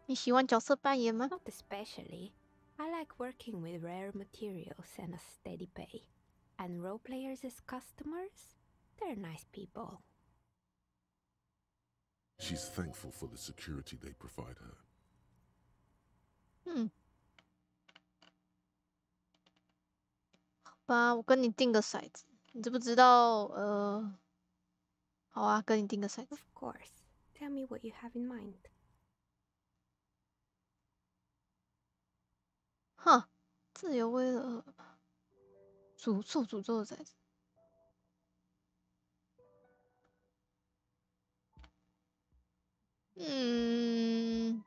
Speaker 1: 你喜欢角色扮演吗？
Speaker 14: Not especially. I like working with rare materials and a steady pay. And role players as customers? They're nice people.
Speaker 2: She's thankful for the security they provide her.
Speaker 1: 嗯，好吧，我跟你定个骰子。你知不知道？好啊，跟你定个骰子。
Speaker 14: Of course. Tell me what you have in mind.
Speaker 1: 哈，自由威尔，受诅咒的骰子。嗯，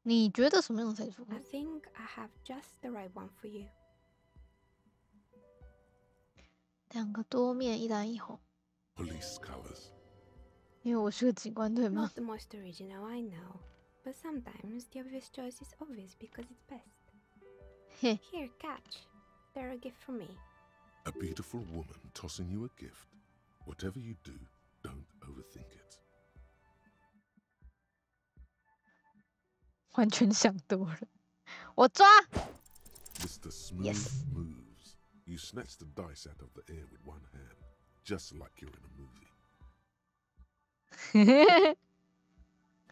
Speaker 1: 你觉得什么样的骰子符合
Speaker 14: I think I have just the right one for you.
Speaker 1: 两个多面，一蓝一红。
Speaker 2: Police colors.
Speaker 1: 因为我是个警官，对吗
Speaker 14: Not the most original, I know. But sometimes the obvious choice is obvious because it's best. Here, catch. They're a gift from me.
Speaker 2: A beautiful woman tossing you a gift. Whatever you do, don't overthink it.
Speaker 1: 完全想多了。我抓。
Speaker 2: Mr. Smooth moves. You snatch the dice out of the air with one hand, just like you're in a movie.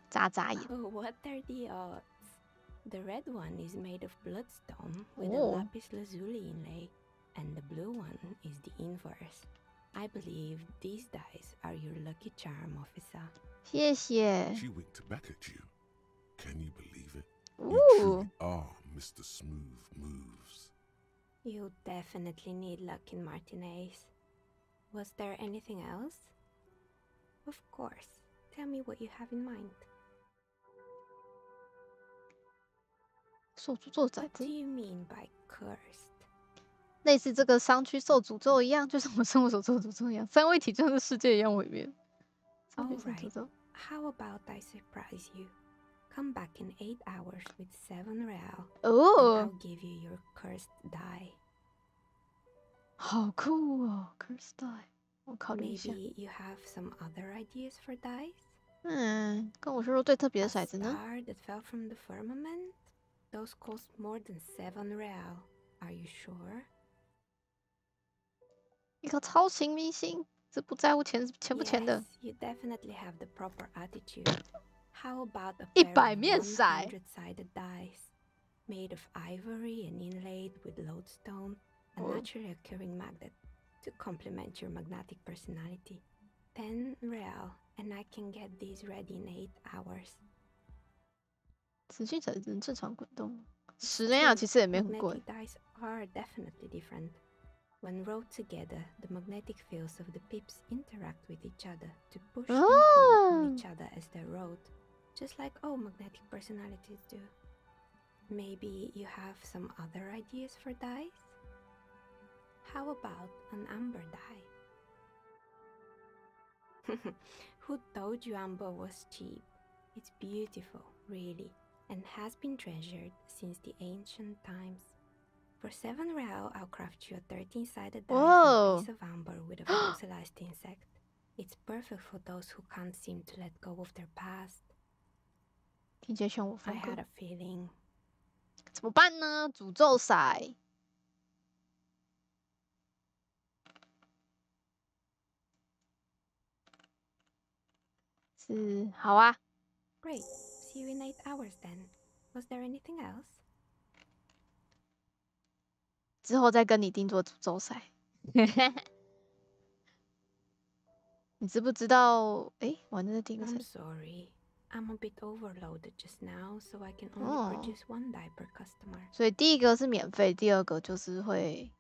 Speaker 1: 眨眨眼。
Speaker 14: Oh, what are the odds? The red one is made of bloodstone with
Speaker 1: Oh.
Speaker 14: a lapis lazuli inlay, and the blue one is the inverse. I believe these dice are your lucky charm, officer.
Speaker 1: 谢谢。
Speaker 2: She winked back at you. Can you believe it? You
Speaker 1: Ooh.
Speaker 2: truly are Mr. Smooth Moves.
Speaker 14: You definitely need luck in Martinez. Was there anything else? Of course. Tell me what you have in mind.
Speaker 1: 受诅咒的骰
Speaker 14: What
Speaker 1: 子
Speaker 14: do，you mean by cursed?
Speaker 1: 类似这个商区受诅咒一样，就像我生活所受诅咒一样，三位一体就像世界一样毁灭。商区受诅
Speaker 14: Alright.
Speaker 1: 咒。
Speaker 14: How about I surprise you? Come back in 8 hours with 7 real.
Speaker 1: Oh.
Speaker 14: And I'll give you your cursed die.
Speaker 1: 好酷哦 ，Curse Die，我考虑一下。
Speaker 14: Maybe you have some other ideas for dice?
Speaker 1: 嗯，跟我说说最特别的骰子
Speaker 14: A
Speaker 1: 呢？
Speaker 14: star that fell from the firmament? Those cost more than 7 real. Are you sure?
Speaker 1: 一颗超型明星，是不在乎钱不钱的
Speaker 14: Yes,。you definitely have the proper attitude. How about a
Speaker 1: 100
Speaker 14: pair of
Speaker 1: 面骰
Speaker 14: 100-sided dice, made of ivory and inlaid with lodestone, a
Speaker 1: Oh.
Speaker 14: naturally occurring magnet, to complement your magnetic personality? 10 real, and I can get these ready in 8 hours.
Speaker 1: 磁性骰子能正常滚动。10连啊，其实也没很贵
Speaker 14: Magnetic。dice are definitely different. When rolled together, the magnetic fields of the pips interact with each other to push and pull on each other as they're rolled, just like all magnetic personalities do. Maybe you have some other ideas for dice? How about an amber die? Who told you amber was cheap? It's beautiful, really, and has been treasured since the ancient times. For 7 real, I'll craft you a 13-sided die
Speaker 1: Whoa.
Speaker 14: from a piece of amber with a fossilized insect. It's perfect for those who can't seem to let go of their past.
Speaker 1: 听起来像我
Speaker 14: I
Speaker 1: 风格。
Speaker 14: had a feeling.
Speaker 1: 怎么办呢？诅咒骰。是，好啊。
Speaker 14: Great. See you in 8 hours then. Was there anything else?
Speaker 1: 之后再跟你定做诅咒骰。你知不知道？哎，玩的第一个
Speaker 14: I'm
Speaker 1: 是
Speaker 14: sorry. I'm a bit overloaded just now, so I can only produce 1 die per customer.
Speaker 1: 所以第一个是免费，第二个就是会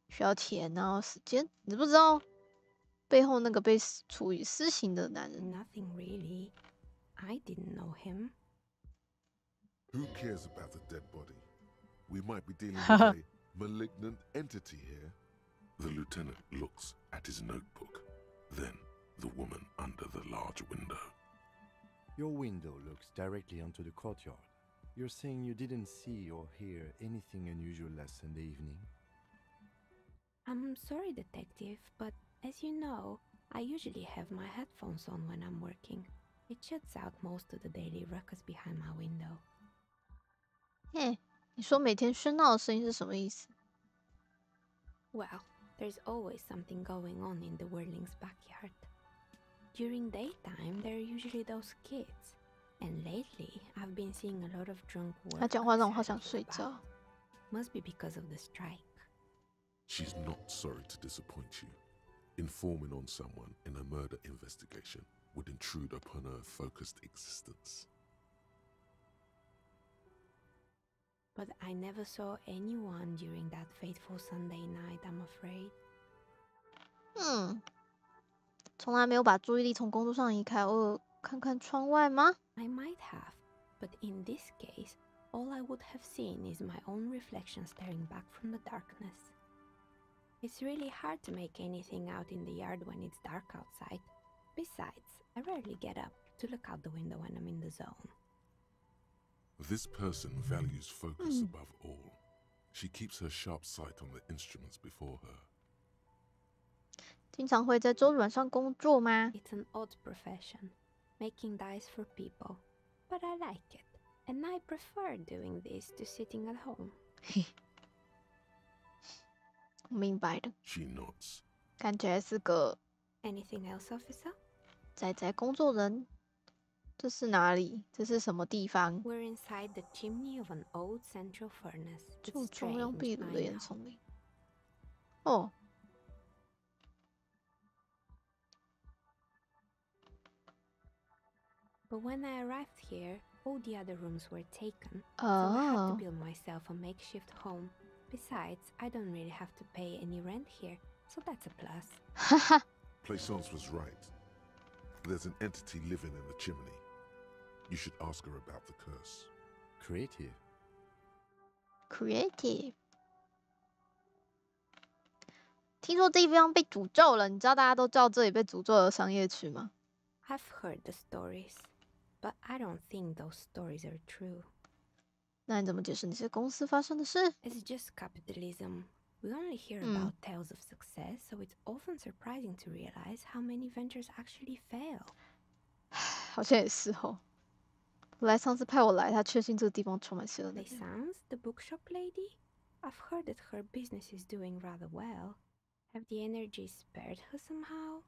Speaker 1: 需要钱，然后时间。你知不知道背后那个被处以私刑的男人？
Speaker 14: Nothing really. I didn't know him.
Speaker 2: Who cares about the dead body? We might be dealing with a malignant entity here. The lieutenant looks at his notebook, then the woman under the large window.
Speaker 12: Your window looks directly onto the courtyard. You're saying you didn't see or hear anything unusual last Sunday evening?
Speaker 14: I'm sorry, detective, but as you know, I usually have my headphones on when I'm working. It shuts out most of the daily ruckus behind my window.
Speaker 1: 嘿，你说每天喧闹的声音是什么意思？
Speaker 14: Well, there's always something going on in the Whirling's backyard. During daytime, there are usually those kids. And lately, I've been seeing a lot of drunk
Speaker 1: 他讲话让我好想睡觉。
Speaker 14: Must be because of the strike.
Speaker 2: She's not sorry to disappoint you. Informing on someone in a murder investigation would intrude upon her focused existence.
Speaker 14: But I never saw anyone during that fateful Sunday night, I'm afraid.
Speaker 1: 从来没有把注意力从工作上移开，偶尔看看窗外吗？
Speaker 14: I might have, but in this case, all I would have seen is my own reflection staring back from the darkness. It's really hard to make anything out in the yard when it's dark outside. Besides, I rarely get up to look out the window when I'm in the zone.
Speaker 2: This person values focus above all. She keeps her sharp sight on the instruments before her.
Speaker 1: 经常会在周日晚上工作吗？
Speaker 14: It's an odd profession, making dice for people, but I like it, and I prefer doing this to sitting at home.
Speaker 1: 我明白了。
Speaker 2: She nods.
Speaker 1: 看起来是个
Speaker 14: Anything else, officer?
Speaker 1: 宅工作人。这是哪里？这是什么地方？
Speaker 14: We're inside the chimney of an old central furnace.
Speaker 1: 就
Speaker 14: It's
Speaker 1: 中央
Speaker 14: strange,
Speaker 1: 壁炉
Speaker 14: I
Speaker 1: 的烟
Speaker 14: know.
Speaker 1: 囱里。哦。
Speaker 14: But when I arrived here, all the other rooms were taken, so I had to build myself a makeshift home. Besides, I don't really have to pay any rent here, so that's a plus.
Speaker 2: Plaisance was right. There's an entity living in the chimney. You should ask her about the curse.
Speaker 12: Creative.
Speaker 1: Creative。听说这地方被诅咒了，你知道大家都知道这里被诅咒的商业区吗？
Speaker 14: I've heard the stories, but I don't think those stories are true.
Speaker 1: 那你怎么解释那些公司发生的事？
Speaker 14: It's just capitalism. We only hear about tales of success, so it's often surprising to realize how many ventures actually fail.
Speaker 1: 好像也是哦。后来上次派我来，他确信这个地方充满邪恶能
Speaker 14: They
Speaker 1: 量。
Speaker 14: sounds the bookshop lady? I've heard that her business is doing rather well. Have the energy spared her somehow?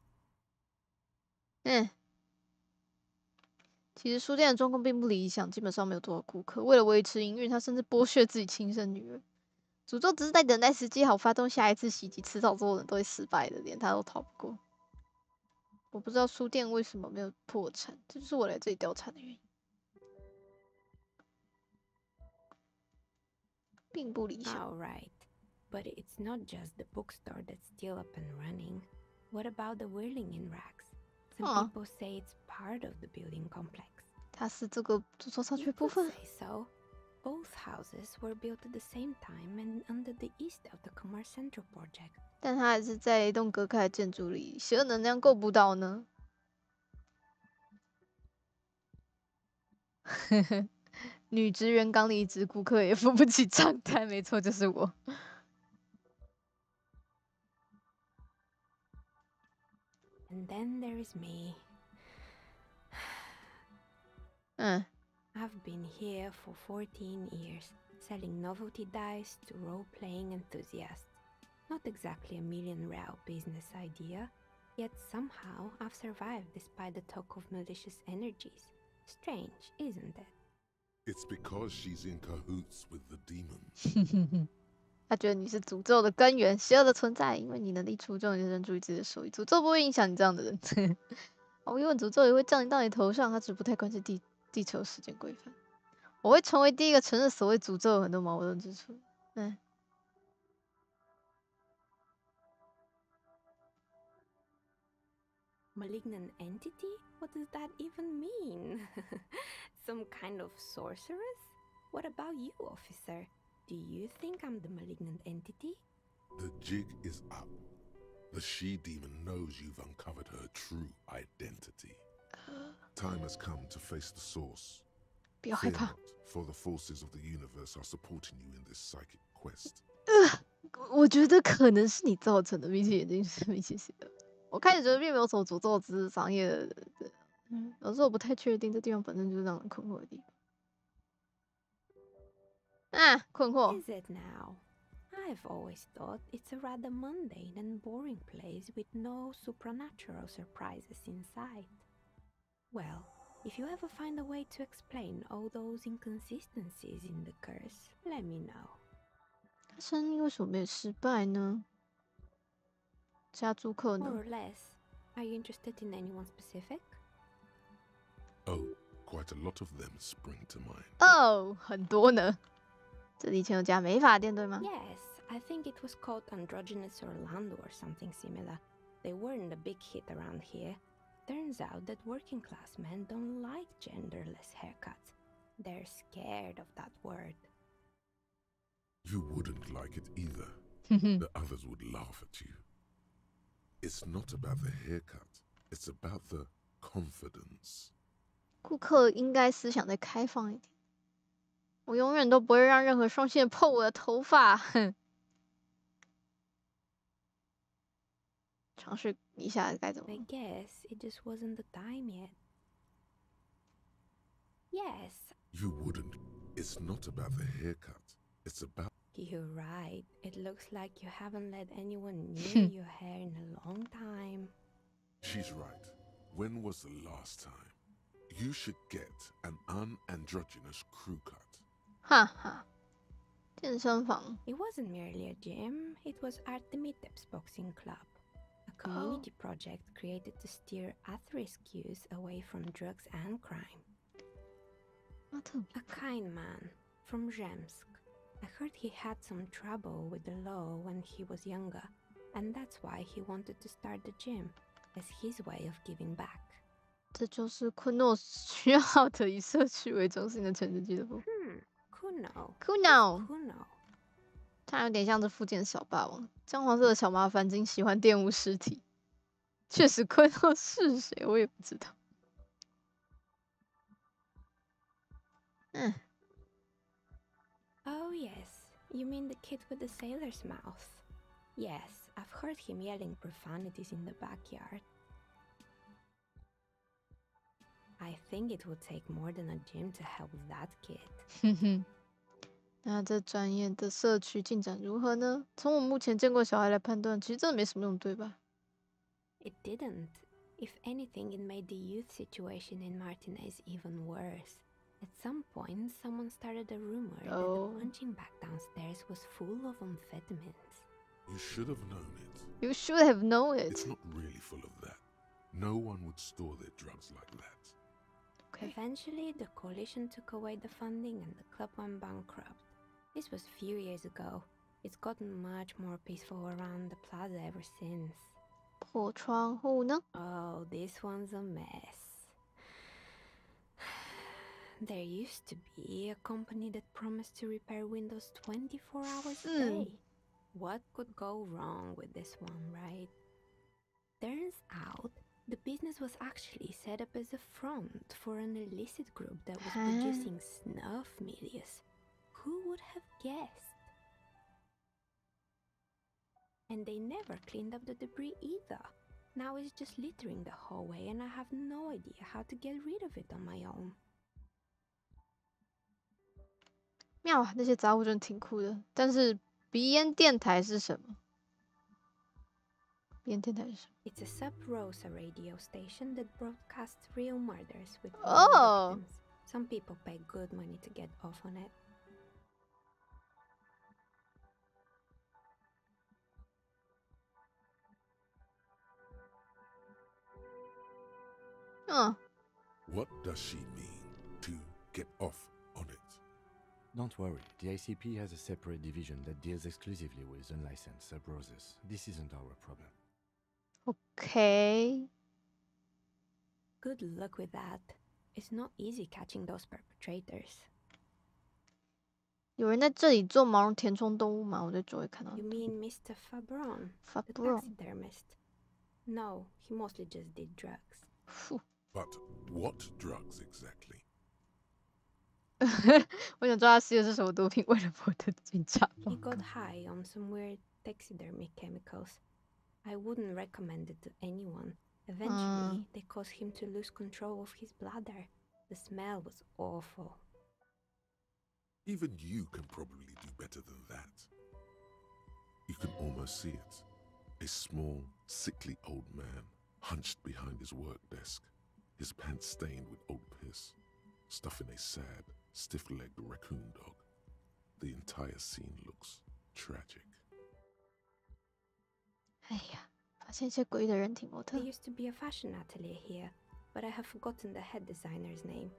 Speaker 1: 其实书店的状况并不理想，基本上没有多少顾客。为了维持营运，他甚至剥削自己亲生女儿。诅咒只是在等待时机好，发动下一次袭击，迟早所有人都会失败的，连他都逃不过。我不知道书店为什么没有破产，这就是我来这里调查的原因。并不理想。
Speaker 14: All right. But it's not just the bookstore that's still up and running. What about the Whirling in Rags? Some people say it's part of the building complex.
Speaker 1: 它是这个诅咒社区的部
Speaker 14: You
Speaker 1: 分
Speaker 14: could。say so. Both houses were built at the same time and under the east of the Commerce Central project.
Speaker 1: 但它还是在一栋隔开的建筑里，邪恶能量够不到呢。女职员刚离职，顾客也付不起账单，没错，就是我。
Speaker 14: And And then there is me. I've been here for 14 years, selling novelty dice to role-playing enthusiasts. Not exactly a million-real business idea, yet somehow I've survived despite the talk of malicious energies. Strange, isn't it?
Speaker 2: It's because she's in cahoots with the demon.
Speaker 1: 他觉得你是诅咒的根源，邪恶的存在，因为你能力出众，你能注意自己的手艺。诅咒不会影响你这样的人。毫无疑问，诅咒也会降临到你头上，它只不太关心地球时间规范。我会成为第一个承认所谓诅咒有很多矛盾之处。
Speaker 14: Malignant entity? What does that even mean? Some kind of sorceress? What about you, officer? Do you think I'm the malignant entity?
Speaker 2: The jig is up. The she-demon knows you've uncovered her true identity. Time has come to face the source. Fear not, for the forces of the universe are supporting you in this psychic quest.
Speaker 1: 我觉得可能是你造成的，闭起眼睛是闭起写的。我开始觉得并没有什么诅咒，只是商业的。有时候我不太确定，这地方本身就是让人困惑的地方。困惑。
Speaker 14: Is it now? I've always thought it's a rather mundane and boring place with no supernatural surprises in sight. Well, if you ever find a way to explain all those inconsistencies in the curse, let me know.
Speaker 1: 他生意为什么没有失败呢？家租客呢
Speaker 14: More or less. Are you interested in anyone specific?
Speaker 2: Oh, quite a lot of them spring to mind.
Speaker 1: 哦，很多呢。这里以前有家美发店，对吗？
Speaker 14: Yes, I think it was called Androgynous Orlando or something similar. They weren't a big hit around here. Turns out that working class men don't like genderless haircuts. They're scared of that word.
Speaker 2: You wouldn't like it either. The others would laugh at you. It's not about the haircut. It's about the confidence.
Speaker 1: 顾客应该思想再开放一点。我永远都不会让任何双性碰我的头发。尝试一下该怎么。
Speaker 14: I guess it just wasn't the time yet. Yes.
Speaker 2: You wouldn't. It's not about the haircut. It's about.
Speaker 14: You're right. It looks like you haven't let anyone near your hair in a long time.
Speaker 2: She's right. When was the last time? You should get an unandrogynous crew cut.
Speaker 1: 哈哈，健身房。
Speaker 14: It wasn't merely a gym. It was Artemidep's boxing club, a community project created to steer at-risk youth away from drugs and crime. A kind man from Zemsk. I heard he had some trouble with the law when he was younger, and that's why he wanted to start the gym as his way of giving back.
Speaker 1: 这就是昆诺需要的以社区为中心的城市俱乐部。
Speaker 14: Kuno。
Speaker 1: 他有点像这附近的小霸王，姜黄色的小麻烦精喜欢玷污尸体。确实，昆诺是谁我也不知道。
Speaker 14: Oh yes, you mean the kid with the sailor's mouth? Yes, I've heard him yelling profanities in the backyard. I think it would take more than a gym to help that kid.
Speaker 1: 那这专业的社区进展如何呢？从我目前见过小孩来判断，其实真的没什么用，对吧？
Speaker 14: It didn't. If anything, it made the youth situation in Martinez even worse. At some point, someone started a rumor that the punching bag downstairs was full of amphetamines.
Speaker 2: You should have known it.
Speaker 1: You should have known it.
Speaker 2: It's not really full of that. No one would store their drugs like that.
Speaker 14: Okay. Eventually, the coalition took away the funding and the club went bankrupt. This was a few years ago. It's gotten much more peaceful around the plaza ever since.
Speaker 1: 破窗户呢?
Speaker 14: Oh, this one's a mess. There used to be a company that promised to repair windows 24 hours a day. What could go wrong with this one, right? Turns out, the business was actually set up as a front for an illicit group that was producing snuff milias. Who would have guessed? And they never cleaned up the debris either. Now it's just littering the hallway, and I have no idea how to get rid of it on my own.
Speaker 1: 妙啊，那些杂物真的挺酷的。但是鼻烟电台是什么？鼻烟电台是什么？
Speaker 14: It's a sub-Rosa radio station that broadcasts real murders with real victims. Some people pay good money to get off on it.
Speaker 2: What does she mean to get off on it?
Speaker 12: Don't worry, the ICP has a separate division that deals exclusively with unlicensed sub-roses. This isn't our problem.
Speaker 1: Okay.
Speaker 14: Good luck with that. It's not easy catching those perpetrators.
Speaker 1: 有人在这里做毛绒填充动物吗？我在周围看到。
Speaker 14: You mean Mr. Fabron, the taxidermist? No, he mostly just did drugs.
Speaker 2: But what drugs exactly?
Speaker 1: 我想知道他吸的是什么毒品，为了我的警察报
Speaker 14: He
Speaker 1: 告。
Speaker 14: got high on some weird taxidermy chemicals. I wouldn't recommend it to anyone. Eventually, they caused him to lose control of his bladder. The smell was awful.
Speaker 2: Even you can probably do better than that. You can almost see it. A small, sickly old man, hunched behind his work desk, his pants stained with old piss, stuffing a sad, stiff-legged raccoon dog. The entire scene looks tragic.
Speaker 1: 哎呀，发现一些诡异的人体模特。
Speaker 14: There used to be a fashion atelier here, but I have forgotten the head designer's name.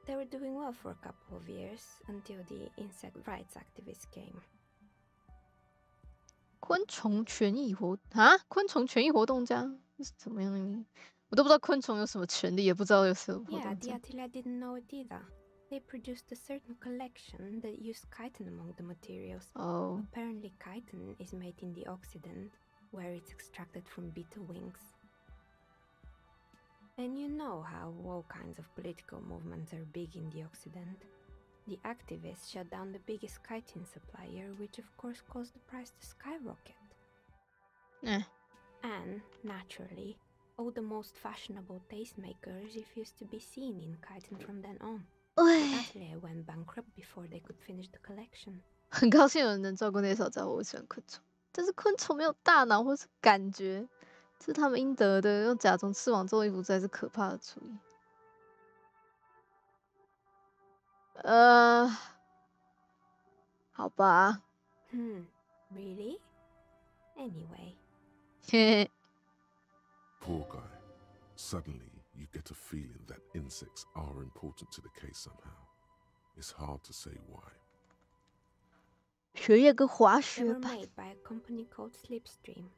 Speaker 14: They were doing well for a couple of years until the insect rights activists came.
Speaker 1: 昆虫权益活啊，昆虫权益活动家是怎么样的名？我都不知道昆虫有什么权利，也不知道有什么活
Speaker 14: Yeah,
Speaker 1: 动
Speaker 14: the
Speaker 1: 家。
Speaker 14: atelier didn't know it either. They produced a certain collection that used chitin among the materials.
Speaker 1: Oh.
Speaker 14: Apparently, chitin is made in the Occident, where it's extracted from beetle wings. And you know how all kinds of political movements are big in the Occident. The activists shut down the biggest chitin supplier, which of course caused the price to skyrocket. And, naturally, all the most fashionable tastemakers refused to be seen in chitin from then on. The atelier went bankrupt before they could finish the collection.
Speaker 1: 很高兴有人能照顾那些小家伙，我喜欢昆虫，但是昆虫没有大脑或是感觉，这是他们应得的。用甲虫翅膀做衣服实在是可怕的主意。好吧。
Speaker 14: Really? Anyway.
Speaker 2: Poor guy. Suddenly, you get a feeling that insects are important to the case somehow. It's hard to say why.
Speaker 1: 学业跟滑
Speaker 14: They
Speaker 1: 雪
Speaker 14: were
Speaker 1: 吧。
Speaker 14: made by a company called Slipstream.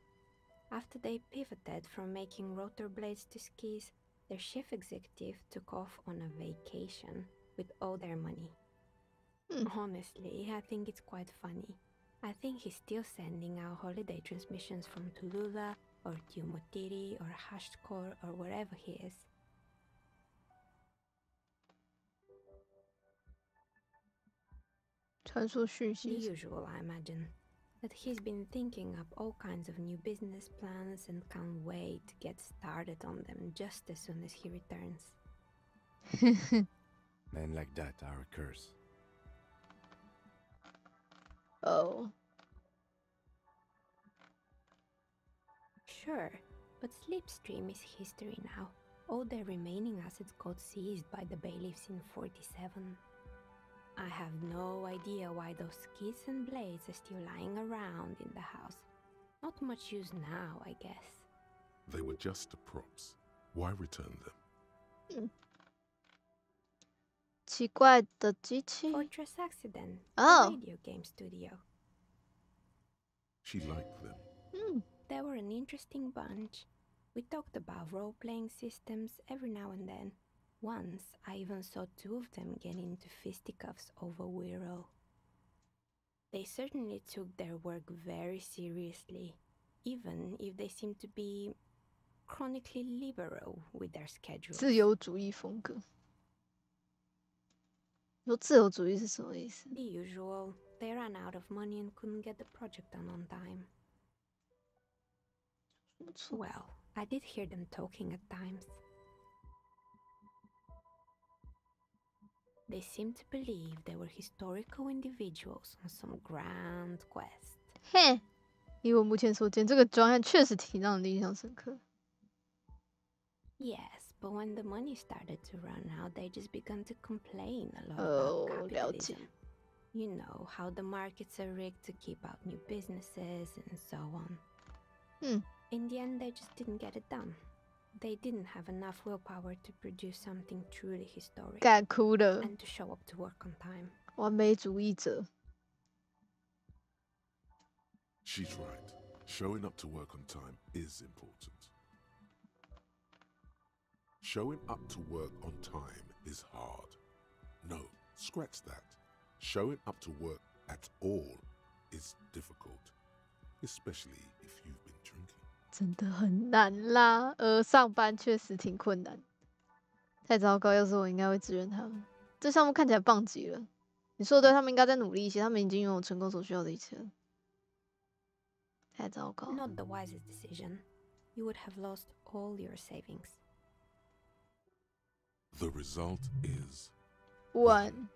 Speaker 14: After they pivoted from making rotor blades to skis, their chief executive took off on a vacation with all their money. Honestly, I think it's quite funny. I think he's still sending out holiday transmissions from Tulula or Tiumotiri or Hashkor or wherever he is.
Speaker 1: 传输讯
Speaker 14: The
Speaker 1: 息。
Speaker 14: usual, I imagine. That he's been thinking up all kinds of new business plans and can't wait to get started on them just as soon as he returns.
Speaker 12: Men like that are a curse.
Speaker 1: Oh.
Speaker 14: Sure, but Slipstream is history now. All their remaining assets got seized by the bailiffs in 47. I have no idea why those skis and blades are still lying around in the house. Not much use now, I guess.
Speaker 2: They were just props. Why return them?
Speaker 1: 奇怪的机器。
Speaker 14: Fortress Accident,
Speaker 1: Oh.
Speaker 14: a radio game studio.
Speaker 2: She liked them.
Speaker 14: They were an interesting bunch. We talked about role-playing systems every now and then. Once, I even saw two of them get into fisticuffs over Wirral. They certainly took their work very seriously, even if they seemed to be chronically liberal with their schedules.
Speaker 1: 自由主义风格。你说自由主义是什么意思？
Speaker 14: The usual. They ran out of money and couldn't get the project done on time. Well, I did hear them talking at times. They seemed to believe they were historical individuals on some grand quest.
Speaker 1: 嘿，以我目前所见，这个专案确实挺让人印象深刻。
Speaker 14: Yes, but when the money started to run out, they just began to complain a lot about capitalism. You know how the markets are rigged to keep out new businesses and so on. In the end, they just didn't get it done. They didn't have enough willpower to produce something truly historic
Speaker 1: 干哭了，
Speaker 14: and to show up to work on time.
Speaker 1: 完美主义者。
Speaker 2: She's right. Showing up to work on time is important. Showing up to work on time is hard. No, scratch that. Showing up to work at all is difficult, especially if you've been drinking.
Speaker 1: 真的很难啦，上班确实挺困难，太糟糕。要是我应该会支援他们。这项目看起来棒极了。你说的对，他们应该再努力一些，他们已经拥有成功所需要的一切了。太糟糕。
Speaker 14: Not the wisest decision. You would have lost all your savings.
Speaker 2: The result is
Speaker 1: 1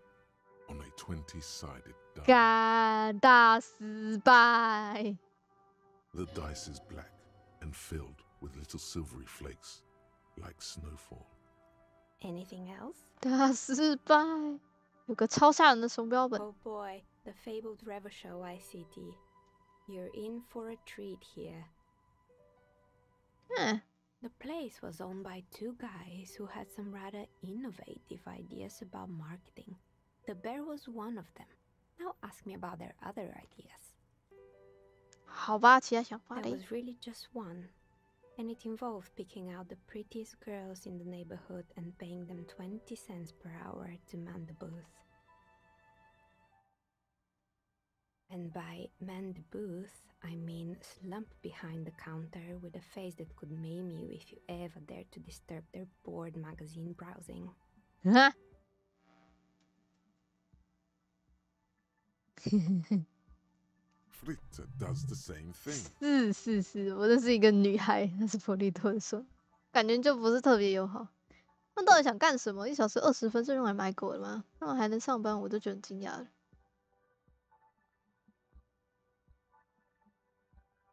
Speaker 2: on a 20-sided die.
Speaker 1: 干大失败。
Speaker 2: The dice is black and filled with little silvery flakes, like snowfall.
Speaker 14: Anything else?
Speaker 1: 大失败。有个超吓人的手标本。
Speaker 14: Oh boy, the fabled Revachol ICT. You're in for a treat here. The place was owned by 2 guys who had some rather innovative ideas about marketing. The bear was one of them. Now ask me about their other ideas.
Speaker 1: 好吧，其他想法
Speaker 14: There
Speaker 1: 嘞。
Speaker 14: was really just one, and it involved picking out the prettiest girls in the neighborhood and paying them 20 cents per hour to man the booth. And by man the booth, I mean slump behind the counter with a face that could maim you if you ever dared to disturb their bored magazine browsing.
Speaker 1: 啊
Speaker 2: Fritta does the same thing.
Speaker 1: 是，我认识一个女孩，她是普利托说，感觉就不是特别友好。那到底想干什么？1小时20分是用来买狗的吗？那我还能上班，我都觉得很惊讶了。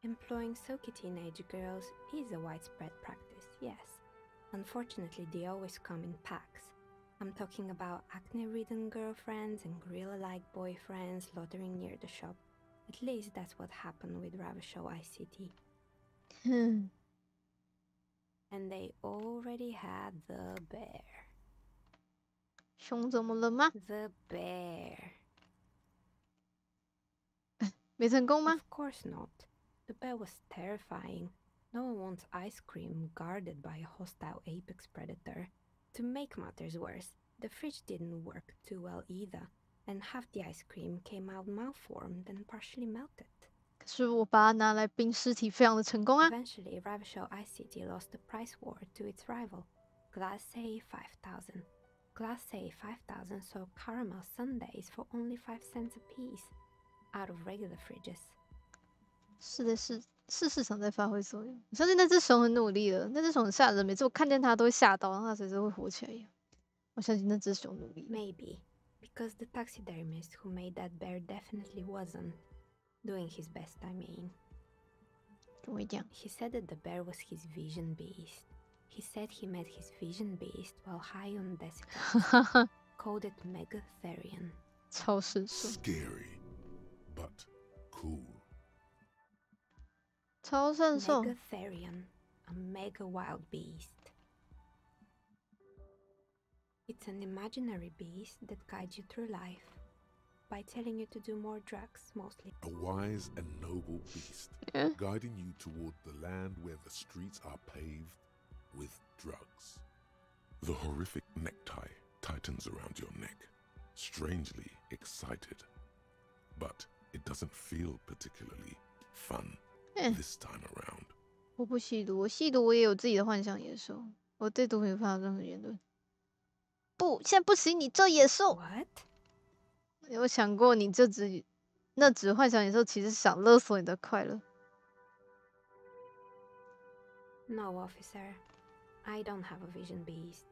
Speaker 14: Employing silky teenage girls is a widespread practice, yes. Unfortunately, they always come in packs. I'm talking about acne-ridden girlfriends and gorilla-like boyfriends loitering near the shop. At least that's what happened with Ravachol ICT. And they already had the bear.
Speaker 1: 熊怎么了吗？
Speaker 14: The bear.
Speaker 1: 没成功吗？
Speaker 14: Of course not. The bear was terrifying. No one wants ice cream guarded by a hostile apex predator. To make matters worse, the fridge didn't work too well either, and half the ice cream came out malformed and partially melted.
Speaker 1: 可是我把它拿来冰尸体，非常的成功啊！
Speaker 14: Eventually, Ravachol ICT lost the price war to its rival, Glace 5000. Glace 5000 sold caramel sundaes for only 5 cents a piece, out of regular fridges.
Speaker 1: 是的，是市场在发挥作用。我相信那只熊很努力了，那只熊很吓人，每次我看见它都会吓到，然后它随时会活起来一样。我相信那只熊努力。
Speaker 14: Maybe, because the taxidermist who made that bear definitely wasn't doing his best, I mean.
Speaker 1: 怎么会这样？
Speaker 14: He said that the bear was his vision beast. He said he met his vision beast while high on desiccates. Called it Megatherian.
Speaker 1: 超神兽。
Speaker 2: Scary, but cool.
Speaker 1: 超圣兽
Speaker 14: Megatherian, a mega wild beast. It's an imaginary beast that guides you through life by telling you to do more drugs, mostly.
Speaker 2: A wise and noble beast, guiding you toward the land where the streets are paved with drugs. The horrific necktie tightens around your neck, strangely excited. But it doesn't feel particularly fun this time around.
Speaker 1: 我不吸毒，我吸毒我也有自己的幻想野兽，我对毒品发表任何言论。不，现在不行，你这野兽。
Speaker 14: What?
Speaker 1: 有想过你那只幻想野兽其实想勒索你的快乐？
Speaker 14: No, officer. I don't have a vision beast.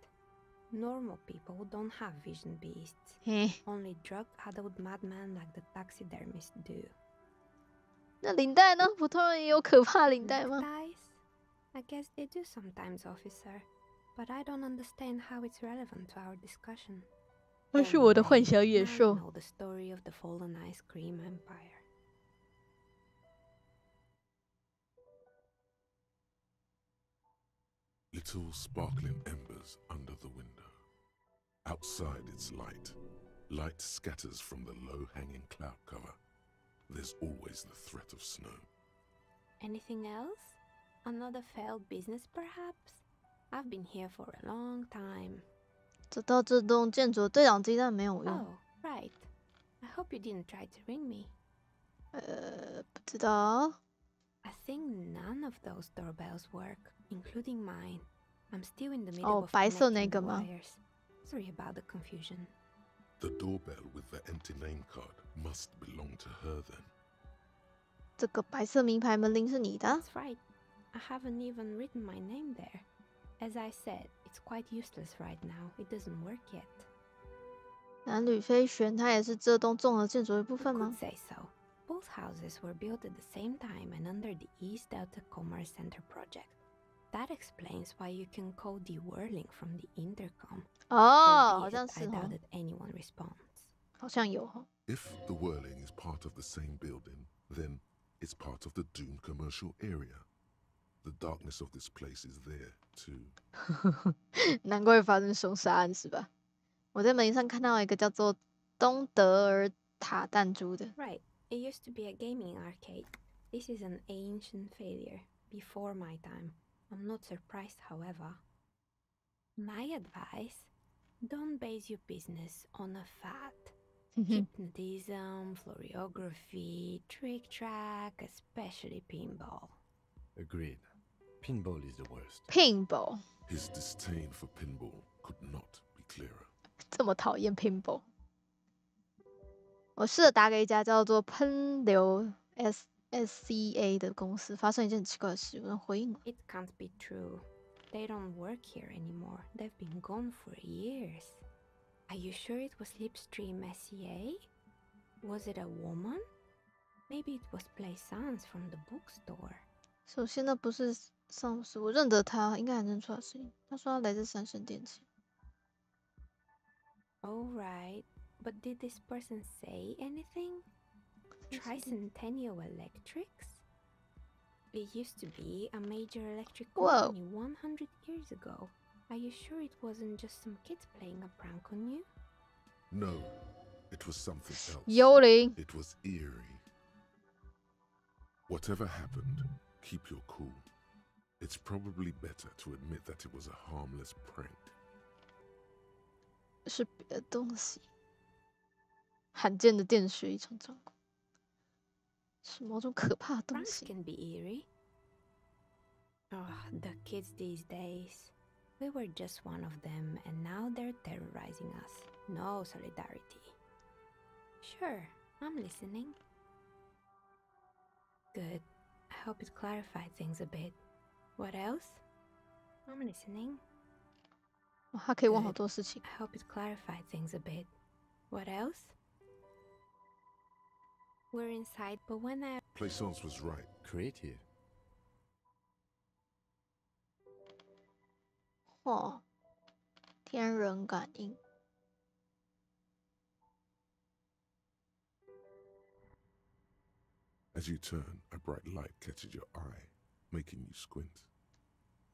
Speaker 14: Normal people don't have vision beasts. Only drug-addled madmen like the taxidermists do.
Speaker 1: 那领带呢？普通人也有可怕领带吗？
Speaker 14: I guess they do sometimes, officer. But I don't understand how it's relevant to our discussion.
Speaker 1: 那是我的幻想野兽。
Speaker 14: Know the story of the fallen ice cream empire.
Speaker 2: Little sparkling embers under the window. Outside it's light. Light scatters from the low-hanging cloud cover. There's always the threat of snow.
Speaker 14: Anything else? Another failed business, perhaps? I've been here for a long time.
Speaker 1: 找到这栋建筑的对讲机，但没有用。
Speaker 14: Oh, right. I hope you didn't try to ring me.
Speaker 1: 不知道。
Speaker 14: I think none of those doorbells work, including mine. I'm still in the middle of connecting the wires. Sorry about the confusion.
Speaker 2: The doorbell with the empty name card must belong to her then.
Speaker 1: 这个白色名牌门铃是你的？
Speaker 14: That's right. I haven't even written my name there. As I said, it's quite useless right now. It doesn't work yet.
Speaker 1: 蓝缕飞旋，它也是这栋综合建筑的一部分吗？
Speaker 14: Say so. Both houses were built at the same time and under the East Delta Commerce Center project. That explains why you can call the whirling from the intercom.
Speaker 1: 哦，好像是
Speaker 14: I
Speaker 1: 哦。
Speaker 14: doubt that anyone responds.
Speaker 1: 好像有哦。
Speaker 2: If the whirling is part of the same building, then it's part of the doomed commercial area. The darkness of this place is there too.
Speaker 1: 难怪会发生凶杀案是吧？我在门铃上看到一个叫做东德尔塔弹珠的。
Speaker 14: Right. It used to be a gaming arcade. This is an ancient failure, before my time. I'm not surprised, however. My advice, don't base your business on a fad. Hypnotism, floriography, trick track, especially pinball.
Speaker 12: Agreed. Pinball is the worst.
Speaker 1: Pinball.
Speaker 2: His disdain for pinball could not be clearer.
Speaker 1: 这么讨厌 pinball。我试着打给一家叫做喷流 SCA 的公司，发生一件很奇怪的事，有人回应了。
Speaker 14: It can't be true. They don't work here anymore. They've been gone for years. Are you sure it was Slipstream SCA? Was it a woman? Maybe it was Plaisance from the bookstore.
Speaker 1: 首先，那不是上司，我认得他，应该还认出来声音。他说他来自三生电器。
Speaker 14: All right, but did this person say anything? Tricentennial Electrics? It used to be a major electric company 100 years ago. Are you sure it wasn't just some kids playing a prank on you?
Speaker 2: No, it was something else.
Speaker 1: 幽灵。
Speaker 2: It was eerie. Whatever happened, keep your cool. It's probably better to admit that it was a harmless prank.
Speaker 1: 是别的东西，罕见的电学异常状况，是某种可怕的东
Speaker 14: Pranks
Speaker 1: 西。
Speaker 14: can be eerie. Oh, the kids these days. We were just one of them, and now they're terrorizing us. No solidarity. Sure, I'm listening. Good. I hope it clarified things a bit. What else? I'm listening.
Speaker 1: 他可以问好多事情。
Speaker 14: I hope it clarified things a bit. What else? We're inside, but when I...
Speaker 2: Plaisance was right.
Speaker 12: Creative.
Speaker 1: 哦，天人感应。
Speaker 2: As you turn, a bright light catches your eye, making you squint.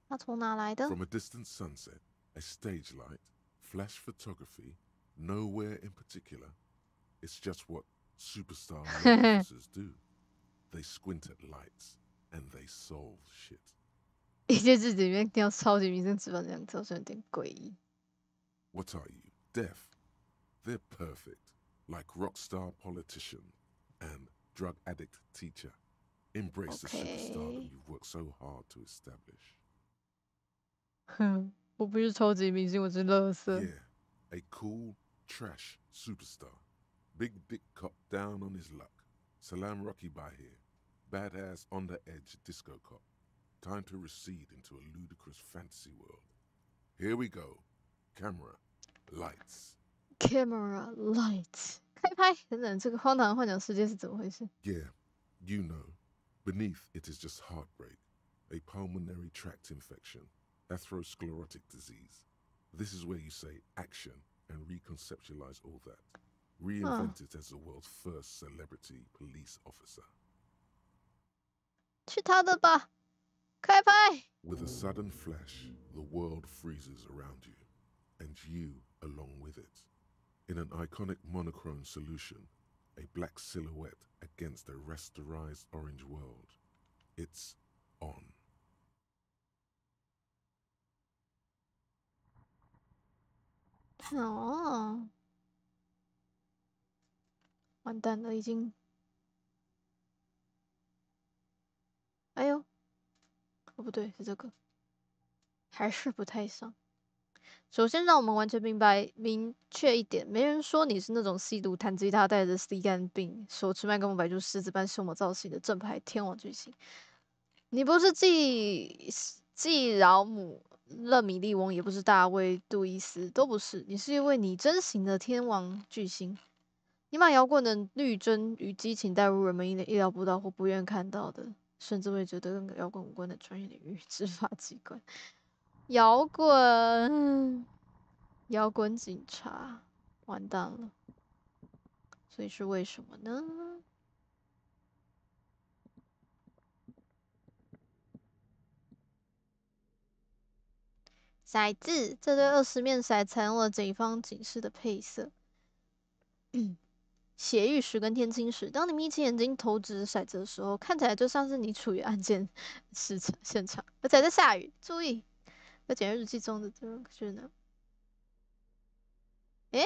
Speaker 1: 他从哪来的？
Speaker 2: From a distant sunset, a stage light, flash photography, nowhere in particular. It's just what superstar officers do. They squint at lights, and they solve shit.
Speaker 1: 一件事情里面听到超级名声直翻这样子，好像有点诡异。
Speaker 2: What are you, deaf? They're perfect, like rock star politician and drug addict teacher. Embrace the superstar that you've worked so hard to establish.
Speaker 1: 哼，我不是超级明星，我是垃圾。
Speaker 2: Yeah, a cool trash superstar. Big dick cop down on his luck. Salam Rocky by here. Badass on the edge disco cop. Time to recede into a ludicrous fantasy world. Here we go. Camera, lights.
Speaker 1: Camera, lights. 开拍，等等，这个荒唐的幻想世界是怎么回事
Speaker 2: Yeah, you know. Beneath it is just heartbreak, a pulmonary tract infection, atherosclerotic disease. This is where you say action and reconceptualize all that. Reinvent it as the world's first celebrity police officer.
Speaker 1: 去他的吧，开拍。
Speaker 2: With a sudden flash, the world freezes around you, and you along with it. In an iconic monochrome solution, a black silhouette against a rasterized orange world. It's on.
Speaker 1: 哦，完蛋了，已经。哎呦，哦不对，是这个，还是不太像。首先，让我们完全明确一点，没人说你是那种吸毒、弹吉他、带着 C 肝病、手持麦克风摆出狮子般凶猛造型的正牌天王巨星。你不是继饶姆、勒米利翁，也不是大卫·杜伊斯，都不是。你是一位拟真型的天王巨星。你把摇滚的律真与激情带入人们意料不到或不愿看到的，甚至会觉得跟摇滚无关的专业领域执法机关。摇滚警察，完蛋了。所以是为什么呢？骰子，这对20面骰采用了警方警示的配色。血玉石跟天青石，当你眯起眼睛投掷骰子的时候，看起来就像是你处于案件现场，而且还在下雨。注意，在检阅日记中的这个是呢？诶，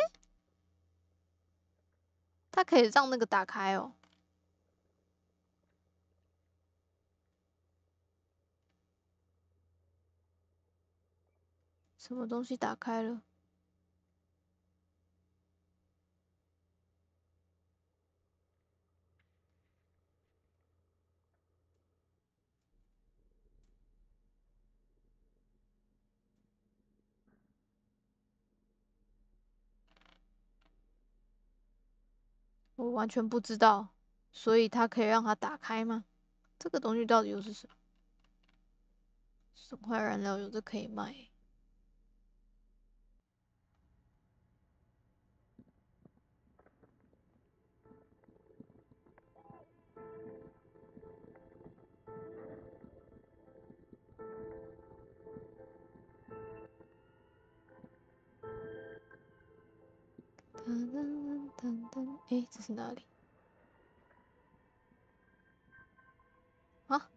Speaker 1: 它可以让那个打开哦。什么东西打开了？我完全不知道，所以它可以让它打开吗？这个东西到底又是什么？损坏燃料有的可以卖。诶，这是哪里？啊？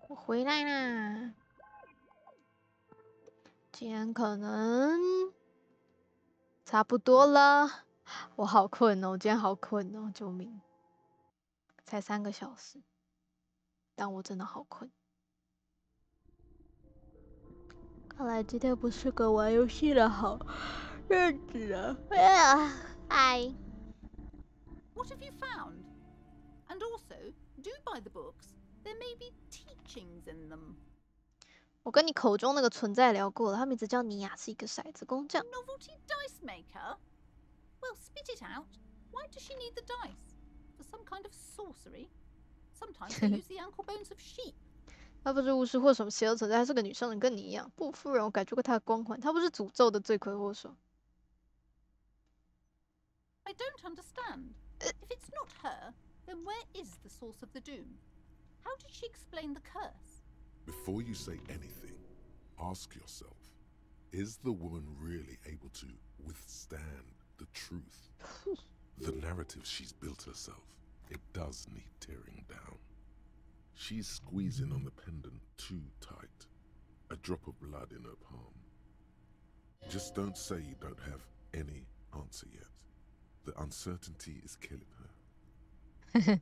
Speaker 1: 我回来啦。今天可能差不多了。我好困哦，我今天好困哦，救命！才3个小时，但我真的好困。看来今天不是个玩游戏的好日子啊！嗨。
Speaker 10: What have you found? And also, do buy the books. There may be teachings in them.
Speaker 1: 我跟你口中那个存在聊过了，他名字叫尼亚，是一个骰子工匠。
Speaker 10: Novelty dice maker? Well, spit it out. Why does she need the dice? For some kind of sorcery? Sometimes they use the ankle bones of sheep.
Speaker 1: 她不是巫师或什么邪恶存在，她是个女商人，跟你一样。不，夫人，我感觉过她的光环。她不是诅咒的罪魁祸首。
Speaker 10: I don't understand. If it's not her, then where is the source of the doom? How did she explain the curse?
Speaker 2: Before you say anything, ask yourself, is the woman really able to withstand the truth? The narrative she's built herself, it does need tearing down. She's squeezing on the pendant too tight, a drop of blood in her palm. Just don't say you don't have any answer yet. The uncertainty is killing her.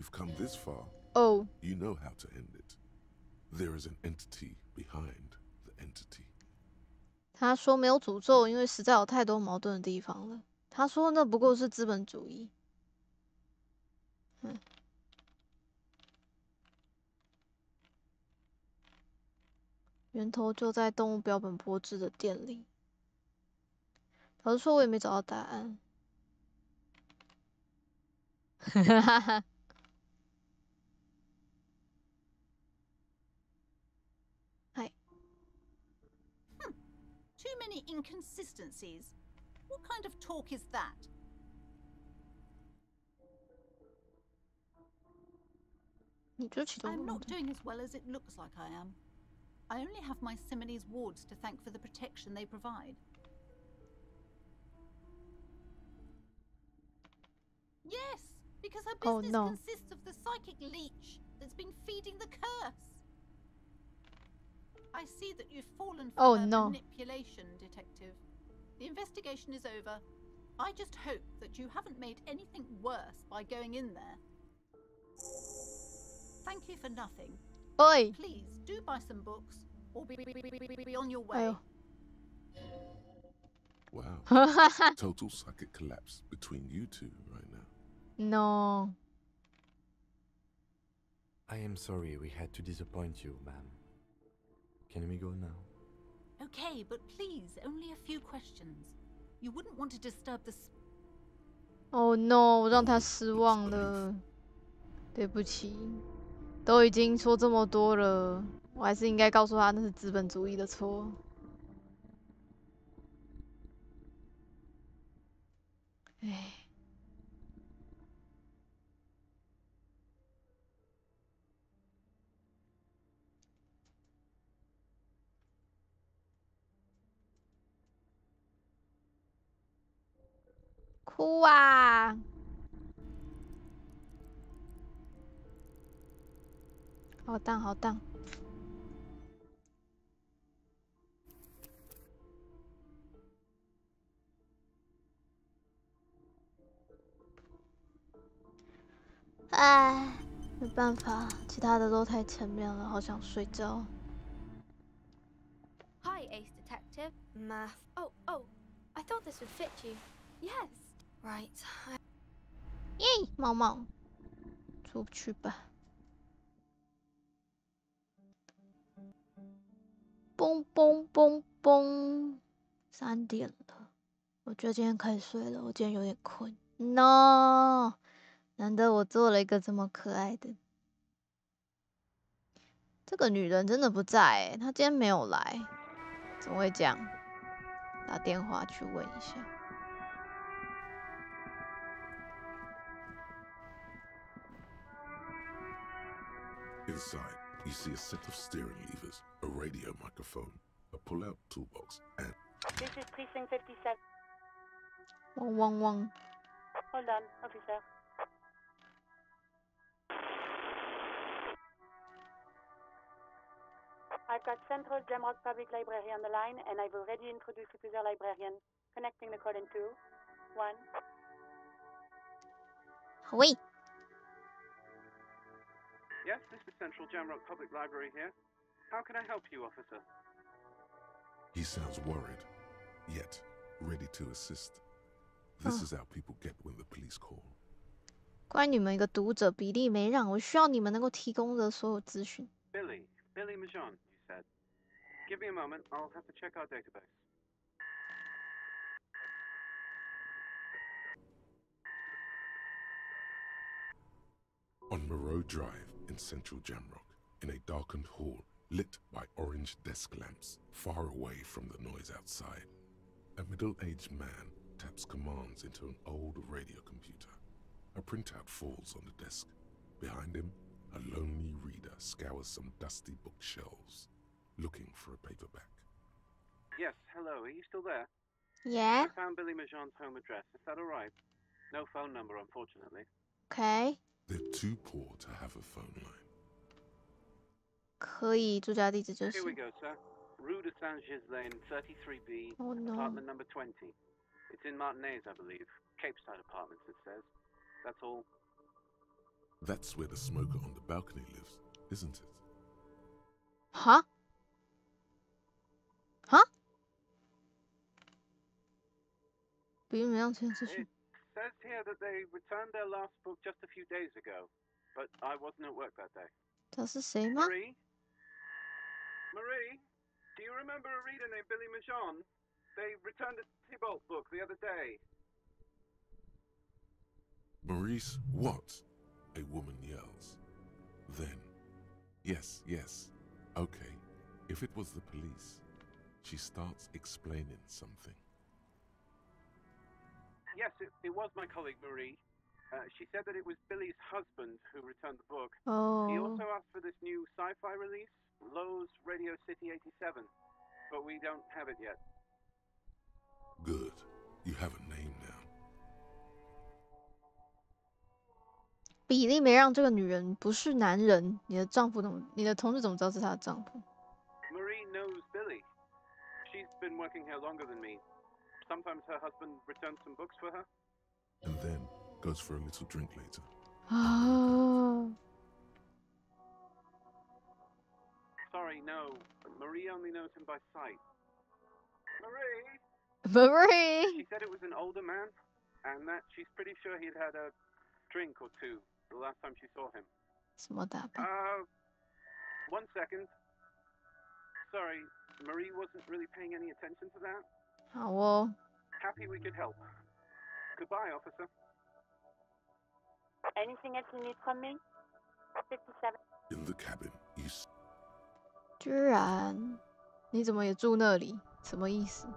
Speaker 2: You've come this far.
Speaker 1: Oh.
Speaker 2: You know how to end it. There is an entity behind the entity.
Speaker 1: 他说没有诅咒，因为实在有太多矛盾的地方了。他说那不过是资本主义。源头就在动物标本剥制的店里。老实说，我也没找到答案。哈哈哈。嗨。
Speaker 10: Too many inconsistencies. What kind of talk is that? I'm not doing as well as it looks like I am. I only have my Simonese wards to thank for the protection they provide. Yes, because her business consists of the psychic leech that's been feeding the curse. I see that you've fallen for her manipulation, Detective. The investigation is over. I just hope that you haven't made anything worse by going in there. Thank you for nothing.
Speaker 1: Oi.
Speaker 10: Please do buy some books or be on your way.
Speaker 2: Wow. Total psychic collapse between you two right now.
Speaker 1: No.
Speaker 12: I am sorry we had to disappoint you, ma'am. Can we go now?
Speaker 10: Okay, but please, only a few questions. You wouldn't want to disturb the...
Speaker 1: Oh no, 我让他失望了。对不起，都已经说这么多了，我还是应该告诉他那是资本主义的错。唉。哭啊！好荡，好荡。唉，没办法，其他的都太前面了，好想睡觉。
Speaker 5: Hi, Ace Detective. Math. Oh, I thought this would fit you. Yes. Right.
Speaker 1: 耶，猫猫，出去吧。嘣嘣嘣嘣，3点了，我觉得今天可以睡了。我今天有点困。No， 难得我做了一个这么可爱的。这个女人真的不在欸，她今天没有来，怎么会这样？打电话去问一下。
Speaker 2: Inside, you see a set of steering levers, a radio microphone, a pull-out toolbox, and...
Speaker 18: This is Precinct 57.
Speaker 1: Wong, wong, wong.
Speaker 18: Hold on, officer. I've got Central Jamrock Public Library on the line, and I've already introduced you to their librarian. Connecting the call in 2, 1.
Speaker 1: Oui.
Speaker 7: Yes, this is Central Jamrock Public Library here. How can I help you, officer?
Speaker 2: He sounds worried, yet ready to assist. This is how people get when the police call.
Speaker 1: 关于你们一个读者比例没让，我需要你们能够提供的所有资讯。
Speaker 7: Billy Majon, you said. Give me a moment, I'll have to check our database.
Speaker 2: On Moreau Drive in central Jamrock, in a darkened hall lit by orange desk lamps, far away from the noise outside, a middle-aged man taps commands into an old radio computer. A printout falls on the desk. Behind him, a lonely reader scours some dusty bookshelves, looking for a paperback.
Speaker 7: Yes, hello, are you still there?
Speaker 1: Yeah.
Speaker 7: I found Billy Majon's home address. Is that all right? No phone number, unfortunately.
Speaker 1: Okay.
Speaker 2: They're too poor to have a phone line.
Speaker 1: 可以，住家地址就是。
Speaker 7: Here we go, sir. Rue de Saint-Ghislain, 33B,
Speaker 1: Oh, no.
Speaker 7: apartment number 20. It's in Martinez, I believe. Cape Side Apartments, it says. That's all.
Speaker 2: That's where the smoker on the balcony lives, isn't it?
Speaker 1: Huh? Huh?
Speaker 7: It says here that they returned their last book just a few days ago, but I wasn't at work that day.
Speaker 1: 他是谁吗？
Speaker 7: Marie, do you remember a reader named Billy Michon? They returned a Tybalt book the other day.
Speaker 2: Maurice, what? A woman yells. Then, yes, okay. If it was the police, she starts explaining something.
Speaker 7: Yes, it was my colleague Marie. She said that it was Billy's husband who returned the book.
Speaker 1: Oh.
Speaker 7: He also asked for this new sci-fi release, Lowe's Radio City 87, but we don't have it yet.
Speaker 2: Good. You have a name now.
Speaker 1: 比利没让这个女人不是男人，你的同事怎么知道是她的丈夫？
Speaker 7: Marie knows Billy. She's been working here longer than me. Sometimes her husband returns some books for her.
Speaker 2: And then goes for a little drink later.
Speaker 1: 啊
Speaker 7: Sorry, no. Marie only knows him by sight.
Speaker 1: Marie.
Speaker 7: She said it was an older man, and that she's pretty sure he'd had a drink or two the last time she saw him.
Speaker 1: 什么打扮？
Speaker 7: One second. Sorry, Marie wasn't really paying any attention to that.
Speaker 1: 好哦。
Speaker 7: Happy we could help. Goodbye, officer.
Speaker 18: Anything else you need from me? 57.
Speaker 2: In the cabin, you
Speaker 1: 居然，你怎么也住那里？什么意思？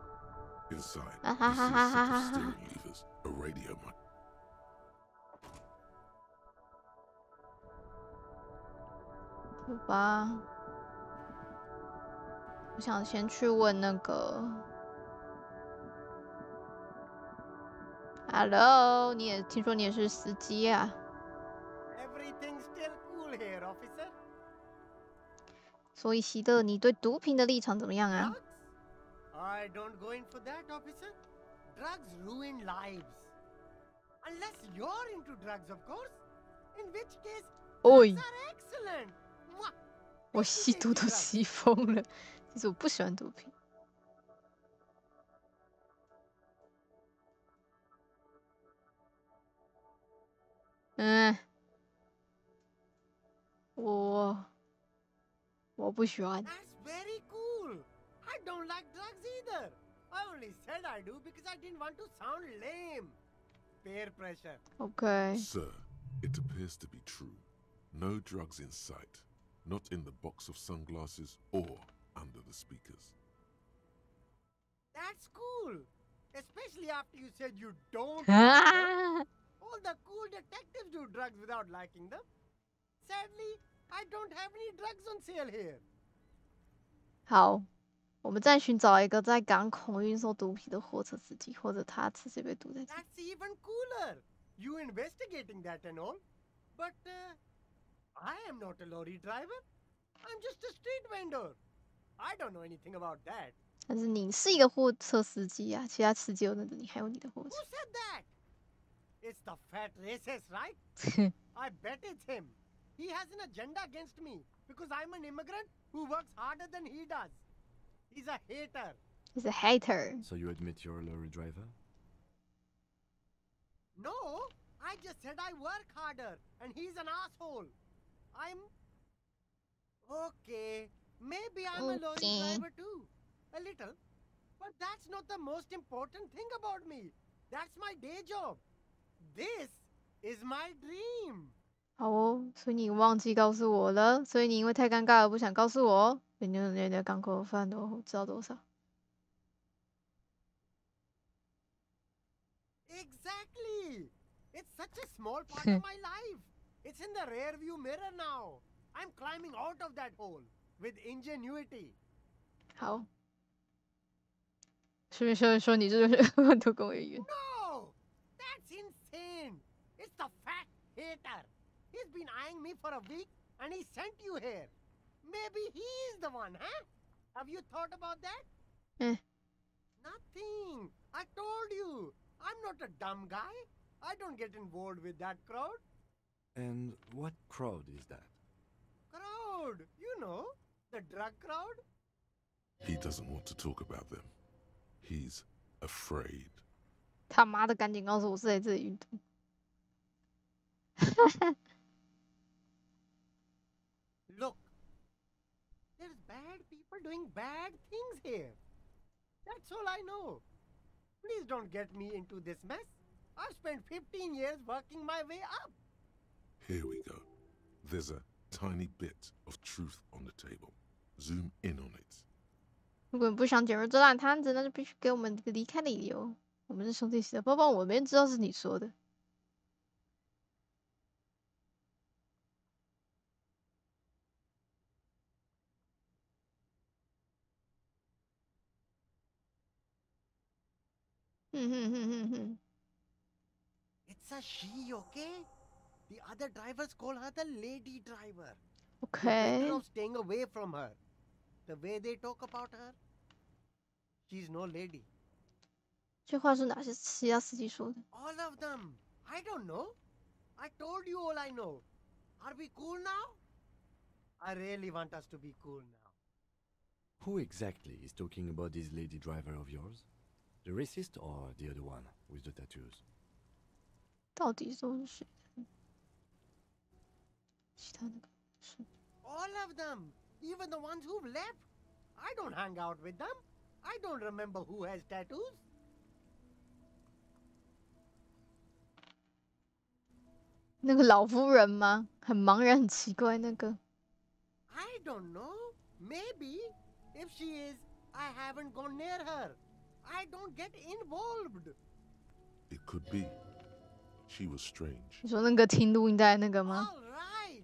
Speaker 2: inside.
Speaker 1: 啊哈哈哈哈哈
Speaker 2: You see a set of
Speaker 1: 哈！
Speaker 2: steering levers, a radio mic.
Speaker 1: 好吧，我想先去问那个。Hello， 你也听说你也是司机啊？
Speaker 11: Everything's still cool here, officer.
Speaker 1: 所以希勒，你对毒品的立场怎么样啊？
Speaker 11: I don't go in for that, officer. Drugs ruin lives. Unless you're into drugs, of course. In which case, drugs are excellent.
Speaker 1: 我吸毒都吸疯了，其实我不喜欢毒品。我不喜欢。
Speaker 11: That's very cool. I don't like drugs either. I only said I do because I didn't want to sound lame. Peer pressure.
Speaker 1: Okay.
Speaker 2: Sir, it appears to be true. No drugs in sight. Not in the box of sunglasses or under the speakers.
Speaker 11: That's cool. Especially after you said you don't like them. All the cool detectives do drugs without liking them. Sadly, I don't have any drugs on sale here.
Speaker 1: 好，我们再寻找一个在港口运送毒品的货车司机，或者他吃这杯毒在这。
Speaker 11: That's even cooler. You investigating that and all. But I am not a lorry driver. I'm just a street vendor. I don't know anything about that.
Speaker 1: 但是你是一个货车司机啊，其他司机有认得你，还有你的货车。
Speaker 11: Who said that? It's the fat racist, right? I bet it's him. He has an agenda against me because I'm an immigrant who works harder than he does. He's a hater.
Speaker 1: He's a hater.
Speaker 12: So you admit you're a lorry driver?
Speaker 11: No, I just said I work harder and he's an asshole. I'm... Okay, maybe I'm a lorry driver too. A little. But that's not the most important thing about me. That's my day job. This is my dream.
Speaker 1: 好哦，所以你忘记告诉我了，所以你因为太尴尬而不想告诉我。你的港口饭都知道多少？
Speaker 11: Exactly. It's such a small part of my life. It's in the rear view mirror now. I'm climbing out of that hole with ingenuity.
Speaker 1: 好，顺便说你就是万图公务员。
Speaker 11: No, that's insane. It's the fat hater. He's been eyeing me for a week and he sent you here. Maybe he's the one, huh? Have you thought about that? Nothing. I told you. I'm not a dumb guy. I don't get involved with that crowd.
Speaker 12: And what crowd is that?
Speaker 11: Crowd, you know, the drug crowd.
Speaker 2: He doesn't want to talk about them. He's afraid.
Speaker 1: 他妈的，赶紧告诉我是在这里运动。
Speaker 11: Look, there's bad people doing bad things here. That's all I know. Please don't get me into this mess. I've spent 15 years working my way up.
Speaker 2: Here we go. There's a tiny bit of truth on the table. Zoom in on it.
Speaker 1: 如果你不想卷入这烂摊子，那就必须给我们个离开的理由。我们是兄弟系的，包包我没人知道是你说的。
Speaker 11: It's a she, okay? The other drivers call her the lady driver.
Speaker 1: Okay.
Speaker 11: You're better off staying away from her. The way they talk about her, she's no lady.
Speaker 1: 这话是哪些其他司机说的？
Speaker 11: All of them. I don't know. I told you all I know. Are we cool now? I really want us to be cool now.
Speaker 12: Who exactly is talking about this lady driver of yours? The racist or the other one with the tattoos?
Speaker 1: 到底都是谁？其他那个是
Speaker 11: All of them. Even the ones who've left. I don't hang out with them. I don't remember who has tattoos.
Speaker 1: 那个老夫人吗？很茫然，很奇怪那个。
Speaker 11: I don't know. Maybe. If she is, I haven't gone near her. I don't get involved.
Speaker 2: It could be. She was strange.
Speaker 1: 你说那个听录音带那个吗？
Speaker 11: All right.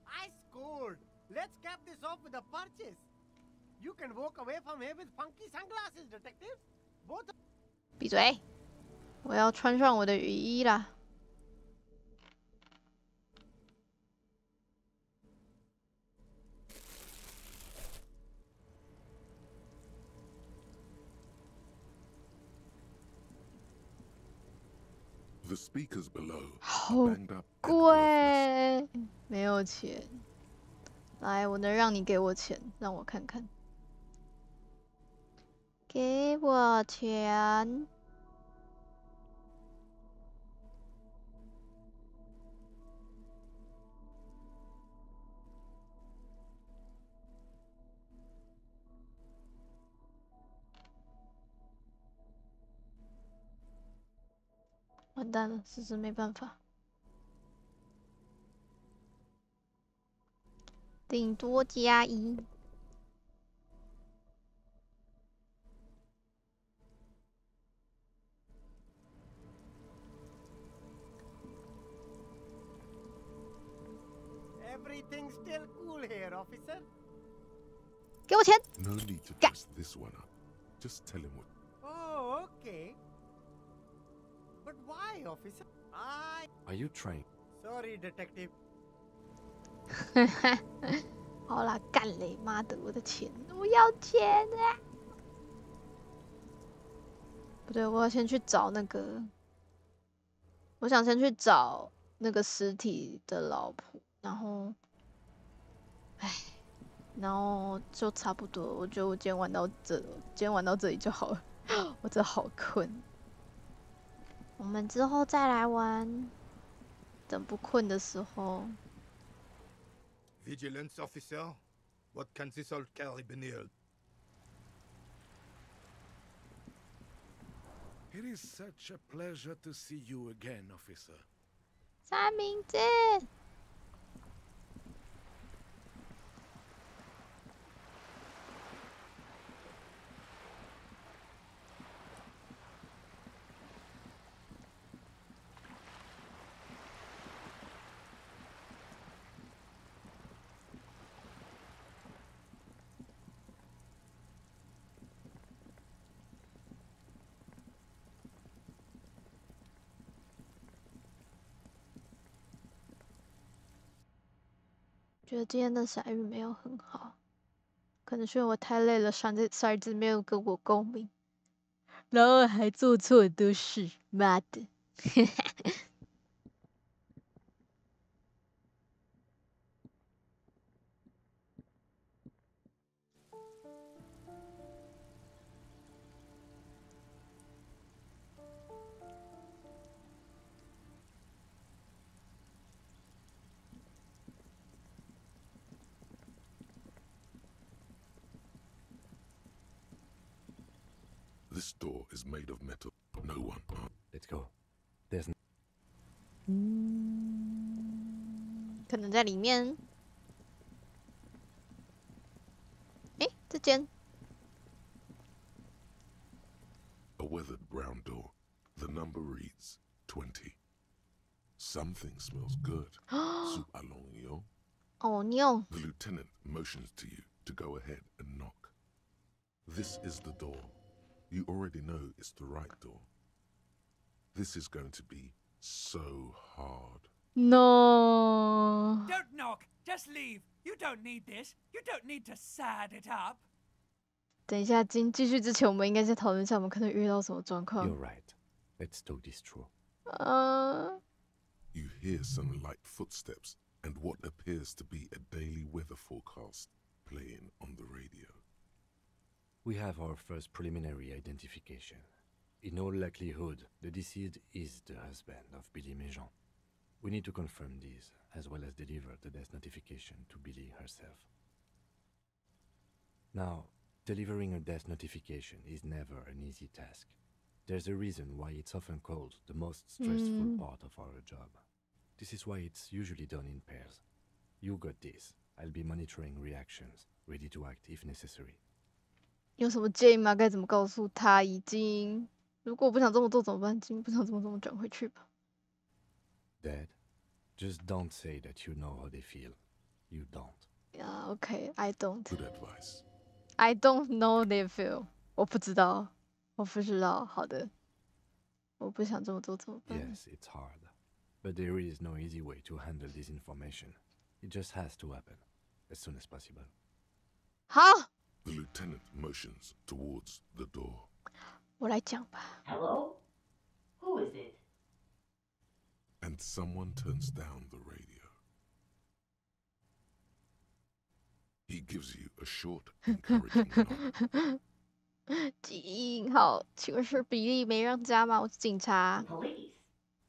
Speaker 11: I scored. Let's cap this off with a purchase. You can walk away from here with funky sunglasses, detective. Both.
Speaker 1: 闭嘴！我要穿上我的雨衣啦。
Speaker 2: The speakers below
Speaker 1: 好
Speaker 2: are banged up.
Speaker 1: 贵，没有钱。来，我能让你给我钱，让我看看。给我钱。完蛋了，实在没办法。顶多加1。
Speaker 11: Everything's still cool here, officer.
Speaker 1: 给我钱！
Speaker 2: No need to dress this one up. Just tell him what.
Speaker 11: Oh, okay. But why, officer?
Speaker 12: Are you trying?
Speaker 11: Sorry, detective.
Speaker 1: 好啦，干嘞！妈的，我的钱，我要钱啊！不对，我要先去找那个，我想先去找那个尸体的老婆，然后，然后就差不多。我觉得我今天玩到这里就好了，我真的好困。我们之后再来玩，等不困的时候。
Speaker 15: Vigilance officer, what can this old carabinier?
Speaker 2: It is such a pleasure to see you again, officer.
Speaker 1: 啥名字？觉得今天的骰运没有很好，可能是因为我太累了，骰子没有跟我共鸣，然后还做错很多事，妈的！
Speaker 2: This door is made of metal. No one.
Speaker 12: Let's go. There's.
Speaker 1: 可能在里面。这间。
Speaker 2: A weathered brown door. The number reads 20. Something smells good. Soup alongio.
Speaker 1: Oh no.
Speaker 2: The lieutenant motions to you to go ahead and knock. This is the door. You already know it's the right door. This is going to be so hard.
Speaker 1: No.
Speaker 4: Don't knock. Just leave. You don't need this. You don't need to sad it up.
Speaker 1: 等一下，继续之前，我们应该先讨论一下我们可能遇到什么状况。
Speaker 12: You're right. Let's talk this through.
Speaker 2: You hear some light footsteps and what appears to be a daily weather forecast playing on the radio.
Speaker 12: We have our first preliminary identification. In all likelihood, the deceased is the husband of Billy Méjean. We need to confirm this, as well as deliver the death notification to Billy herself. Now, delivering a death notification is never an easy task. There's a reason why it's often called the most stressful part of our job. This is why it's usually done in pairs. You got this. I'll be monitoring reactions, ready to act if necessary.
Speaker 1: 有什么建议吗？该怎么告诉他？已经，如果我不想这么做怎么办？不想这么转回去吧。
Speaker 12: Dad, just don't say that you know how they feel. You don't.
Speaker 1: Yeah, okay, I don't.
Speaker 2: Good advice.
Speaker 1: I don't know they feel. 我不知道。好的。我不想这么做怎么办？
Speaker 12: Yes, it's hard. But there is no easy way to handle this information. It just has to happen, as soon as possible.
Speaker 1: 好。
Speaker 2: The lieutenant motions towards the door.
Speaker 1: 我来讲吧。
Speaker 22: Hello? Who is it?
Speaker 2: And someone turns down the radio. He gives you a short, encouraging nod.
Speaker 1: 警好，请问是比利没让家吗？我是警察。
Speaker 22: Police.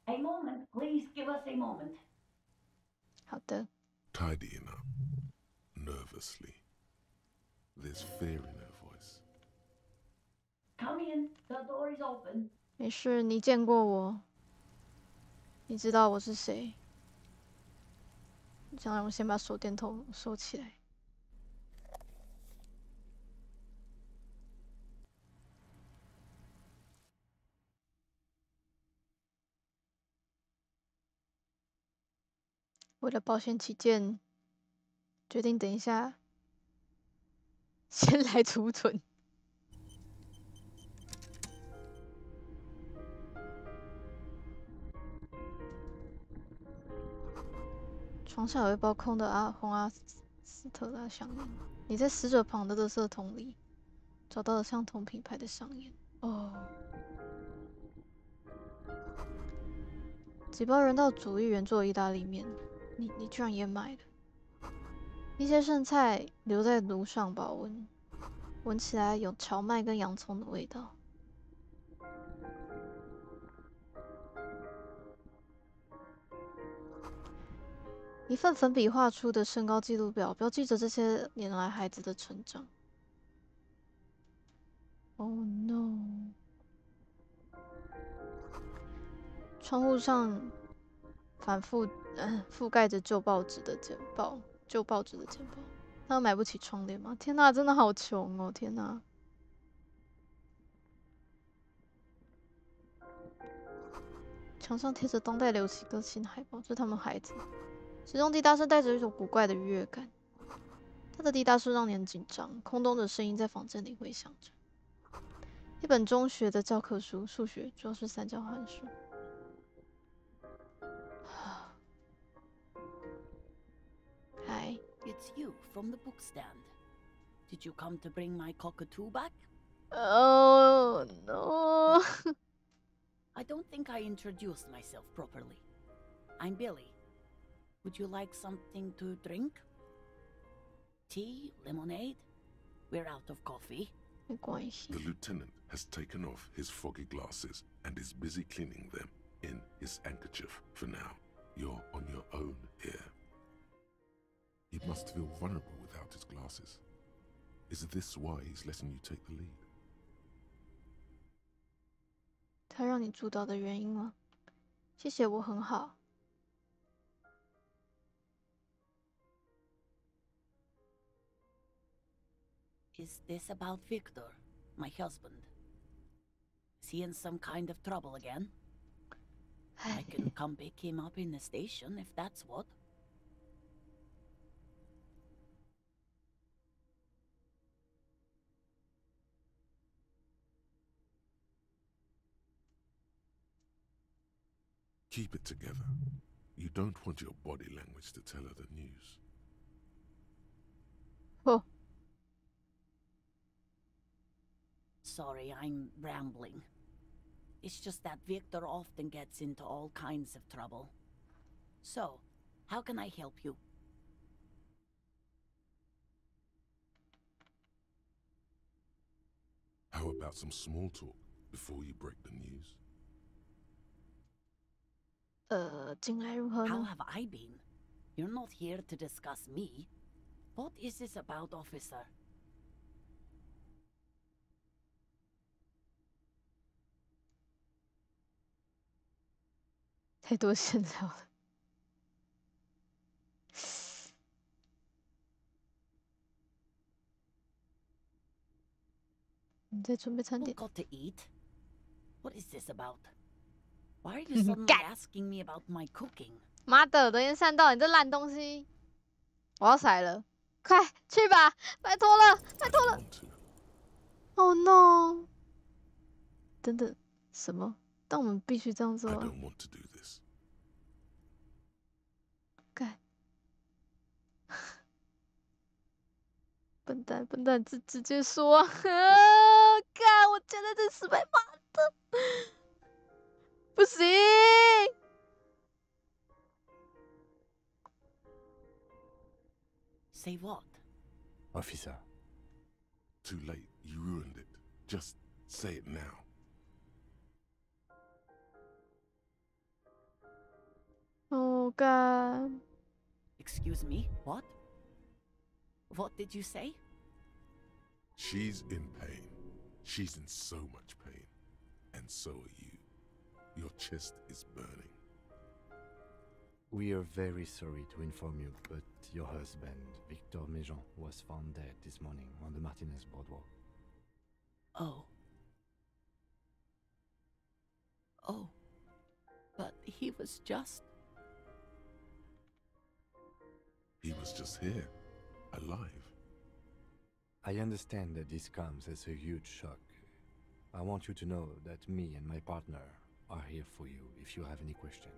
Speaker 22: A moment, please give us a moment.
Speaker 1: 好的。
Speaker 2: Tidying up, nervously. There's fear in her voice.
Speaker 22: Come in. The door is open.
Speaker 1: 没事，你见过我，你知道我是谁。想让我先把手电筒收起来。为了保险起见，决定等一下先来储存。床下有一包空的红阿斯特拉香烟。你在死者旁的垃圾桶里找到了相同品牌的香烟。哦。几包人道主义原作意大利面。你居然也买了？一些剩菜留在炉上保温，闻起来有荞麦跟洋葱的味道。一份粉笔画出的身高记录表，标记着这些年来孩子的成长。Oh no！ 窗户上反复覆盖着旧报纸的简报，他买不起窗帘吗？天哪，真的好穷哦！天哪！墙上贴着当代流行歌星海报，这是他们孩子。其中滴答声带着一种古怪的愉悦感，他的滴答声让你很紧张，空洞的声音在房间里回响着。一本中学的教科书，数学主要是三角函数。Hi.
Speaker 22: It's you from the book stand. Did you come to bring my cockatoo back?
Speaker 1: Oh no.
Speaker 22: I don't think I introduced myself properly. I'm Billy. Would you like something to drink? Tea? Lemonade? We're out of coffee.
Speaker 2: The lieutenant has taken off his foggy glasses and is busy cleaning them in his handkerchief for now. You're on your own here. He must feel vulnerable without his glasses. Is this why he's letting you take the lead?
Speaker 1: 他让你主导的原因吗？谢谢，我很好。
Speaker 22: Is this about Victor, my husband? Is he in some kind of trouble again? I can come pick him up in the station if that's what.
Speaker 2: Keep it together. You don't want your body language to tell her the news.
Speaker 1: Oh.
Speaker 22: Sorry, I'm rambling. It's just that Victor often gets into all kinds of trouble. So, how can I help you?
Speaker 2: How about some small talk before you break the news?
Speaker 1: 近来如何
Speaker 22: How
Speaker 1: 呢？
Speaker 22: have I been? You're not here to discuss me. What is this about, officer?
Speaker 1: 太多闲聊了。你在准备餐点？
Speaker 22: Got to eat? What is this about? Why are you suddenly asking me about my cooking?
Speaker 1: 妈的，德言善道，你这烂东西！我要甩了，快去吧，拜托了，拜托了。Oh no！ 等等，什么？但我们必须这样做。
Speaker 2: I don't want to do this.
Speaker 1: 干！笨蛋，笨蛋，直接说！干！我现在这失败，妈的，不行！
Speaker 22: Say what?
Speaker 12: Officer.
Speaker 2: Too late. You ruined it. Just say it now.
Speaker 1: Oh God.
Speaker 22: Excuse me? What? What did you say?
Speaker 2: She's in pain. She's in so much pain. And so are you. Your chest is burning.
Speaker 12: We are very sorry to inform you, but your husband, Victor Méjean, was found dead this morning on the Martinez boardwalk.
Speaker 22: Oh. Oh. But he was just...
Speaker 2: He was just here, alive.
Speaker 12: I understand that this comes as a huge shock. I want you to know that me and my partner are here for you if you have any questions.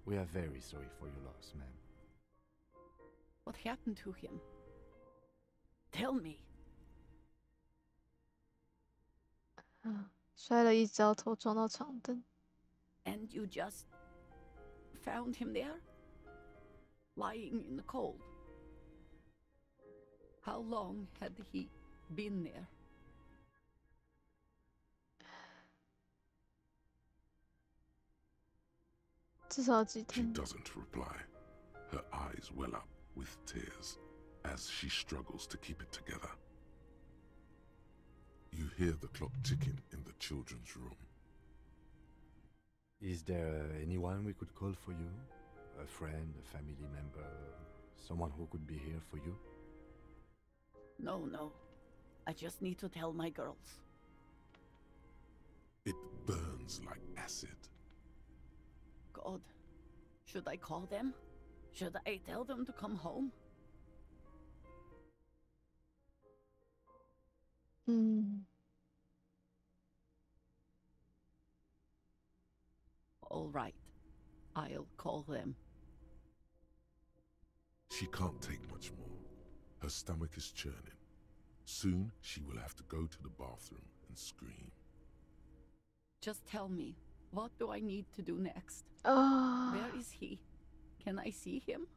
Speaker 12: We are very sorry for your loss, ma'am.
Speaker 22: What happened to him? Tell me.
Speaker 1: 摔了一跤，头撞到长凳。
Speaker 22: And you just found him there? Lying in the cold? How long had he been there?
Speaker 2: She doesn't reply. Her eyes well up with tears as she struggles to keep it together. You hear the clock ticking in the children's room.
Speaker 12: Is there anyone we could call for you? A friend, a family member, someone who could be here for you?
Speaker 22: No. I just need to tell my girls.
Speaker 2: It burns like acid.
Speaker 22: God, should I call them? Should I tell them to come home? All right, I'll call them.
Speaker 2: She can't take much more. Her stomach is churning. Soon she will have to go to the bathroom and scream.
Speaker 22: Just tell me, what do I need to do next? Where is he? Can I see him?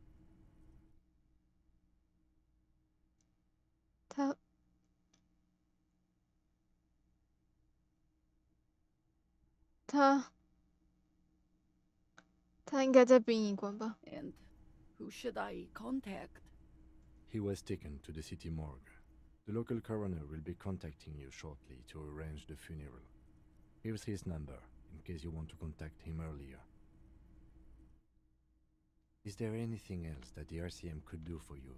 Speaker 1: 他应该在殡仪馆吧？
Speaker 22: And who should I contact?
Speaker 12: He was taken to the city morgue. The local coroner will be contacting you shortly to arrange the funeral. Here's his number. in case you want to contact him earlier. Is there anything else that the RCM could do for you?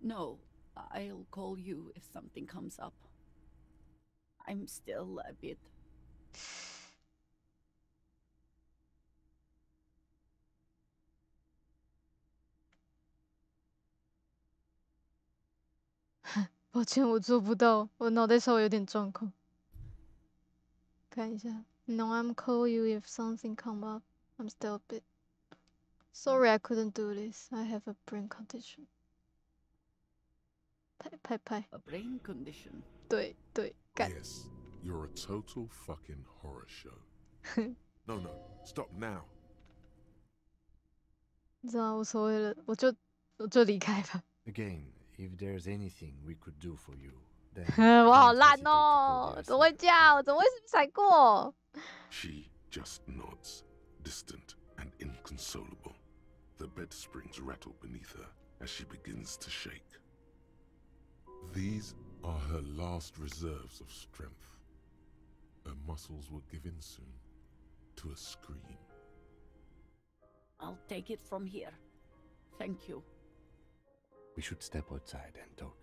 Speaker 13: No, I'll call you if something comes up. I'm still a bit...
Speaker 1: 抱歉，我做不到，我脑袋稍微有点状况。看一下 ，No, I'm call you if something come up. I'm still a bit. Sorry, I couldn't do this. I have a brain condition. 拍。
Speaker 13: A brain condition.
Speaker 1: 对，干。
Speaker 2: Yes, you're a total fucking horror show. No, stop now.
Speaker 1: 你知道无所谓了，我就离开吧。
Speaker 12: Again, if there's anything we could do for you, then
Speaker 1: 我好烂哦，怎么会这样？我怎么会踩过？
Speaker 2: She just nods, distant and inconsolable. The bed springs rattle beneath her as she begins to shake. These are her last reserves of strength. Her muscles will give in soon to a scream.
Speaker 13: I'll take it from here. Thank you.
Speaker 12: We should step outside and talk.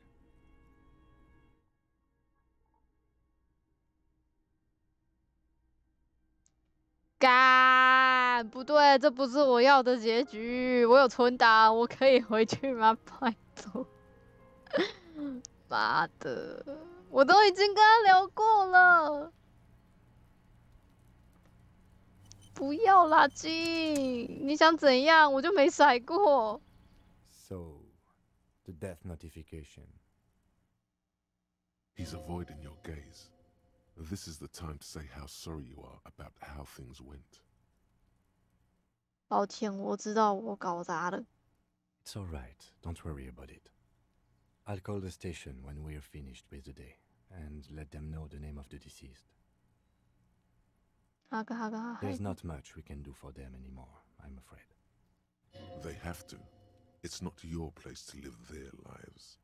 Speaker 1: 干，不对，这不是我要的结局。我有存档，我可以回去吗？拜托。妈的，我都已经跟他聊过了。不要啦，金，你想怎样？我就没甩过。
Speaker 12: So, the death notification.
Speaker 2: He's avoiding your gaze. This is the time to say how sorry you are about how things went.
Speaker 1: 抱歉，我知道我搞砸了。
Speaker 12: It's all right. Don't worry about it. I'll call the station when we're finished with the day and let them know the name of the deceased. There's not much we can do for them anymore, I'm afraid.
Speaker 2: They have to. It's not your place to live their lives.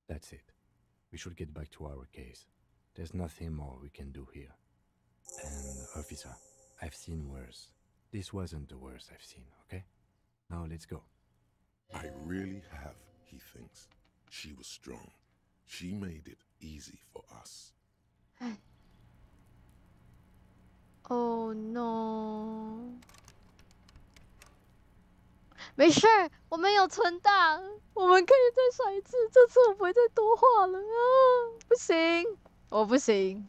Speaker 12: That's it. We should get back to our case. There's nothing more we can do here. And, officer, I've seen worse. This wasn't the worst I've seen, okay? Now let's go.
Speaker 2: I really have, he thinks. She was strong. She made it easy for us.
Speaker 1: Oh no. 没事，我们有存档，我们可以再甩一次。这次我不会再多话了啊！不行，我不行。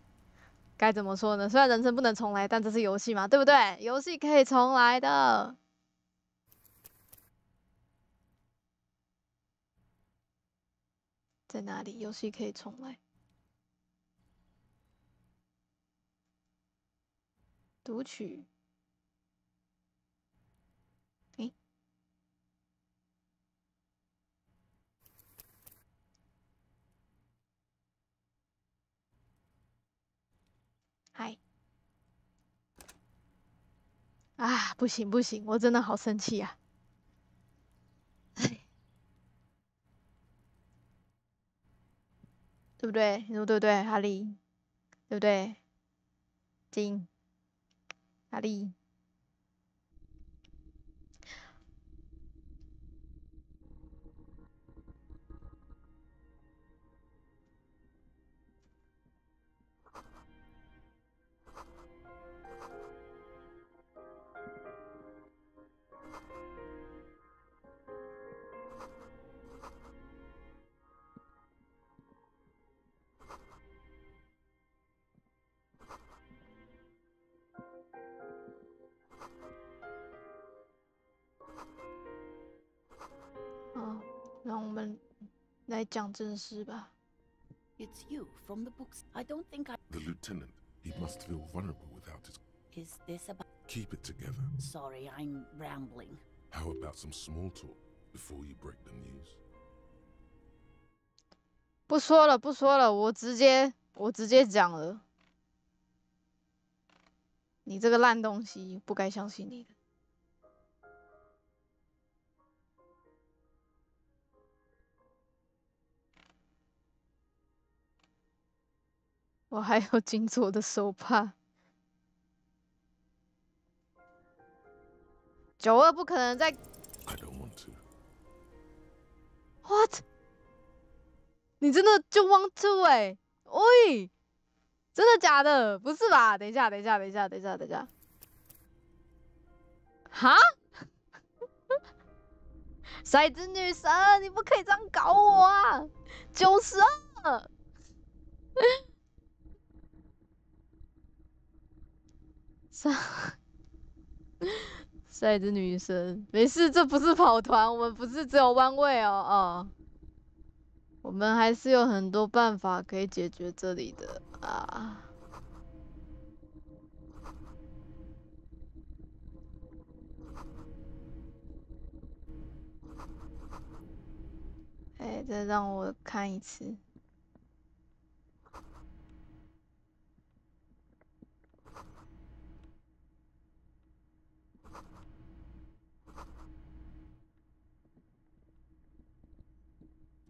Speaker 1: 该怎么说呢？虽然人生不能重来，但这是游戏嘛，对不对？游戏可以重来的。在哪里？游戏可以重来。读取。嗨。啊，不行，我真的好生气啊！哎，对不对？你说对不对，哈利？对不对？金，哈利。好，让我们来讲正事吧。
Speaker 22: It's you from the books. I don't think I...
Speaker 2: The lieutenant, he must feel vulnerable without his...
Speaker 22: Is this about...
Speaker 2: Keep it together.
Speaker 22: Sorry, I'm rambling.
Speaker 2: How about some small talk before you break the news?
Speaker 1: 不说了，我直接讲了。你这个烂东西，不该相信你的。我还有金锁的手帕。92不可能在。
Speaker 2: I don't want to.
Speaker 1: What？ 你真的就 want to 哎？喂，真的假的？不是吧？等一下。哈？骰子女神，你不可以这样搞我啊！92。骰子女神，没事，这不是跑团，我们不是只有弯位哦。我们还是有很多办法可以解决这里的啊。再让我看一次。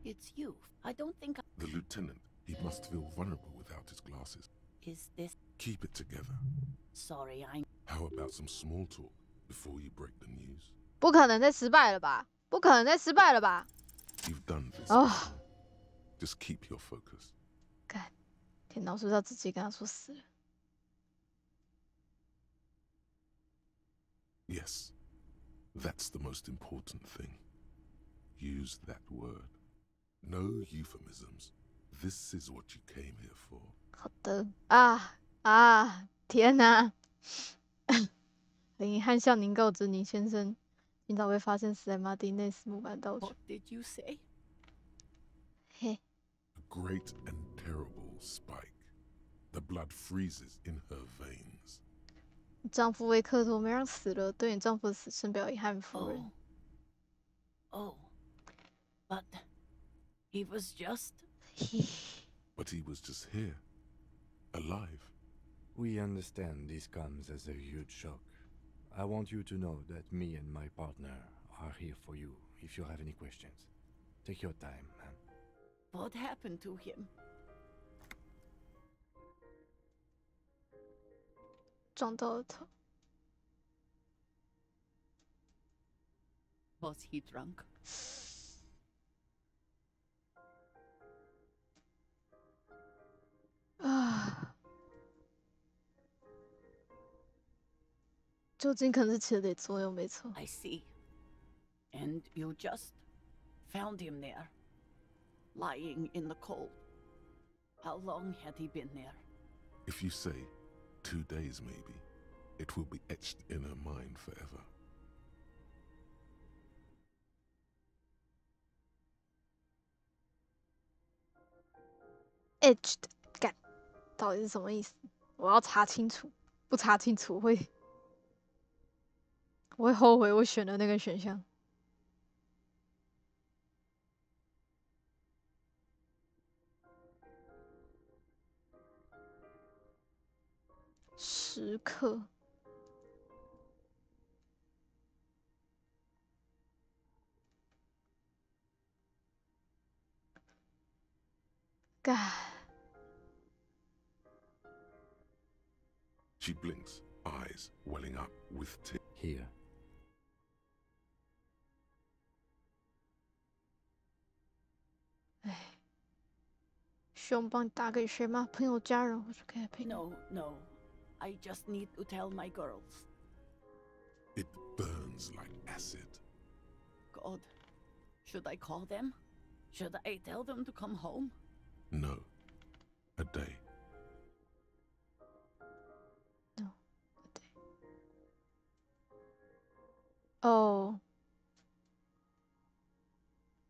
Speaker 22: It's you. I don't think
Speaker 2: The lieutenant, he must feel vulnerable without his glasses.
Speaker 22: Is this...
Speaker 2: Keep it together.
Speaker 22: Sorry, I'm...
Speaker 2: How about some small talk before you break the news?
Speaker 1: 不可能再失败了吧？
Speaker 2: You've done this. Just keep your focus.
Speaker 1: 干，天哪，我是不是要直接跟他说死了？
Speaker 2: Yes, that's the most important thing. Use that word. No euphemisms. This is what you came here for.
Speaker 1: 好的天哪！很遗憾向您告知，您先生今早会发现死在马丁内斯木板道处。
Speaker 22: What did you say?
Speaker 1: 嘿。
Speaker 2: A great and terrible spike. The blood freezes in her veins.
Speaker 1: 丈夫为克托梅让死了，对你丈夫的死深表遗憾，夫人。
Speaker 22: Oh, but he was just...
Speaker 2: But he was just here, alive.
Speaker 12: We understand this comes as a huge shock. I want you to know that me and my partner are here for you if you have any questions. Take your time, man.
Speaker 22: What happened to him?
Speaker 1: 撞到了头。
Speaker 22: Was he drunk? 酒精可能是起了点作用，没错。 I see. And you just found him there, lying in the cold. How long had he been there?
Speaker 2: If you say 2 days maybe, it will be etched in her mind forever.
Speaker 1: Etched 干，到底是什么意思？我要查清楚，不查清楚我会后悔我选的那个选项。时刻。干。
Speaker 2: She blinks, eyes welling up with tears.
Speaker 12: Here.
Speaker 1: 哎，需要我帮你打给谁吗？朋友、家人，或者可以陪你。
Speaker 22: No. I just need to tell my girls.
Speaker 2: It burns like acid.
Speaker 22: God. Should I call them? Should I tell them to come home?
Speaker 2: No. A day.
Speaker 1: No. A day. Oh.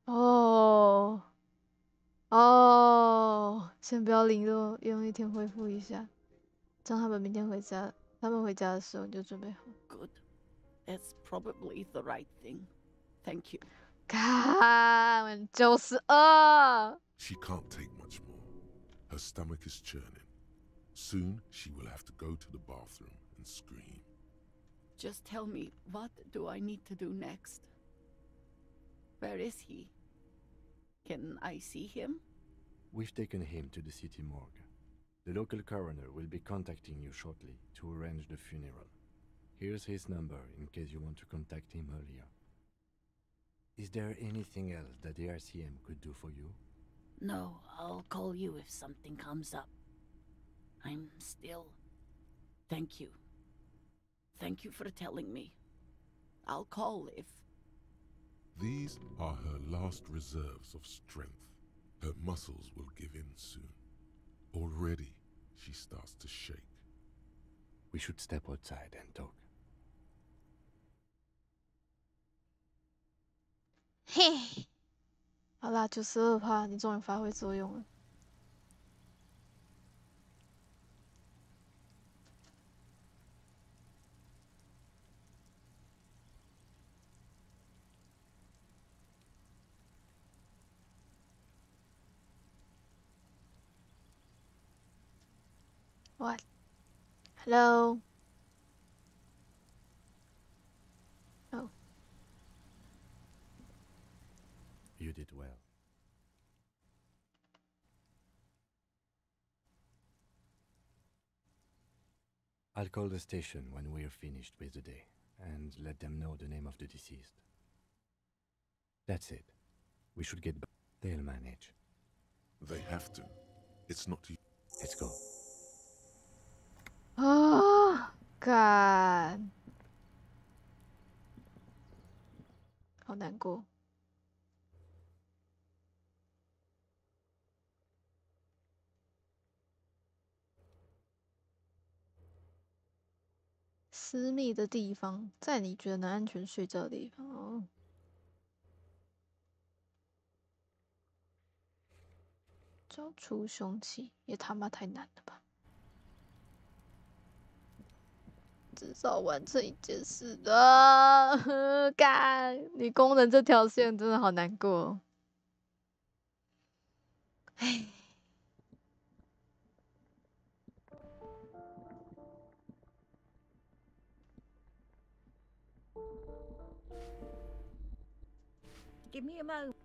Speaker 1: Oh. Oh. 先不要领路，用一天恢复一下，这样他们明天回家。他们回家的时候你就准备好。
Speaker 22: Good. That's probably the right thing. Thank you.
Speaker 1: 看，92。
Speaker 2: She can't take much more. Her stomach is churning. Soon she will have to go to the bathroom and scream.
Speaker 22: Just tell me, what do I need to do next? Where is he? Can I see him?
Speaker 12: We've taken him to the city morgue. The local coroner will be contacting you shortly to arrange the funeral. Here's his number in case you want to contact him earlier. Is there anything else that the RCM could do for you?
Speaker 22: No, I'll call you if something comes up. I'm still... Thank you. Thank you for telling me. I'll call if...
Speaker 2: These are her last reserves of strength. Her muscles will give in soon. Already, she starts to shake.
Speaker 12: We should step outside and talk.
Speaker 1: 嘿，好啦，92%，你终于发挥作用了。What? Hello? Oh.
Speaker 12: You did well. I'll call the station when we're finished with the day, and let them know the name of the deceased. That's it. We should get back. They'll manage.
Speaker 2: They have to. It's not you.
Speaker 12: Let's go.
Speaker 1: 啊，干，好难过。私密的地方，在你觉得能安全睡觉的地方哦。找出凶器也他妈太难了吧！至少完成一件事的，干！你工人这条线真的好难过。唉。
Speaker 3: Give me a moment.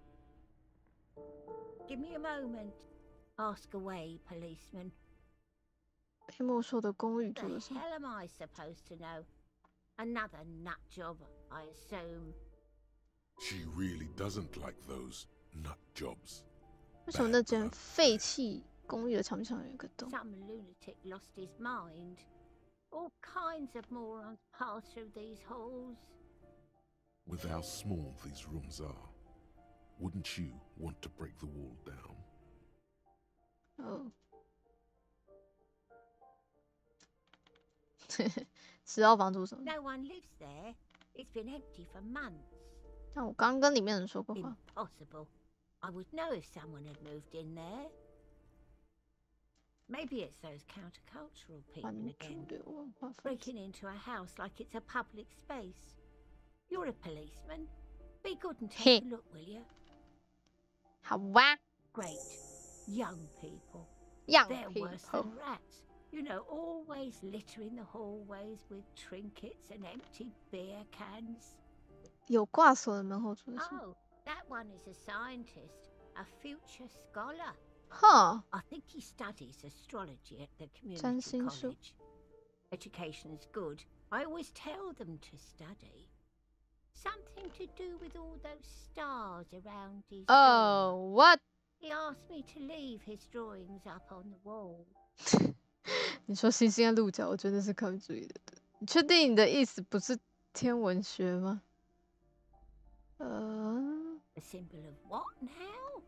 Speaker 3: Give me a moment. Ask away, policeman.
Speaker 1: 被没收的公寓住了
Speaker 3: The
Speaker 1: 什么？
Speaker 3: hell am I supposed to know? Another nut job, I assume.
Speaker 2: She really doesn't like those nut jobs.
Speaker 1: 为什么那间废弃公寓的墙壁上有一个洞？
Speaker 3: Some lunatic lost his mind. All kinds of morons pass through these halls.
Speaker 2: With how small these rooms are, wouldn't you want to break the wall down?
Speaker 1: 哦，10号房住什么？
Speaker 3: No one lives there. It's been empty for months.
Speaker 1: 但我刚跟里面人说过话。
Speaker 3: Impossible. I would know if someone had moved in there. Maybe it's those countercultural people again, breaking into a house like it's a public space. You're a policeman. Be good and take a look, will you?
Speaker 1: 好吧。
Speaker 3: Great. Young people.
Speaker 1: Young
Speaker 3: They're worse
Speaker 1: people.
Speaker 3: than rats. You know, always littering the hallways with trinkets and empty beer cans.
Speaker 1: 有挂锁的门后住的是。
Speaker 3: Oh, that one is a scientist, a future scholar.
Speaker 1: Huh.
Speaker 3: I think he studies astrology at the
Speaker 1: 占
Speaker 3: community
Speaker 1: 星术。
Speaker 3: college. Education's good. I always tell them to study. Something to do with all those stars around his
Speaker 1: Oh,
Speaker 3: door.
Speaker 1: what?
Speaker 3: He asked me to leave his drawings up on the wall.
Speaker 1: 你说星星的鹿角，我真的是靠注意的。你确定你的意思不是天文学吗？
Speaker 3: A symbol of what now?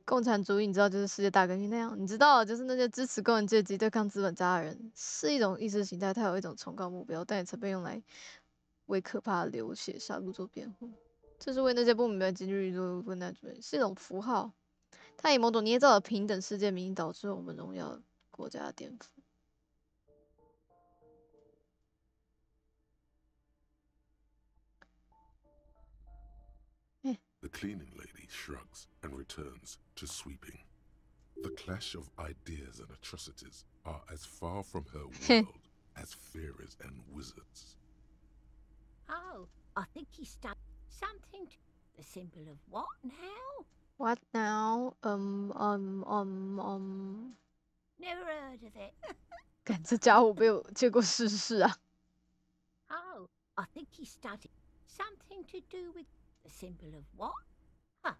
Speaker 1: 共产主义，你知道就是世界大革命那样，你知道就是那些支持工人阶级对抗资本家的人，是一种意识形态，它有一种崇高目标，但也曾被用来为可怕的流血杀戮做辩护。这是为那些不明白纪律做问答准备，是一种符号。它以某种捏造的平等世界名义导致我们荣耀国家的颠覆。
Speaker 2: The cleaning lady shrugs and returns to sweeping. The clash of ideas and atrocities are as far from her world as fairies and wizards.
Speaker 3: Oh, I think he studied something to the symbol of what now?
Speaker 1: What now?
Speaker 3: Never heard of it.
Speaker 1: 干，这家伙被我见过世事啊。
Speaker 3: Oh, I think he studied something to do with the symbol of what? Huh.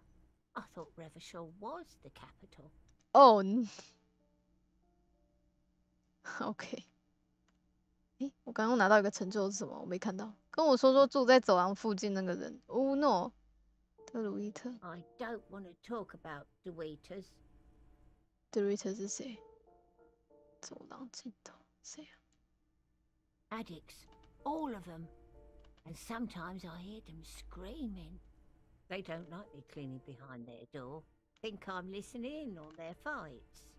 Speaker 3: I thought Revachol was the capital.
Speaker 1: Oh. OK。诶，我刚刚拿到一个成就是什么？我没看到。跟我说住在走廊附近那个人。乌诺。德鲁伊特。
Speaker 3: I don't want to talk about the waiters.
Speaker 1: 德鲁伊特是谁？走廊尽头谁啊
Speaker 3: ？Addicts, all of them. And sometimes I hear them screaming. They don't like me cleaning behind their door. Think I'm listening in on their fights.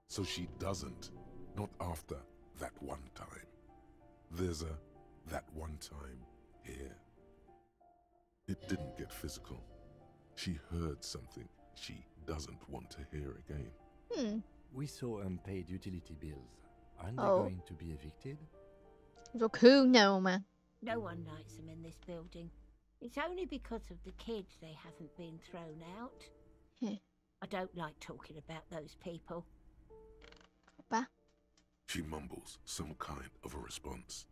Speaker 2: So she doesn't. Not after that one time. There's a that one time here. It didn't get physical. She heard something she doesn't want to hear again.
Speaker 12: We saw unpaid utility bills. Aren't they
Speaker 1: Oh.
Speaker 12: going to be evicted?
Speaker 1: So cool now, man.
Speaker 3: No one likes them in this building. It's only because of the kids they haven't been thrown out. I don't like talking about those people.
Speaker 2: She mumbles some kind of a response.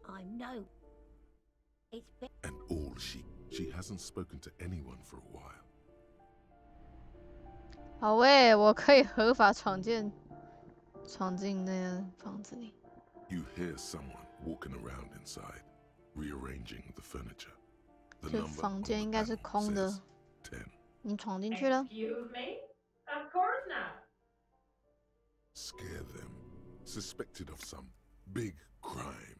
Speaker 3: I know. It's been...
Speaker 2: And all she hasn't spoken to anyone for a while.
Speaker 1: 好诶，我可以合法闯进那个房子里。
Speaker 2: You hear someone walking around inside, rearranging the furniture. The
Speaker 1: 这
Speaker 2: number
Speaker 1: 房间应该是空的。
Speaker 2: 10.
Speaker 1: 你闯进去了
Speaker 6: Excuse me? Of course not.
Speaker 2: Scare them. Suspected of some big crime.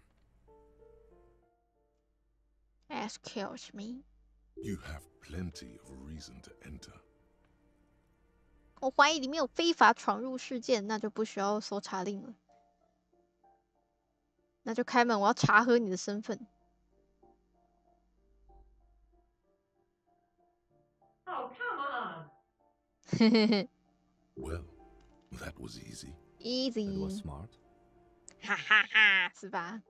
Speaker 1: Excuse me.
Speaker 2: You have plenty of reason to enter.
Speaker 1: 我怀疑里面有非法闯入事件，那就不需要搜查令了。那就开门，我要查核你的身份。
Speaker 6: Oh, come on.
Speaker 2: Well, that was easy.
Speaker 1: Easy.
Speaker 12: That was smart.
Speaker 1: 哈哈哈，是吧？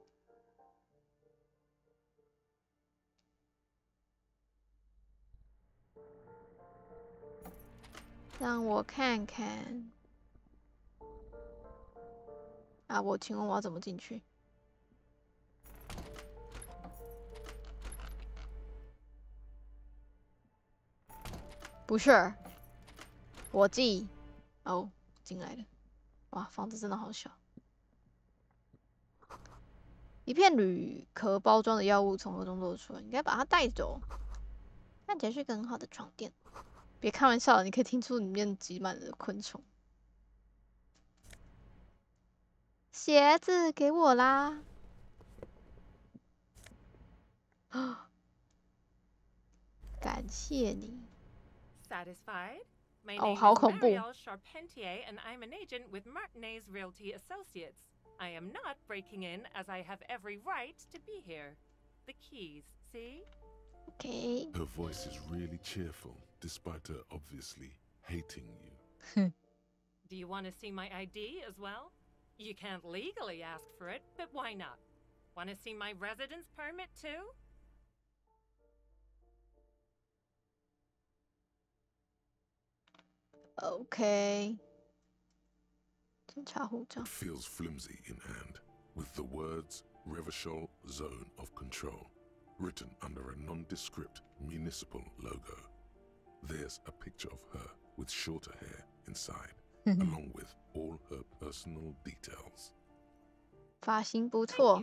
Speaker 1: 让我看看。啊，请问我要怎么进去？不是，我记。哦，进来了。哇，房子真的好小。一片铝壳包装的药物从盒中露出来，应该把它带走。看起来是个很好的床垫。别开玩笑了，你可以听出里面挤满了昆虫。鞋子给我啦！感谢你。
Speaker 6: Satisfied? My
Speaker 1: Oh,
Speaker 6: name
Speaker 1: 好
Speaker 6: is
Speaker 1: 恐怖。
Speaker 6: Marielle Charpentier, and I'm an agent with Martinez Realty Associates. I am not breaking in, as I have every right to be here. The keys, see?
Speaker 1: Okay.
Speaker 2: Her voice is really cheerful, despite her obviously hating you.
Speaker 6: Do you want to see my ID as well? You can't legally ask for it, but why not? Want to see my residence permit too?
Speaker 1: Okay. 检查护照。
Speaker 2: It feels flimsy in hand, with the words Revachol Zone of Control written under a nondescript municipal logo. There's a picture of her with shorter hair inside, along with all her personal details.
Speaker 1: 发型不错。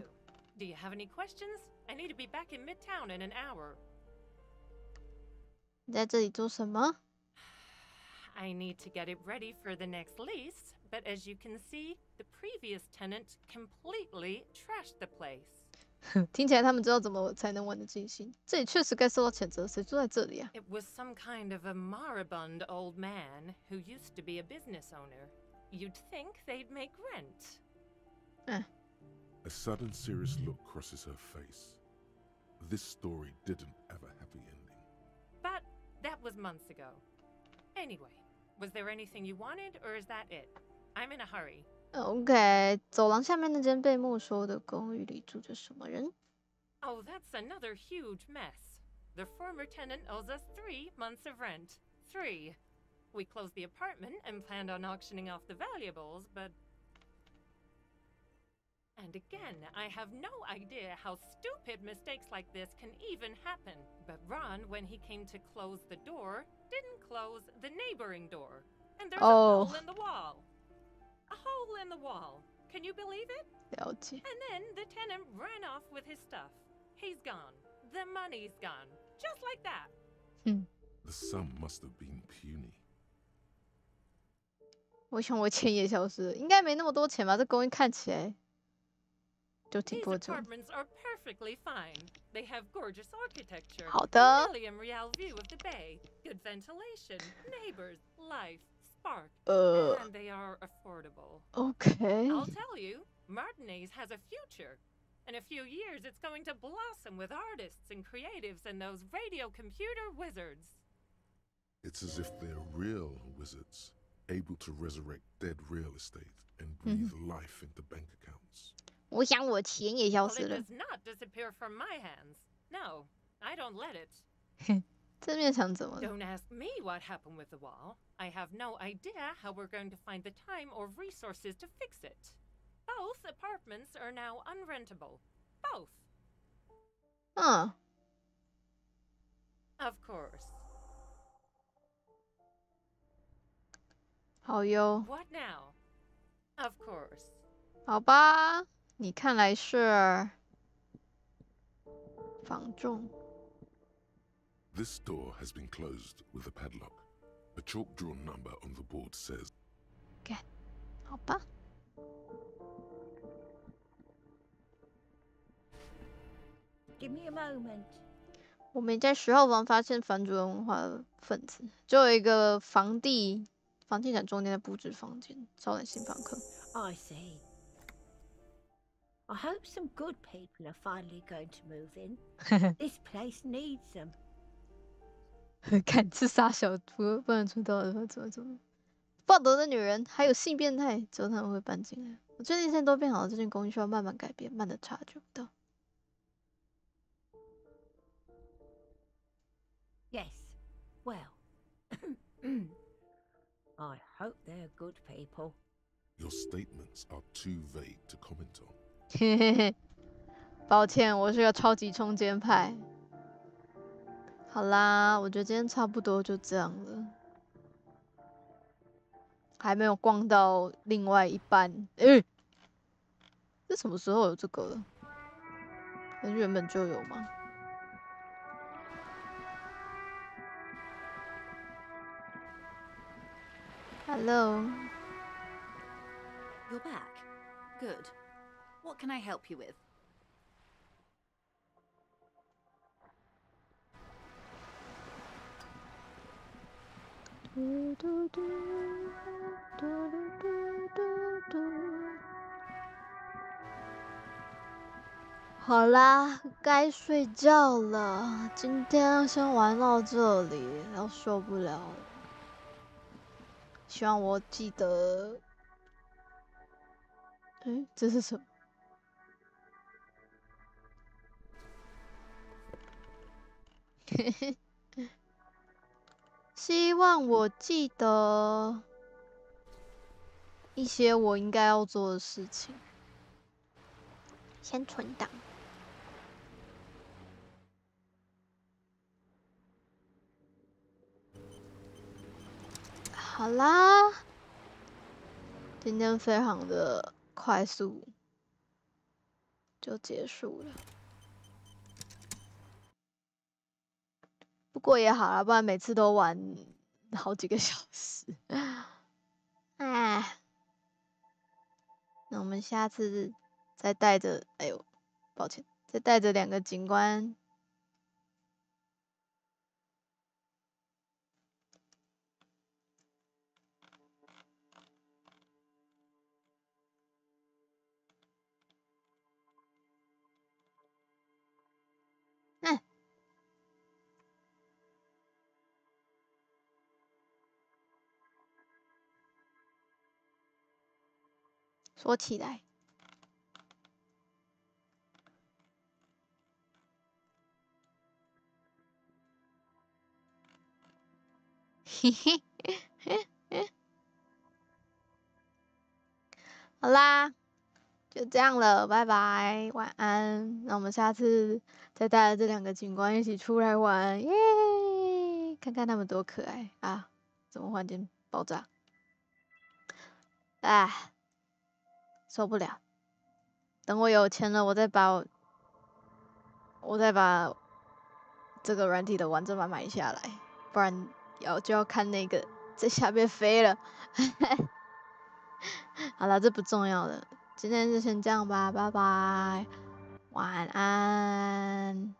Speaker 6: Do you have any questions? I need to be back in Midtown in an hour.
Speaker 1: 你在这里做什么？
Speaker 6: I need to get it ready for the next lease, but as you can see, the previous tenant completely trashed the place.
Speaker 1: 听起来他们知道怎么才能玩得尽兴。这里确实该受到谴责，谁住在这里啊？
Speaker 6: It was some kind of a moribund old man who used to be a business owner. You'd think they'd make rent.
Speaker 2: A sudden serious look crosses her face. This story didn't have a happy ending.
Speaker 6: But that was months ago. Anyway, was there anything you wanted, or is that it? I'm in a hurry.
Speaker 1: OK， 走廊下面那间被没收的公寓里住着什么人？
Speaker 6: Oh, that's another huge mess. The former tenant owes us 3 months of rent. 3. We closed the apartment and planned on auctioning off the valuables, but... And again, I have no idea how stupid mistakes like this can even happen. But Ron, when he came to close the door, didn't close the neighboring door. And there's a hole in the wall. A hole in the wall. Can you believe it? And then the tenant ran off with his stuff. He's gone. The money's gone. Just like that.
Speaker 2: The sum must have been puny.
Speaker 1: 我想我钱也消失了，应该没那么多钱吧？这公寓看起来就挺
Speaker 6: These
Speaker 1: 破旧。
Speaker 6: apartments are perfectly fine. They have gorgeous architecture.
Speaker 1: 好的。
Speaker 6: Million real view of the bay. Good ventilation. Neighbors. Life. Spark. And they are affordable.
Speaker 1: Okay.
Speaker 6: I'll tell you, Martinez has a future. In a few years, it's going to blossom with artists and creatives and those radio computer wizards.
Speaker 2: It's as if they're real wizards, able to resurrect dead real estate and breathe life into bank accounts.
Speaker 1: 我想我钱也消
Speaker 6: Well,
Speaker 1: 失
Speaker 6: it
Speaker 1: 了。
Speaker 6: does not disappear from my hands. No, I don't let it.
Speaker 1: 正面墙怎么了？
Speaker 6: Don't ask me what happened with the wall. I have no idea how we're going to find the time or resources to fix it. Both apartments are now unrentable. Both. Of course.
Speaker 1: 好哟。
Speaker 6: What now? Of course.
Speaker 1: 好吧，你看来是房仲。
Speaker 2: This door has been closed with a padlock. A chalk-drawn number on the board says...
Speaker 1: 好吧。
Speaker 3: Give me a moment.
Speaker 1: 我们在10号房发现反主人文化的分子，就有一个房地产中间在布置房间，招揽新房客。
Speaker 3: I see. I hope some good people are finally going to move in. This place needs them.
Speaker 1: 看这傻小不能出道的怎么？暴德的女人还有性变态，之后他们会搬进来。我最近现在都变好了，这间公寓需要慢慢改变，慢的察觉不到。
Speaker 3: Yes. Well, I hope they're good people.
Speaker 2: Your statements are too vague to comment on.
Speaker 1: 嘿嘿嘿，抱歉，我是个超级冲坚派。好啦，我觉得今天差不多就这样了，还没有逛到另外一半。这什么时候有这个了？那原本就有吗？ Hello.
Speaker 13: You're back. Good. What can I help you with? .
Speaker 1: 好啦，该睡觉了。今天先玩到这里，要受不了了。希望我记得。这是什么？希望我记得一些我应该要做的事情。先存档。好啦，今天非常的快速就结束了。不过也好啦，不然每次都玩好几个小时。哎，那我们下次再带着，抱歉，再带着2个警官。说起来，嘿嘿，好啦，就这样了，拜拜，晚安。那我们下次再带着这2个警官一起出来玩，耶！看看他们多可爱啊！怎么忽然间爆炸？哎，受不了！等我有钱了，我再把这个软体的完整版买下来，不然就要看那个在下面飞了。好了，这不重要了，今天就先这样吧，拜拜，晚安。